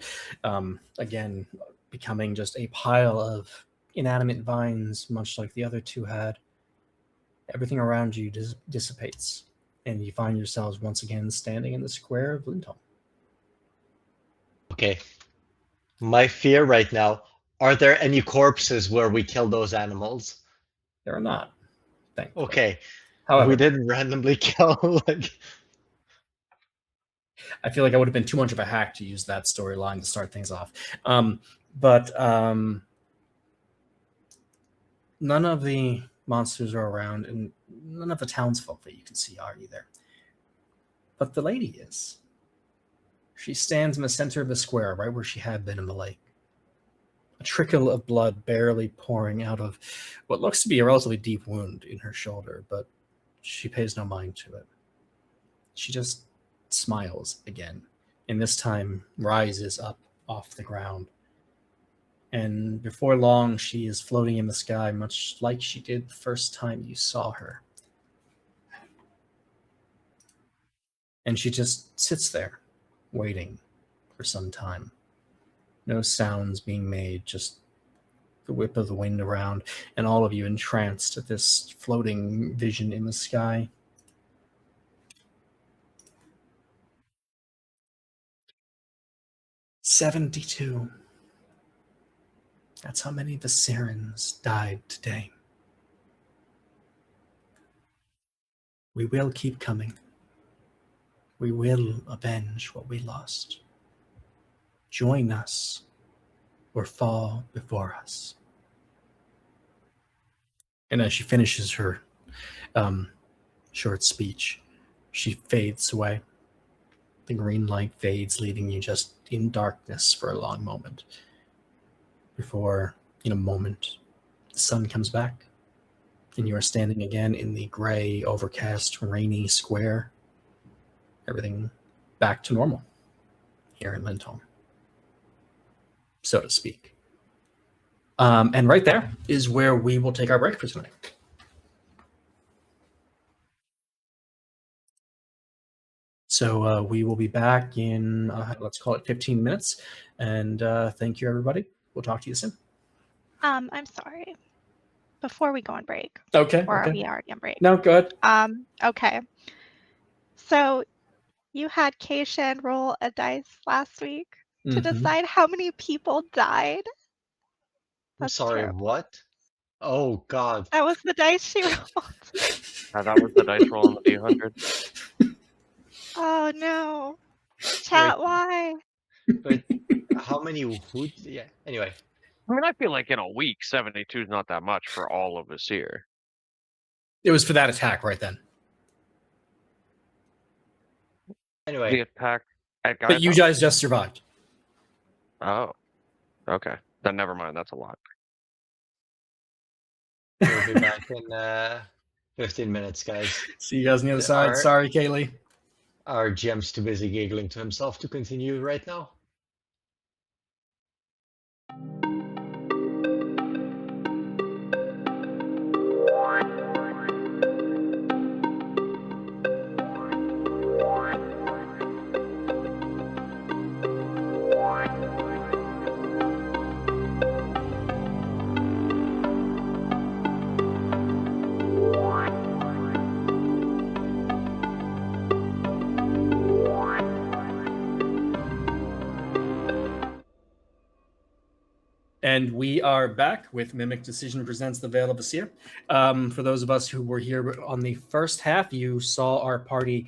again, becoming just a pile of inanimate vines, much like the other two had, everything around you dissipates, and you find yourselves once again standing in the square of Lindholm. Okay. My fear right now, are there any corpses where we kill those animals? There are not. Thankfully. Okay. However, we didn't randomly kill like. I feel like I would have been too much of a hack to use that storyline to start things off. But none of the monsters are around, and none of the townsfolk that you can see are either. But the lady is. She stands in the center of the square, right where she had been in the lake. A trickle of blood barely pouring out of what looks to be a relatively deep wound in her shoulder, but she pays no mind to it. She just smiles again, and this time rises up off the ground. And before long, she is floating in the sky, much like she did the first time you saw her. And she just sits there, waiting for some time. No sounds being made, just the whip of the wind around, and all of you entranced at this floating vision in the sky. "72. That's how many Vesirans died today. We will keep coming. We will avenge what we lost. Join us or fall before us." And as she finishes her short speech, she fades away. The green light fades, leaving you just in darkness for a long moment. Before, in a moment, the sun comes back, and you are standing again in the gray, overcast, rainy square. Everything back to normal here in Lindholm, so to speak. And right there is where we will take our break for tonight. So we will be back in, let's call it 15 minutes. And thank you, everybody. We'll talk to you soon. I'm sorry. Before we go on break. Okay. Or okay. are we already on break? No, good. Okay. So you had Keishan roll a dice last week to decide how many people died. I'm That's sorry, terrible. what? Oh God. That was the dice she rolled. That was the dice roll on the D100. Oh no. Chat, why? But how many who? Yeah. Anyway. I mean, I feel like in a week, 72 is not that much for all of us here. It was for that attack right then. Anyway. The attack at Guy. But you guys just survived. Oh. Okay. Then never mind. That's a lot. We'll be back in 15 minutes, guys. See you guys on the other side. Sorry, Kaylee. Our GM's too busy giggling to himself to continue right now. And we are back with Mimic Decision Presents The Veil of Vesir. For those of us who were here on the first half, you saw our party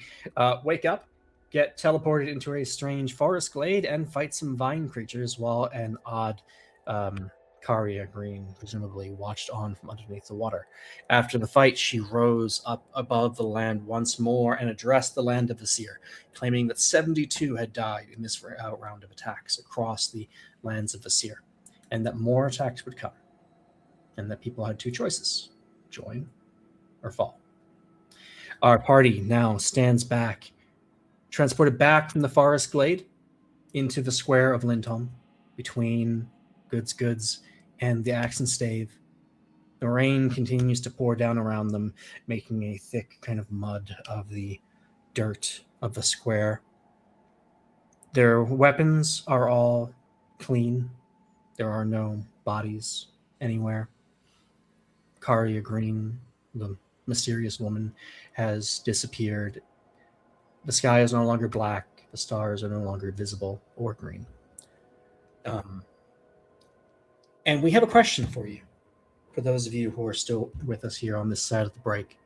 wake up, get teleported into a strange forest glade, and fight some vine creatures while an odd Karia Green presumably watched on from underneath the water. After the fight, she rose up above the land once more and addressed the land of Vesir, claiming that 72 had died in this round of attacks across the lands of Vesir, and that more attacks would come, and that people had two choices: join or fall. Our party now stands back, transported back from the forest glade into the square of Lindholm, between Goods and the axe and stave. The rain continues to pour down around them, making a thick kind of mud of the dirt of the square. Their weapons are all clean. There are no bodies anywhere. Karia Green, the mysterious woman, has disappeared. The sky is no longer black. The stars are no longer visible or green. And we have a question for you, for those of you who are still with us here on this side of the break.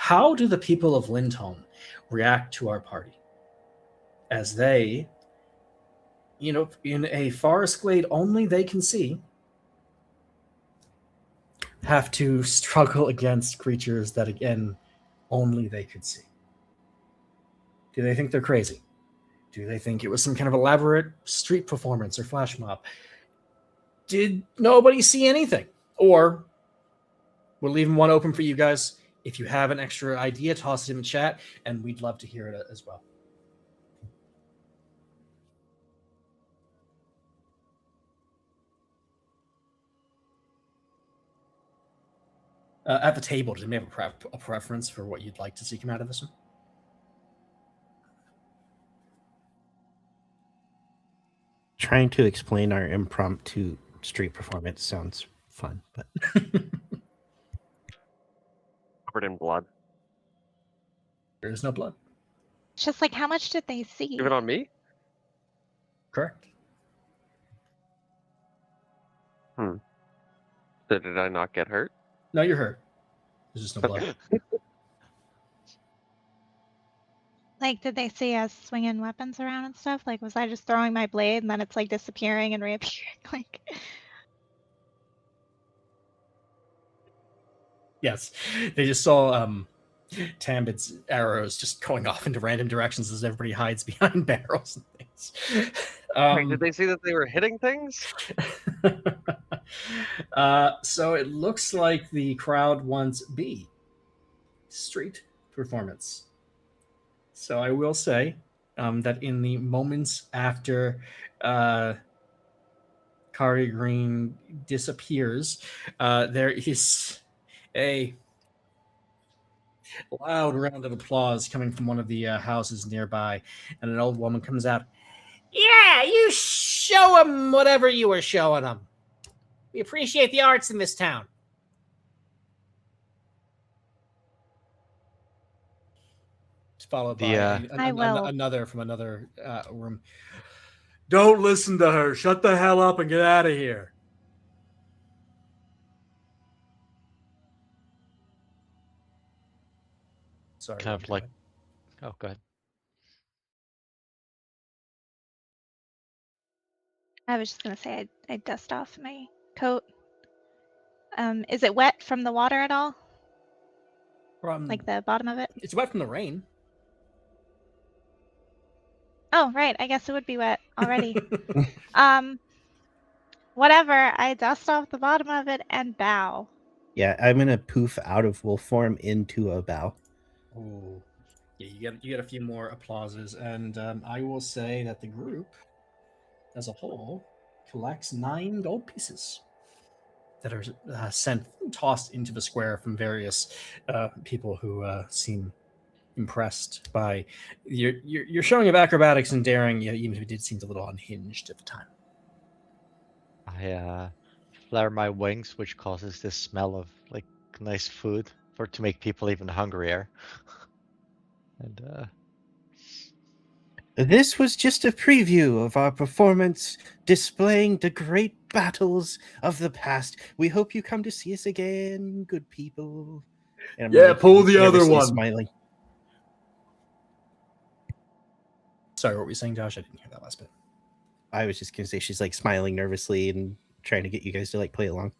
How do the people of Lindholm react to our party? As they, in a forest glade only they can see, have to struggle against creatures that, again, only they could see. Do they think they're crazy? Do they think it was some kind of elaborate street performance or flash mob? Did nobody see anything? Or we're leaving one open for you guys. If you have an extra idea, toss it in the chat, and we'd love to hear it as well. At the table, does anybody have a preference for what you'd like to see come out of this one? Trying to explain our impromptu street performance sounds fun, but Covered in blood. There is no blood. It's just like, how much did they see? Give it on me? Correct. Did I not get hurt? No, you're hurt. There's just no blood. Like, did they see us swinging weapons around and stuff? Like, was I just throwing my blade and then it's like disappearing and reappearing? Like, Yes, they just saw Tambid's arrows just going off into random directions as everybody hides behind barrels and things. Wait, did they see that they were hitting things? So it looks like the crowd wants B, street performance. So I will say that in the moments after Kari Green disappears, there is a loud round of applause coming from one of the houses nearby, and an old woman comes out. Yeah, you show them whatever you were showing them. We appreciate the arts in this town. It's followed by another from another room. Don't listen to her. Shut the hell up and get out of here. Sorry. Kind of like, oh, go ahead. I was just gonna say I dust off my coat. Is it wet from the water at all? Like the bottom of it? It's wet from the rain. Oh, right. I guess it would be wet already. Whatever. I dust off the bottom of it and bow. yeah, I'm gonna poof out of wolf form into a bow. Oh, yeah, you get a few more applauses, and I will say that the group, as a whole, collects 9 gold pieces that are tossed into the square from various people who seem impressed by your showing of acrobatics and daring, even if it did seem a little unhinged at the time. I flare my wings, which causes this smell of like nice food to make people even hungrier. And This was just a preview of our performance displaying the great battles of the past. We hope you come to see us again, good people. And I'm pull the other nervously one. Smiling. Sorry, what were you saying, Josh? I didn't hear that last bit. I was just gonna say she's like smiling nervously and trying to get you guys to like play along.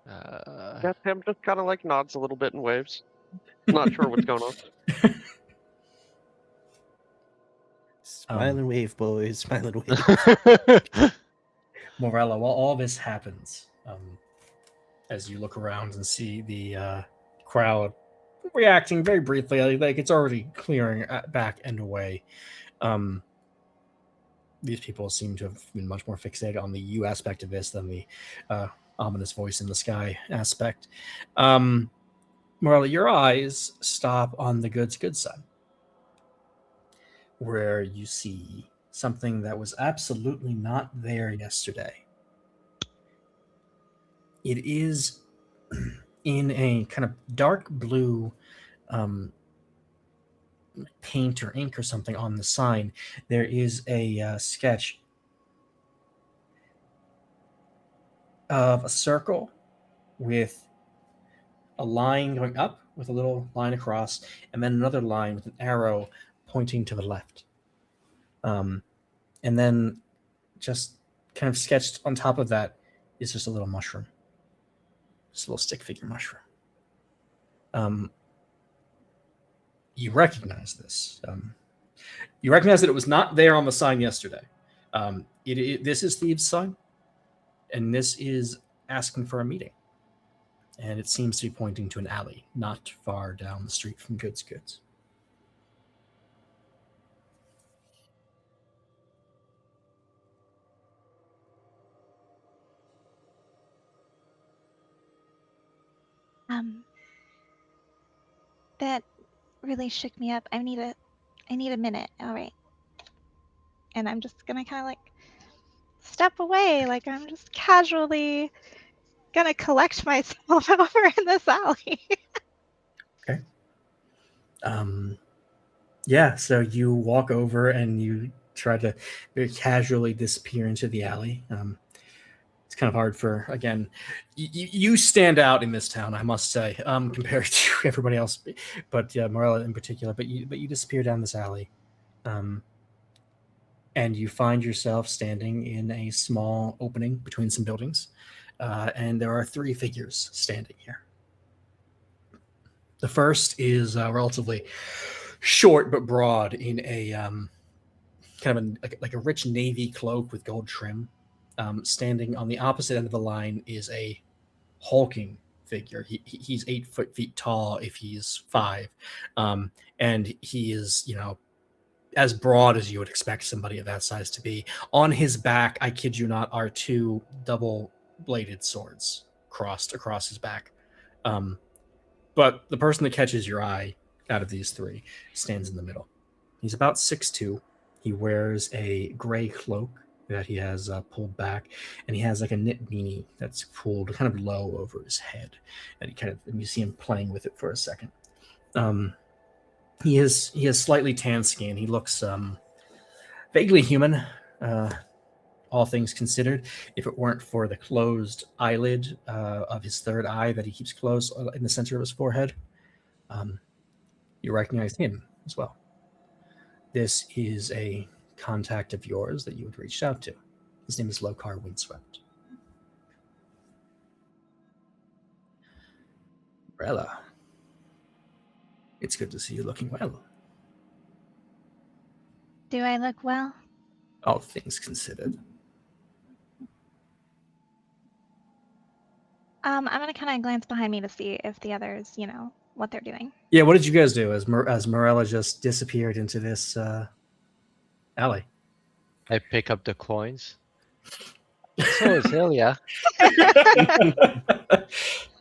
Yeah, Tim just kind of like nods a little bit and waves. Not sure what's going on. Smile and wave, boys. Smile and wave. Morella, while all this happens, as you look around and see the crowd reacting very briefly, like it's already clearing back and away. These people seem to have been much more fixated on the you aspect of this than the ominous voice in the sky aspect. Morella, your eyes stop on the good side, where you see something that was absolutely not there yesterday. It is in a kind of dark blue paint or ink or something on the sign. There is a sketch of a circle with a line going up with a little line across, and then another line with an arrow pointing to the left. And then just kind of sketched on top of that is just a little mushroom, just a little stick figure mushroom. You recognize this. You recognize that it was not there on the sign yesterday. This is Thieves' sign, and this is asking for a meeting. And it seems to be pointing to an alley not far down the street from Goods. That really shook me up. I need a minute. All right. And I'm just gonna kind of like step away, like I'm just casually gonna collect myself over in this alley. Okay. Yeah, so you walk over and you try to very casually disappear into the alley. It's kind of hard for, again, you stand out in this town, I must say, compared to everybody else, but Morella in particular. But you disappear down this alley, and you find yourself standing in a small opening between some buildings, and there are 3 figures standing here. The first is relatively short but broad in a kind of like a rich navy cloak with gold trim. Standing on the opposite end of the line is a hulking figure. He's 8 feet tall if he's 5, and he is, as broad as you would expect somebody of that size to be. On his back, I kid you not, are 2 double-bladed swords crossed across his back. But the person that catches your eye out of these 3 stands in the middle. He's about 6'2". He wears a gray cloak that he has pulled back, and he has like a knit beanie that's pulled kind of low over his head, and you see him playing with it for a second. He has slightly tan skin. He looks vaguely human, all things considered, if it weren't for the closed eyelid of his third eye that he keeps closed in the center of his forehead. You recognize him as well. This is a contact of yours that you had reached out to. His name is Lokar Windswept. Rella, it's good to see you looking well. Do I look well? All things considered. I'm gonna kind of glance behind me to see if the others, what they're doing. Yeah, what did you guys do as Morella just disappeared into this alley? I pick up the coins. So Azalea.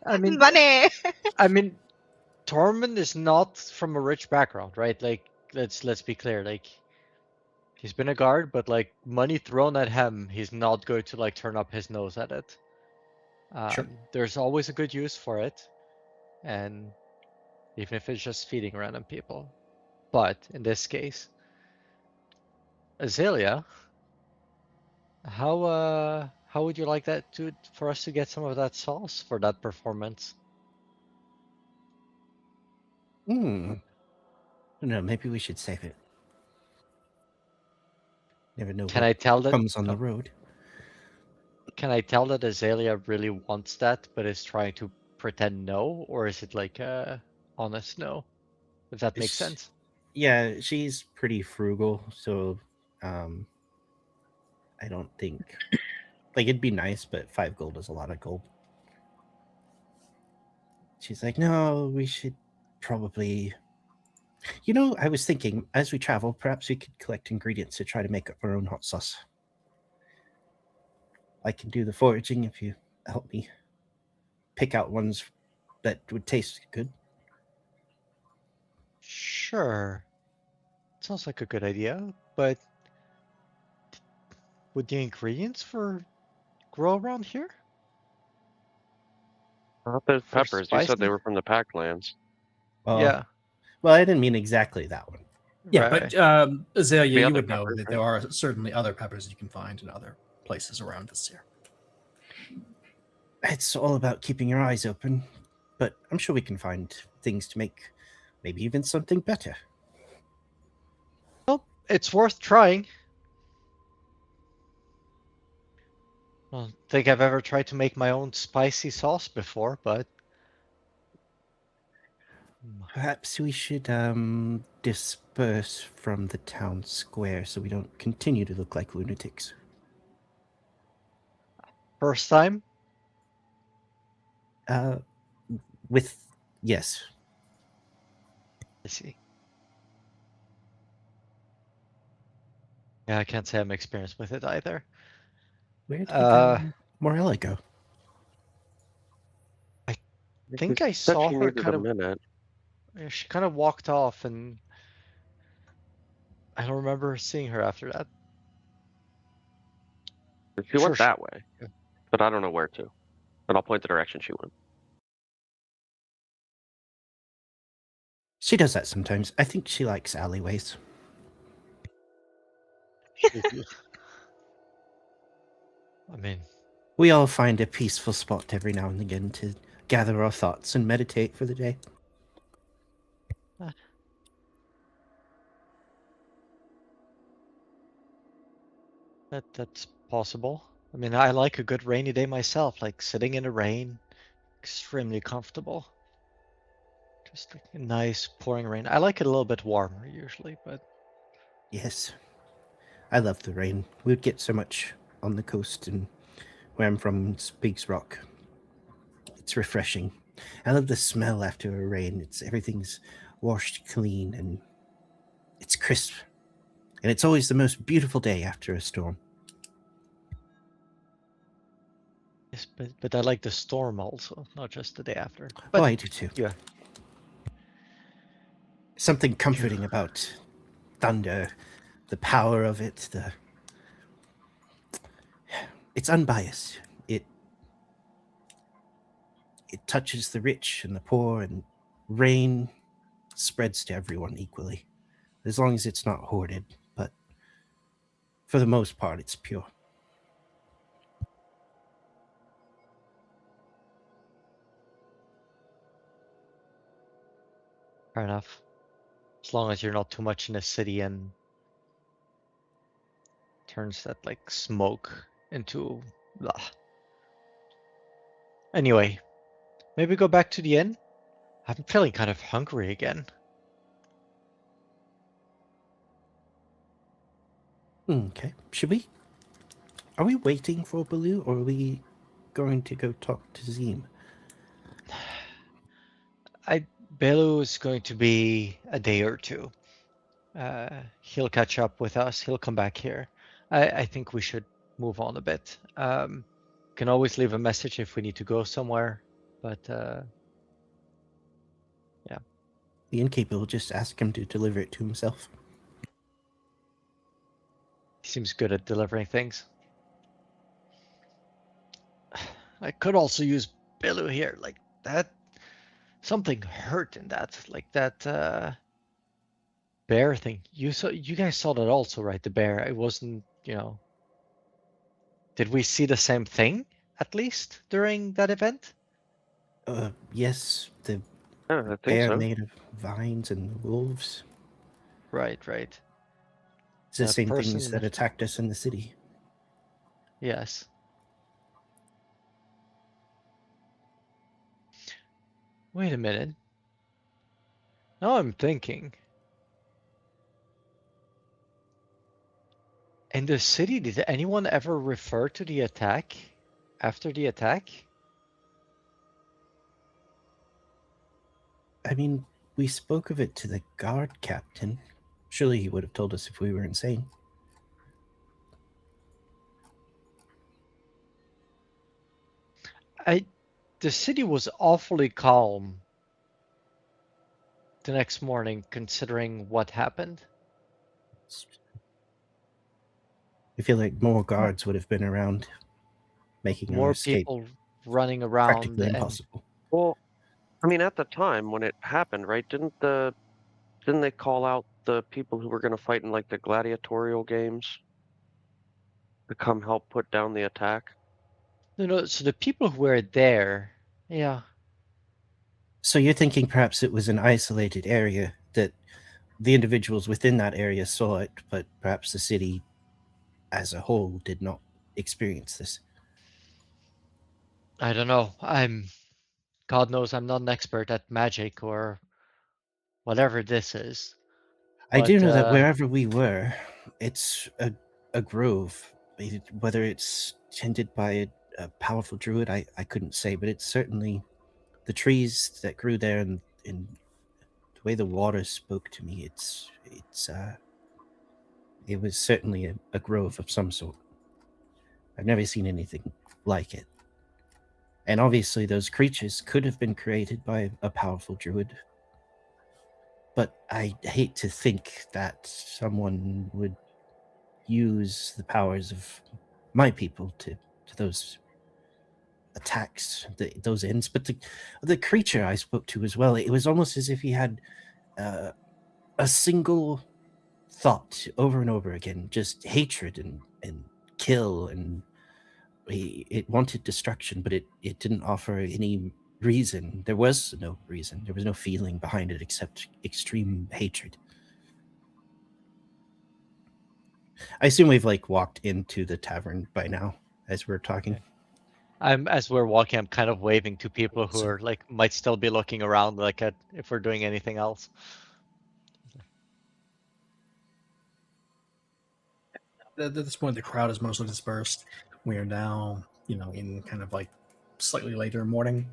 I mean, Money. I mean, Tormund is not from a rich background, right? Like, let's be clear. Like, he's been a guard, but like money thrown at him, he's not going to like turn up his nose at it. Sure. There's always a good use for it, and even if it's just feeding random people. But in this case, Azalea, how would you like that for us to get some of that sauce for that performance? No, maybe we should save it. Never know Can what I tell that comes on the road. Can I tell that Azalea really wants that, but is trying to pretend no, or is it like a honest no? If that makes sense. Yeah, she's pretty frugal, so I don't think like it'd be nice, but 5 gold is a lot of gold. She's like, no, we should probably. I was thinking as we travel, perhaps we could collect ingredients to try to make up our own hot sauce. I can do the foraging if you help me pick out ones that would taste good. Sure. Sounds like a good idea, but would the ingredients grow around here? Not those For peppers. You said they spicy? were from the Pack Lands. Yeah. Well, I didn't mean exactly that one. Yeah, right. but Azalea, The you other would know peppers, that right? there are certainly other peppers you can find in other places around Vesir. It's all about keeping your eyes open, but I'm sure we can find things to make maybe even something better. Well, it's worth trying. I don't think I've ever tried to make my own spicy sauce before, but Perhaps we should disperse from the town square so we don't continue to look like lunatics. first time. Uh, with yes, I see. Yeah, I can't say I'm experienced with it either. where did Uh, Morella go? I She think I said saw she her needed kind a of. minute. She kind of walked off, and I don't remember seeing her after that. She Sure, went that way, yeah. but I don't know where to. And I'll point the direction she went. She does that sometimes. I think she likes alleyways. I mean, We all find a peaceful spot every now and again to gather our thoughts and meditate for the day. that's possible. I mean, I like a good rainy day myself, like sitting in the rain, extremely comfortable. Just like a nice pouring rain. I like it a little bit warmer usually, but Yes, I love the rain. We would get so much on the coast, and where I'm from, Speaks Rock. It's refreshing. I love the smell after a rain. Everything's washed clean and it's crisp. And it's always the most beautiful day after a storm. yes, but I like the storm also, not just the day after. Oh, But I do too. yeah, Something comforting about thunder, the power of it, it's unbiased. It touches the rich and the poor, and rain spreads to everyone equally, as long as it's not hoarded. But for the most part, it's pure. fair enough. As long as you're not too much in the city and turns that like smoke into blah. Anyway, maybe go back to the inn. I'm feeling kind of hungry again. Okay, should we? Are we waiting for Baloo, or are we going to go talk to Zim? Belu is going to be a day or two. He'll catch up with us. He'll come back here. I think we should move on a bit. Can always leave a message if we need to go somewhere, but yeah. The innkeeper will just ask him to deliver it to himself. He seems good at delivering things. I could also use Belu here, like that. Something hurt in that, like that bear thing. You guys saw that also, right? The bear. It wasn't, Did we see the same thing at least during that event? Yes, the Yeah, I think bear so. made of vines and wolves. Right. It's the A same things person. that attacked us in the city. Yes. Wait a minute. Now I'm thinking. In the city, did anyone ever refer to the attack after the attack? I mean, we spoke of it to the guard captain. Surely he would have told us if we were insane. The city was awfully calm the next morning, considering what happened. I feel like more guards would have been around, making our More escape people running around, practically and impossible. Well, I mean, at the time when it happened, right? Didn't they call out the people who were going to fight in like the gladiatorial games to come help put down the attack? No. So the people who were there, yeah. So you're thinking perhaps it was an isolated area that the individuals within that area saw it, but perhaps the city as a whole did not experience this. I don't know. God knows I'm not an expert at magic or whatever this is. I do But know that wherever we were, it's a grove. Whether it's tended by a powerful druid, I couldn't say, but it's certainly the trees that grew there and the way the water spoke to me. It was certainly a grove of some sort. I've never seen anything like it. And obviously, those creatures could have been created by a powerful druid. But I hate to think that someone would use the powers of my people to those attacks, those ends. But the creature I spoke to as well, it was almost as if he had a single thought over and over again, just hatred and kill, and it wanted destruction, but it didn't offer any reason. There was no reason. There was no feeling behind it except extreme hatred. I assume we've walked into the tavern by now as we're talking. as we're walking, I'm kind of waving to people who are might still be looking around, at if we're doing anything else. At this point, the crowd is mostly dispersed. We are now, in kind of slightly later morning.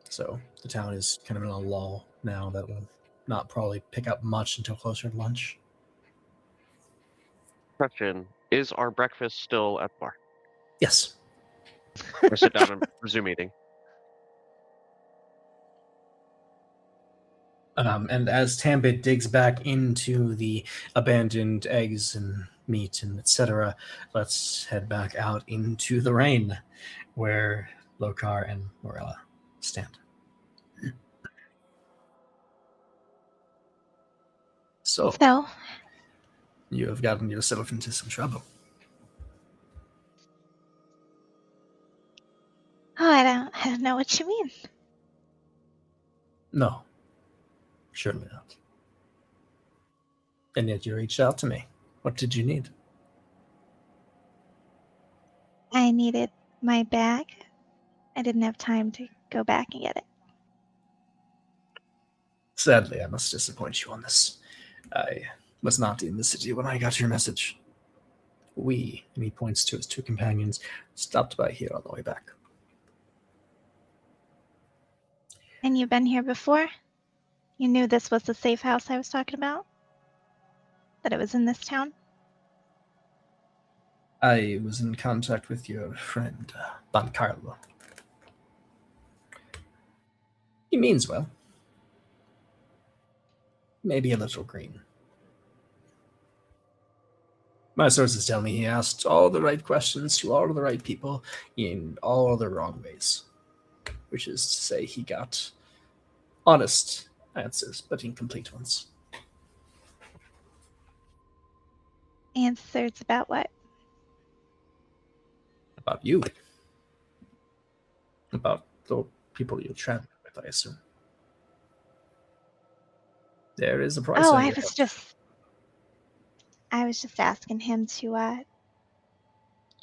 So the town is kind of in a lull now that will not probably pick up much until closer to lunch. Question: is our breakfast still at the bar? Yes. Or sit down and resume eating? And as Tambit digs back into the abandoned eggs and meat and etc., let's head back out into the rain where Lokar and Morella stand. So, So, you have gotten yourself into some trouble. oh, I don't know what you mean. No, surely not. And yet you reached out to me. What did you need? I needed my bag. I didn't have time to go back and get it. Sadly, I must disappoint you on this. I was not in the city when I got your message. We, and he points to his two companions, stopped by here on the way back. And you've been here before? You knew this was the safe house I was talking about? That it was in this town? I was in contact with your friend, Don Carlo. He means well. Maybe a little green. My sources tell me he asked all the right questions to all of the right people in all the wrong ways. Which is to say, he got honest answers, but incomplete ones. Answers about what? About you. About the people you're traveling with, I assume. There is a price Oh, on I your was head. just asking him to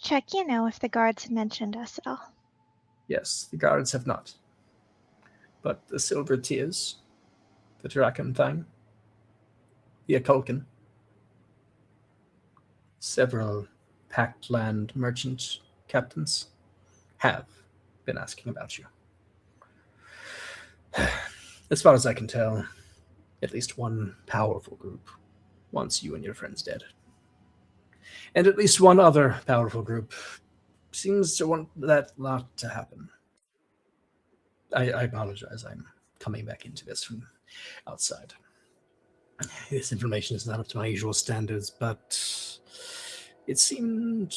check, if the guards had mentioned us at all. Yes, the guards have not. But the Silver Tears, the Drakenfang, the Akulkin, several Pact Land merchant captains have been asking about you. As far as I can tell, at least one powerful group wants you and your friends dead. And at least one other powerful group seems to want that not to happen. I apologize. I'm coming back into this from outside. This information is not up to my usual standards, but it seemed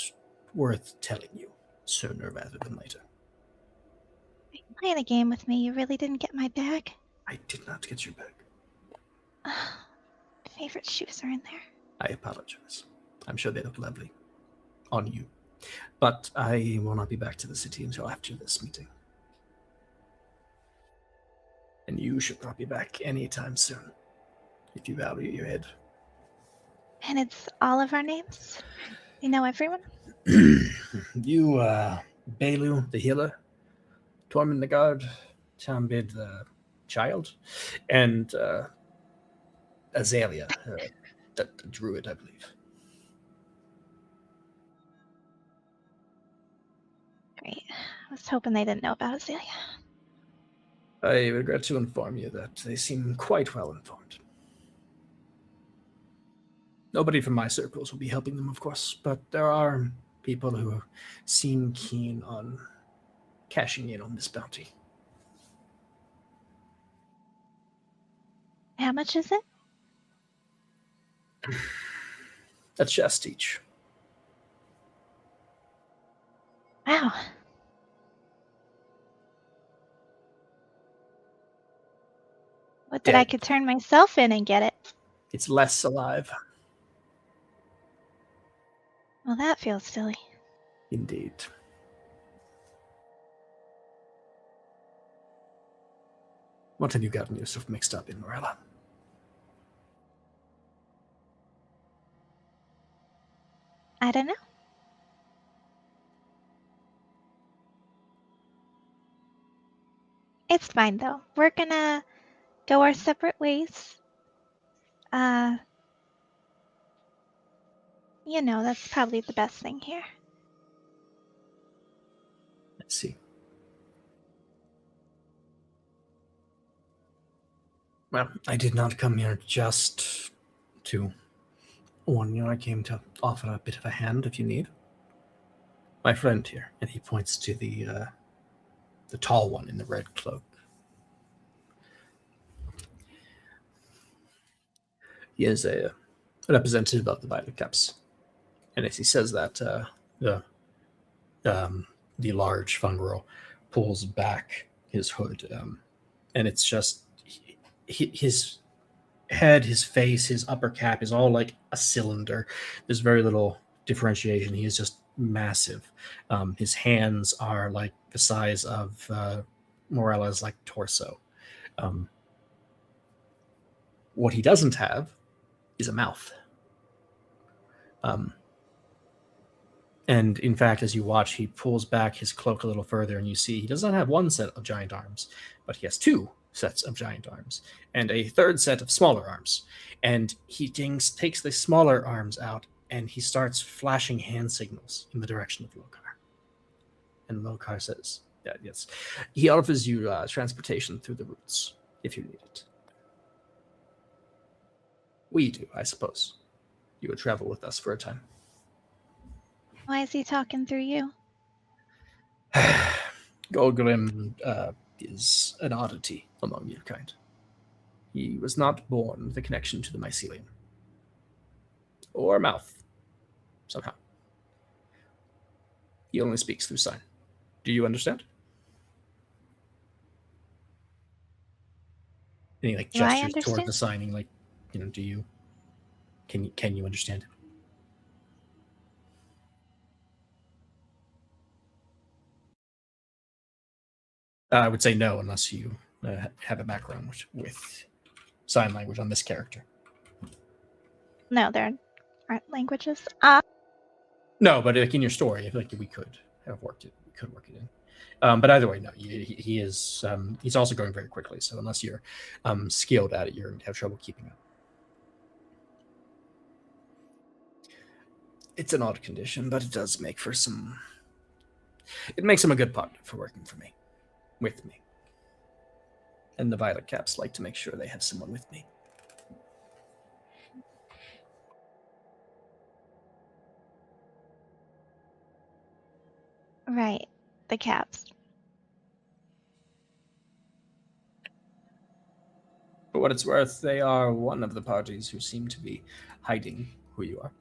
worth telling you sooner rather than later. Are you playing a game with me? You really didn't get my bag? I did not get your bag. My favorite shoes are in there. I apologize. I'm sure they look lovely on you. But I will not be back to the city until after this meeting. And you should not be back anytime soon, if you value your head. And it's all of our names? You know everyone? You, Belu, the healer, Tormund the guard, Tambid the child, and Azalea, the druid, I believe. Great. I was hoping they didn't know about Azalea. I regret to inform you that they seem quite well informed. Nobody from my circles will be helping them, of course, but there are people who seem keen on cashing in on this bounty. How much is it? A chest each. Wow. What that I Dead. could turn myself in and get it. It's less alive. Well, that feels silly. Indeed. What have you gotten yourself mixed up in, Morella? I don't know. It's fine though. We're gonna go our separate ways. You know, that's probably the best thing here. I see. Well, I did not come here just to warn you. I came to offer a bit of a hand if you need. My friend here, and he points to the tall one in the red cloak. He is a representative of the Violet Caps, and as he says that, the large fungal pulls back his hood, and it's just his head, his face, his upper cap is all like a cylinder. There's very little differentiation. He is just massive. His hands are like the size of Morella's like torso. What he doesn't have is a mouth. And in fact, as you watch, he pulls back his cloak a little further, and you see he does not have one set of giant arms, but he has two sets of giant arms and a third set of smaller arms. And he takes the smaller arms out, and he starts flashing hand signals in the direction of Lokar. And Lokar says, yeah, yes, he offers you transportation through the routes if you need it. We do, I suppose. You would travel with us for a time. Why is he talking through you? Golgrim is an oddity among your kind. He was not born with a connection to the mycelium. Or mouth, somehow. He only speaks through sign. Do you understand? And he like Do I gestures toward understand? the signing, like, do you can you understand him? I would say no, unless you have a background with sign language on this character. No, there aren't languages. No, but like in your story, I feel like we could have worked it. We could work it in. But either way, no. He is. He's also going very quickly. So unless you're skilled at it, you're going to have trouble keeping up. It's an odd condition, but it does make for some. It makes him a good partner for working for me, with me. And the Violet Caps like to make sure they have someone with me. Right, the caps. For what it's worth, they are one of the parties who seem to be hiding who you are.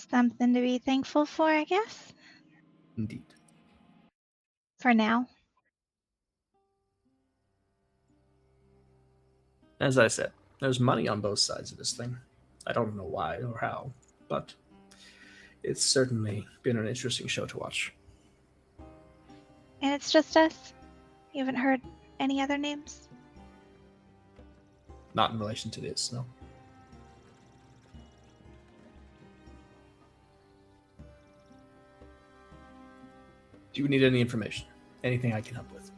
Something to be thankful for, I guess. Indeed. For now. As I said, there's money on both sides of this thing. I don't know why or how, but it's certainly been an interesting show to watch. And it's just us? You haven't heard any other names? Not in relation to this, no. Do you need any information? Anything I can help with?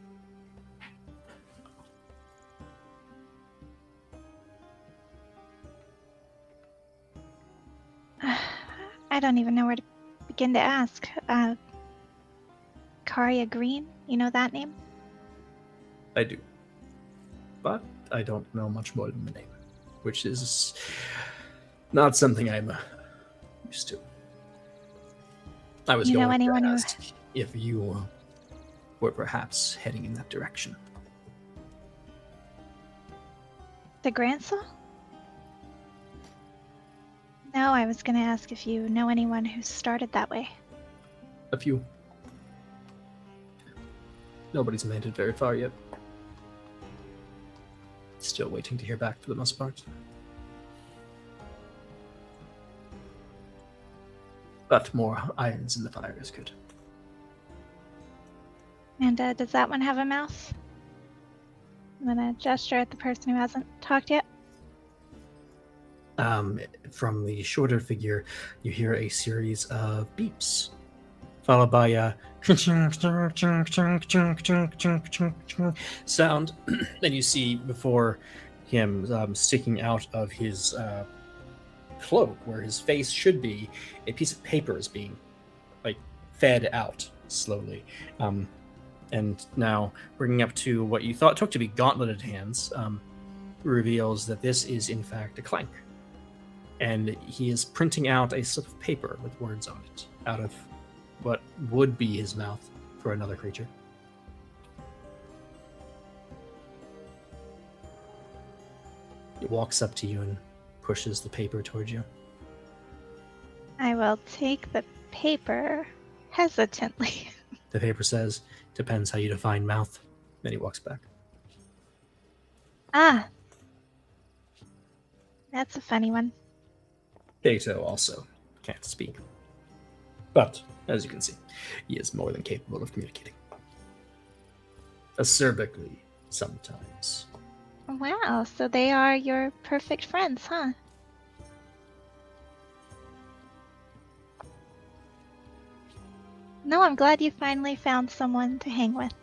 I don't even know where to begin to ask. Karia Green, you know that name? I do. But I don't know much more than the name, which is not something I'm used to. I was You know going anyone to who- ask if you were perhaps heading in that direction. The Grancel? No, I was gonna ask if you know anyone who started that way. A few. Nobody's made it very far yet. Still waiting to hear back for the most part. But more irons in the fire is good. And does that one have a mouth? I'm gonna gesture at the person who hasn't talked yet. From the shorter figure, you hear a series of beeps, followed by a sound. Then you see before him sticking out of his cloak, where his face should be, a piece of paper is being fed out slowly. And now bringing up to what you thought took to be gauntleted hands, reveals that this is in fact a clank. And he is printing out a slip of paper with words on it out of what would be his mouth for another creature. He walks up to you and pushes the paper towards you. I will take the paper hesitantly. The paper says, "Depends how you define mouth." Then he walks back. Ah. That's a funny one. Kato also can't speak. But, as you can see, he is more than capable of communicating. Acerbically, sometimes. Wow, so they are your perfect friends, huh? No, I'm glad you finally found someone to hang with.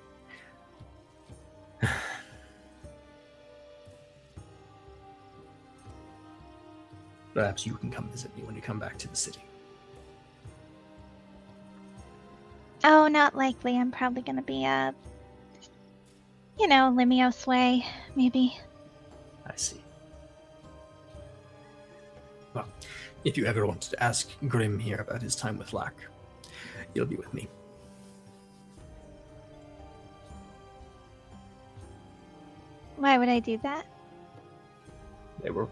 Perhaps you can come visit me when you come back to the city. Oh, not likely. I'm probably gonna be Limios way, maybe. I see. Well, if you ever wanted to ask Grim here about his time with Lack, you'll be with me. Why would I do that? They were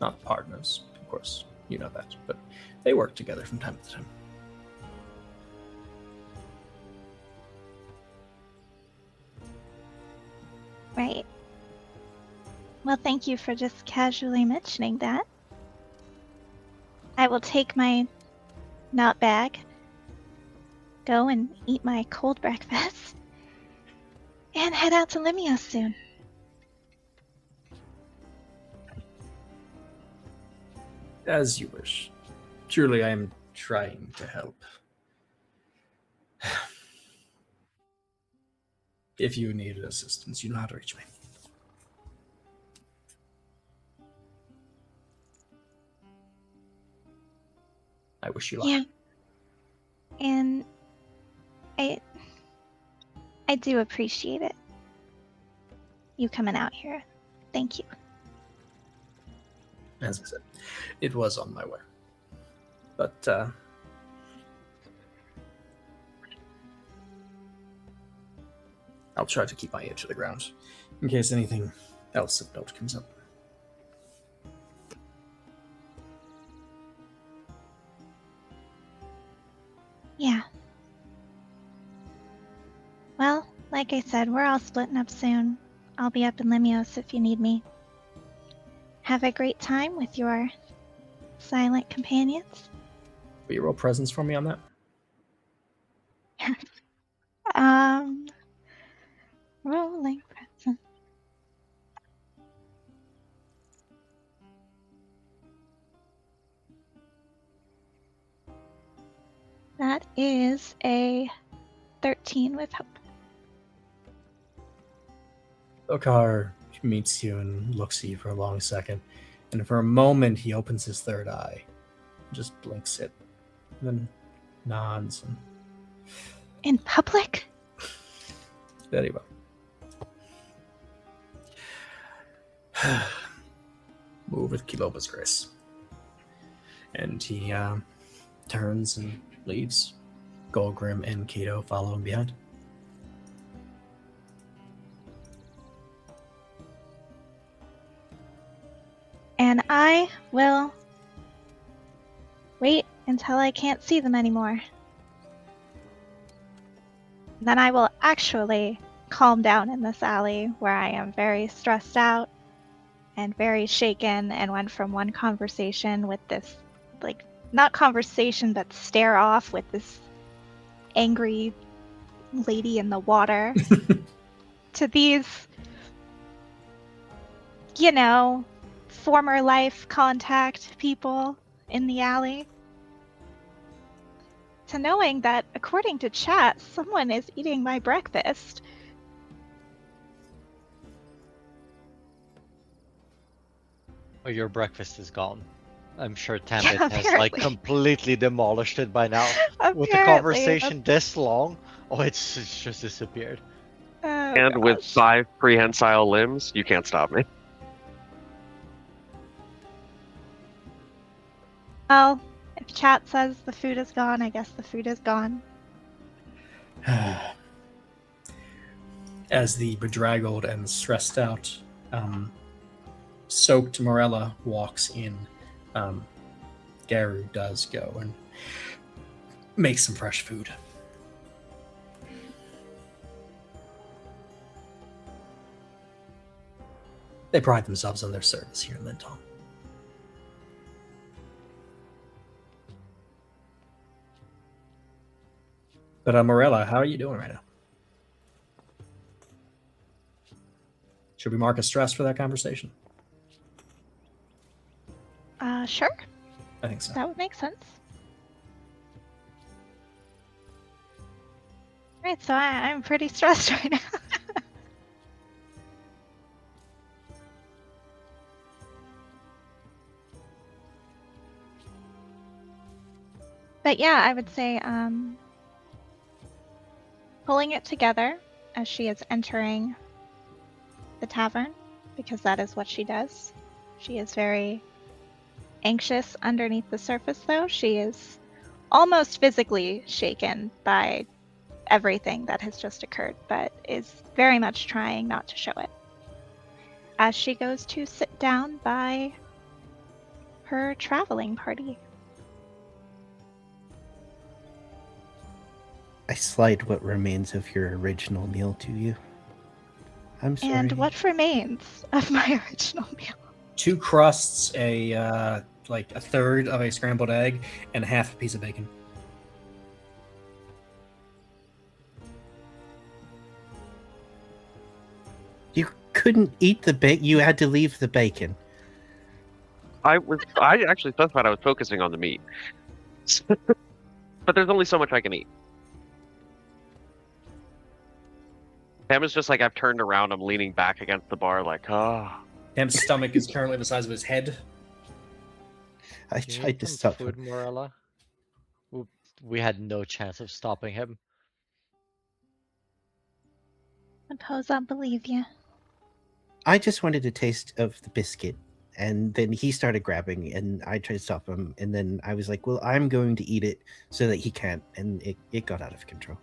not partners, of course, you know that, but they work together from time to time. Right. Well, thank you for just casually mentioning that. I will take my not bag, go and eat my cold breakfast, and head out to Limios soon. As you wish. Truly, I am trying to help. If you needed assistance, you know how to reach me. I wish you luck. Yeah. And I do appreciate it. You coming out here. Thank you. As I said, it was on my way. But, I'll try to keep my ear to the ground in case anything else of note comes up. Yeah. Well, like I said, we're all splitting up soon. I'll be up in Limios if you need me. Have a great time with your silent companions. Will you roll presence for me on that? Rolling present. That is a 13 with hope. Okar meets you and looks at you for a long second, and for a moment he opens his third eye, just blinks it, and then nods and In public? very well. Move with Kiloba's grace. And he turns and leaves. Golgrim and Kato follow him behind. And I will wait until I can't see them anymore. Then I will actually calm down in this alley where I am very stressed out and very shaken, and went from one conversation with this, like, not conversation, but stare off with this angry lady in the water to these, you know, former life contact people in the alley, to knowing that, according to chat, someone is eating my breakfast. Oh, your breakfast is gone. I'm sure Tambit has like apparently. completely demolished it by now. With the Apparently, conversation this long, it's just disappeared. oh, And with gosh. 5 prehensile limbs, you can't stop me. Well, if chat says the food is gone, I guess the food is gone. As the bedraggled and stressed out, soaked Morella walks in, Garu does go and make some fresh food. They pride themselves on their service here in Linton. But Morella, how are you doing right now? Should we mark a stress for that conversation? Sure, I think so. that would make sense. Right, so I'm pretty stressed right now. But yeah, I would say pulling it together as she is entering the tavern, because that is what she does. She is very anxious underneath the surface, though. She is almost physically shaken by everything that has just occurred, but is very much trying not to show it. As she goes to sit down by her traveling party. I slide what remains of your original meal to you. I'm sorry. And what remains of my original meal? 2 crusts, like a third of a scrambled egg, and half a piece of bacon. You couldn't eat the bacon. You had to leave the bacon. I actually specified I was focusing on the meat. But there's only so much I can eat. Pam is just like, I've turned around, I'm leaning back against the bar like, ah. Ham's stomach is currently the size of his head. I You tried need to some stop food, him. Morella. We had no chance of stopping him. Suppose I'll believe you. I just wanted a taste of the biscuit. And then he started grabbing, and I tried to stop him. And then I was like, well, I'm going to eat it so that he can't. And it got out of control.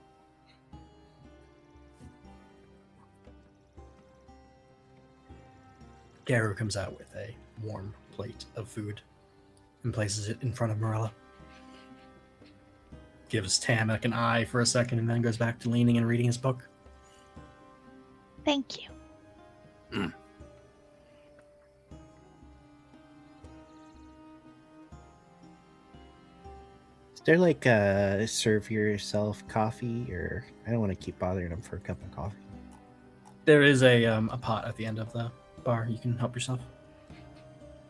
Garu comes out with a warm plate of food and places it in front of Morella. Gives Tamak an eye for a second and then goes back to leaning and reading his book. Thank you. They're like serve yourself coffee, or I don't want to keep bothering them for a cup of coffee. There is a pot at the end of the bar. You can help yourself.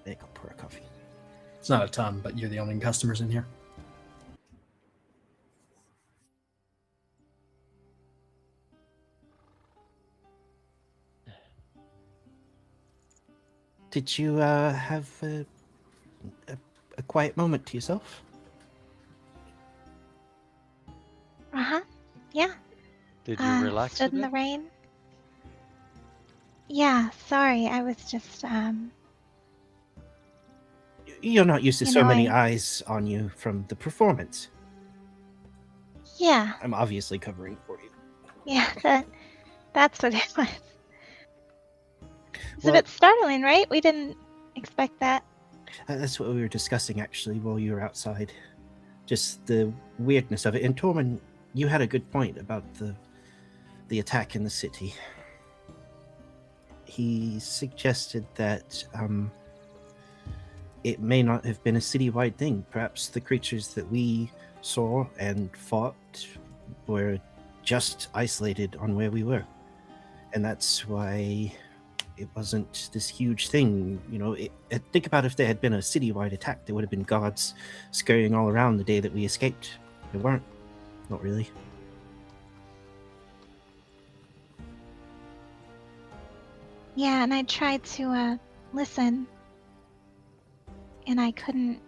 They go pour a coffee. It's not a ton, but you're the only customers in here. Did you have a quiet moment to yourself? Uh-huh. Yeah. Did you relax a Stood in the bit? rain. Yeah, sorry. I was just, You're not used to You so know, many I- eyes on you from the performance. yeah. I'm obviously covering for you. Yeah, that's what it was. It's Well- a bit startling, right? We didn't expect that. That's what we were discussing actually while you were outside. Just the weirdness of it. And Tormund, you had a good point about the attack in the city. He suggested that it may not have been a citywide thing. Perhaps the creatures that we saw and fought were just isolated on where we were. And that's why it wasn't this huge thing. You know, think about if there had been a citywide attack, there would have been guards scurrying all around the day that we escaped. There weren't. Not really. Yeah, and I tried to listen, and I couldn't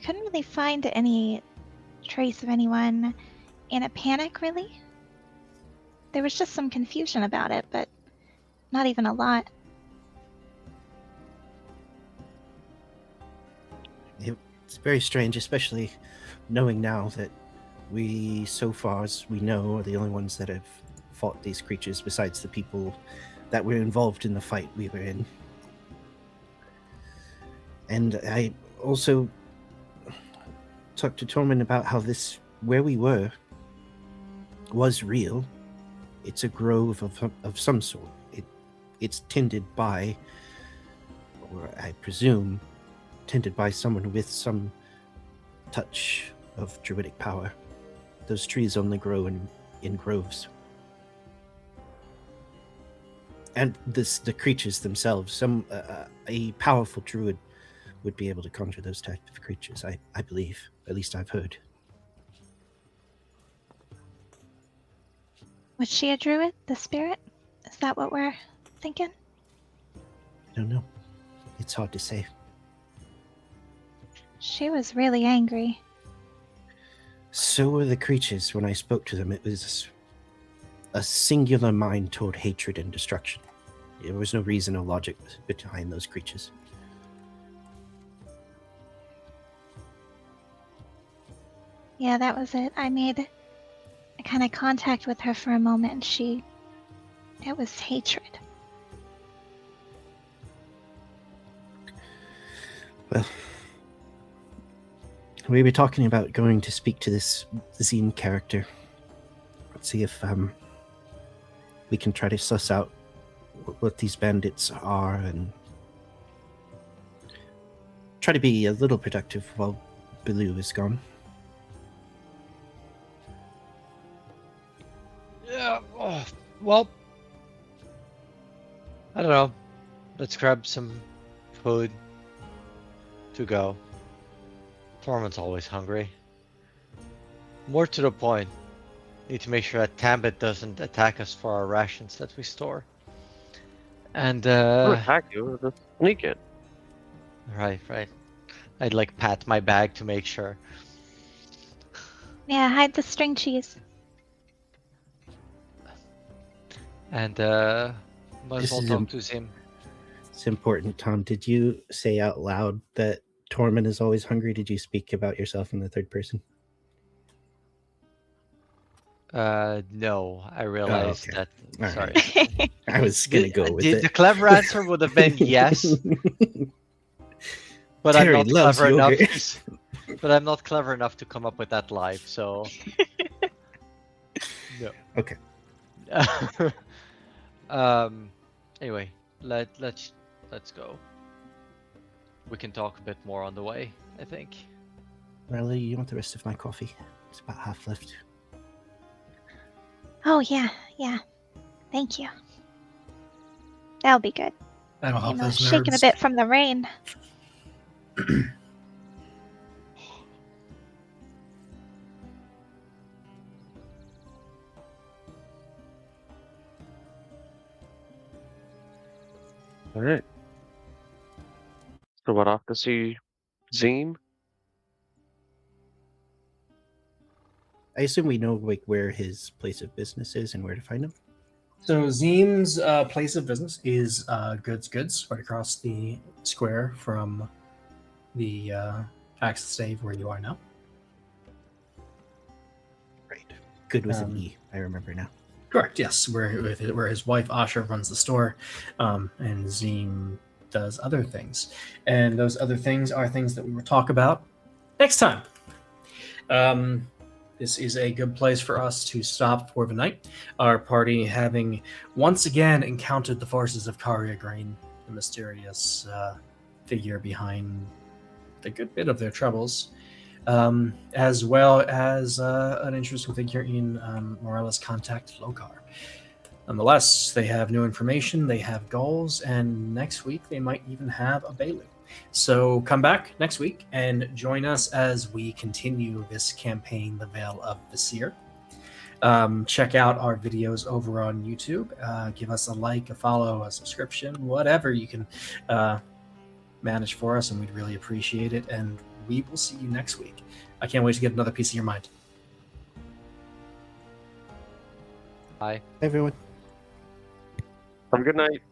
really find any trace of anyone in a panic, really. There was just some confusion about it, but not even a lot. It's very strange, especially knowing now that we, so far as we know, are the only ones that have fought these creatures besides the people that were involved in the fight we were in. And I also talked to Tormund about how this, where we were, was real. It's a grove of some sort. It's tended by, or I presume, tended by someone with some touch of druidic power. Those trees only grow in groves. And the creatures themselves, a powerful druid would be able to conjure those type of creatures, I believe. At least I've heard. Was she a druid, the spirit? Is that what we're thinking? I don't know. It's hard to say. She was really angry. So were the creatures when I spoke to them. It was a singular mind toward hatred and destruction. There was no reason or logic behind those creatures. Yeah, that was it. I made a kind of contact with her for a moment, and it was hatred. Well, we were talking about going to speak to this Zine character. Let's see if we can try to suss out what these bandits are and try to be a little productive while Baloo is gone. Yeah. Oh, well, I don't know. Let's grab some food to go. Tormund's always hungry. More to the point, need to make sure that Tambit doesn't attack us for our rations that we store. And We'll attack you. We'll just sneak it. right. I'd like pat my bag to make sure. Yeah, hide the string cheese. And might as This well is talk to Zim. It's important, Tom. Did you say out loud that Tormund is always hungry? Did you speak about yourself in the third person? No, I realized okay. that. All Sorry. right. I was gonna go with it. The clever answer would have been yes, but I'm Terry not loves clever enough. yogurt. But I'm not clever enough to come up with that live. So no. Okay. Anyway, let's go. We can talk a bit more on the way, I think. Riley, you want the rest of my coffee? It's about half left. Oh, yeah, yeah. Thank you. That'll be good. That'll help I'm those shaking a nerves. bit from the rain. All right. So what, off to see Zine? I assume we know like where his place of business is and where to find him. So Zeem's place of business is Goods, right across the square from the access stave where you are now. Right. Good with an Um, E. I remember now. Correct. Yes, where his wife Asha runs the store, and Zeem does other things, and those other things are things that we will talk about next time. This is a good place for us to stop for the night. Our party having once again encountered the forces of Karya Green, the mysterious figure behind a good bit of their troubles, as well as an interesting figure in Morella's contact, Lokar. Nonetheless, they have new information, they have goals, and next week they might even have a Bailey. So come back next week and join us as we continue this campaign, The Veil of Vesir. Check out our videos over on YouTube. Give us a like, a follow, a subscription, whatever you can manage for us, and we'd really appreciate it. And we will see you next week. I can't wait to get another piece of your mind. Hi. Hey, everyone. Have a good night.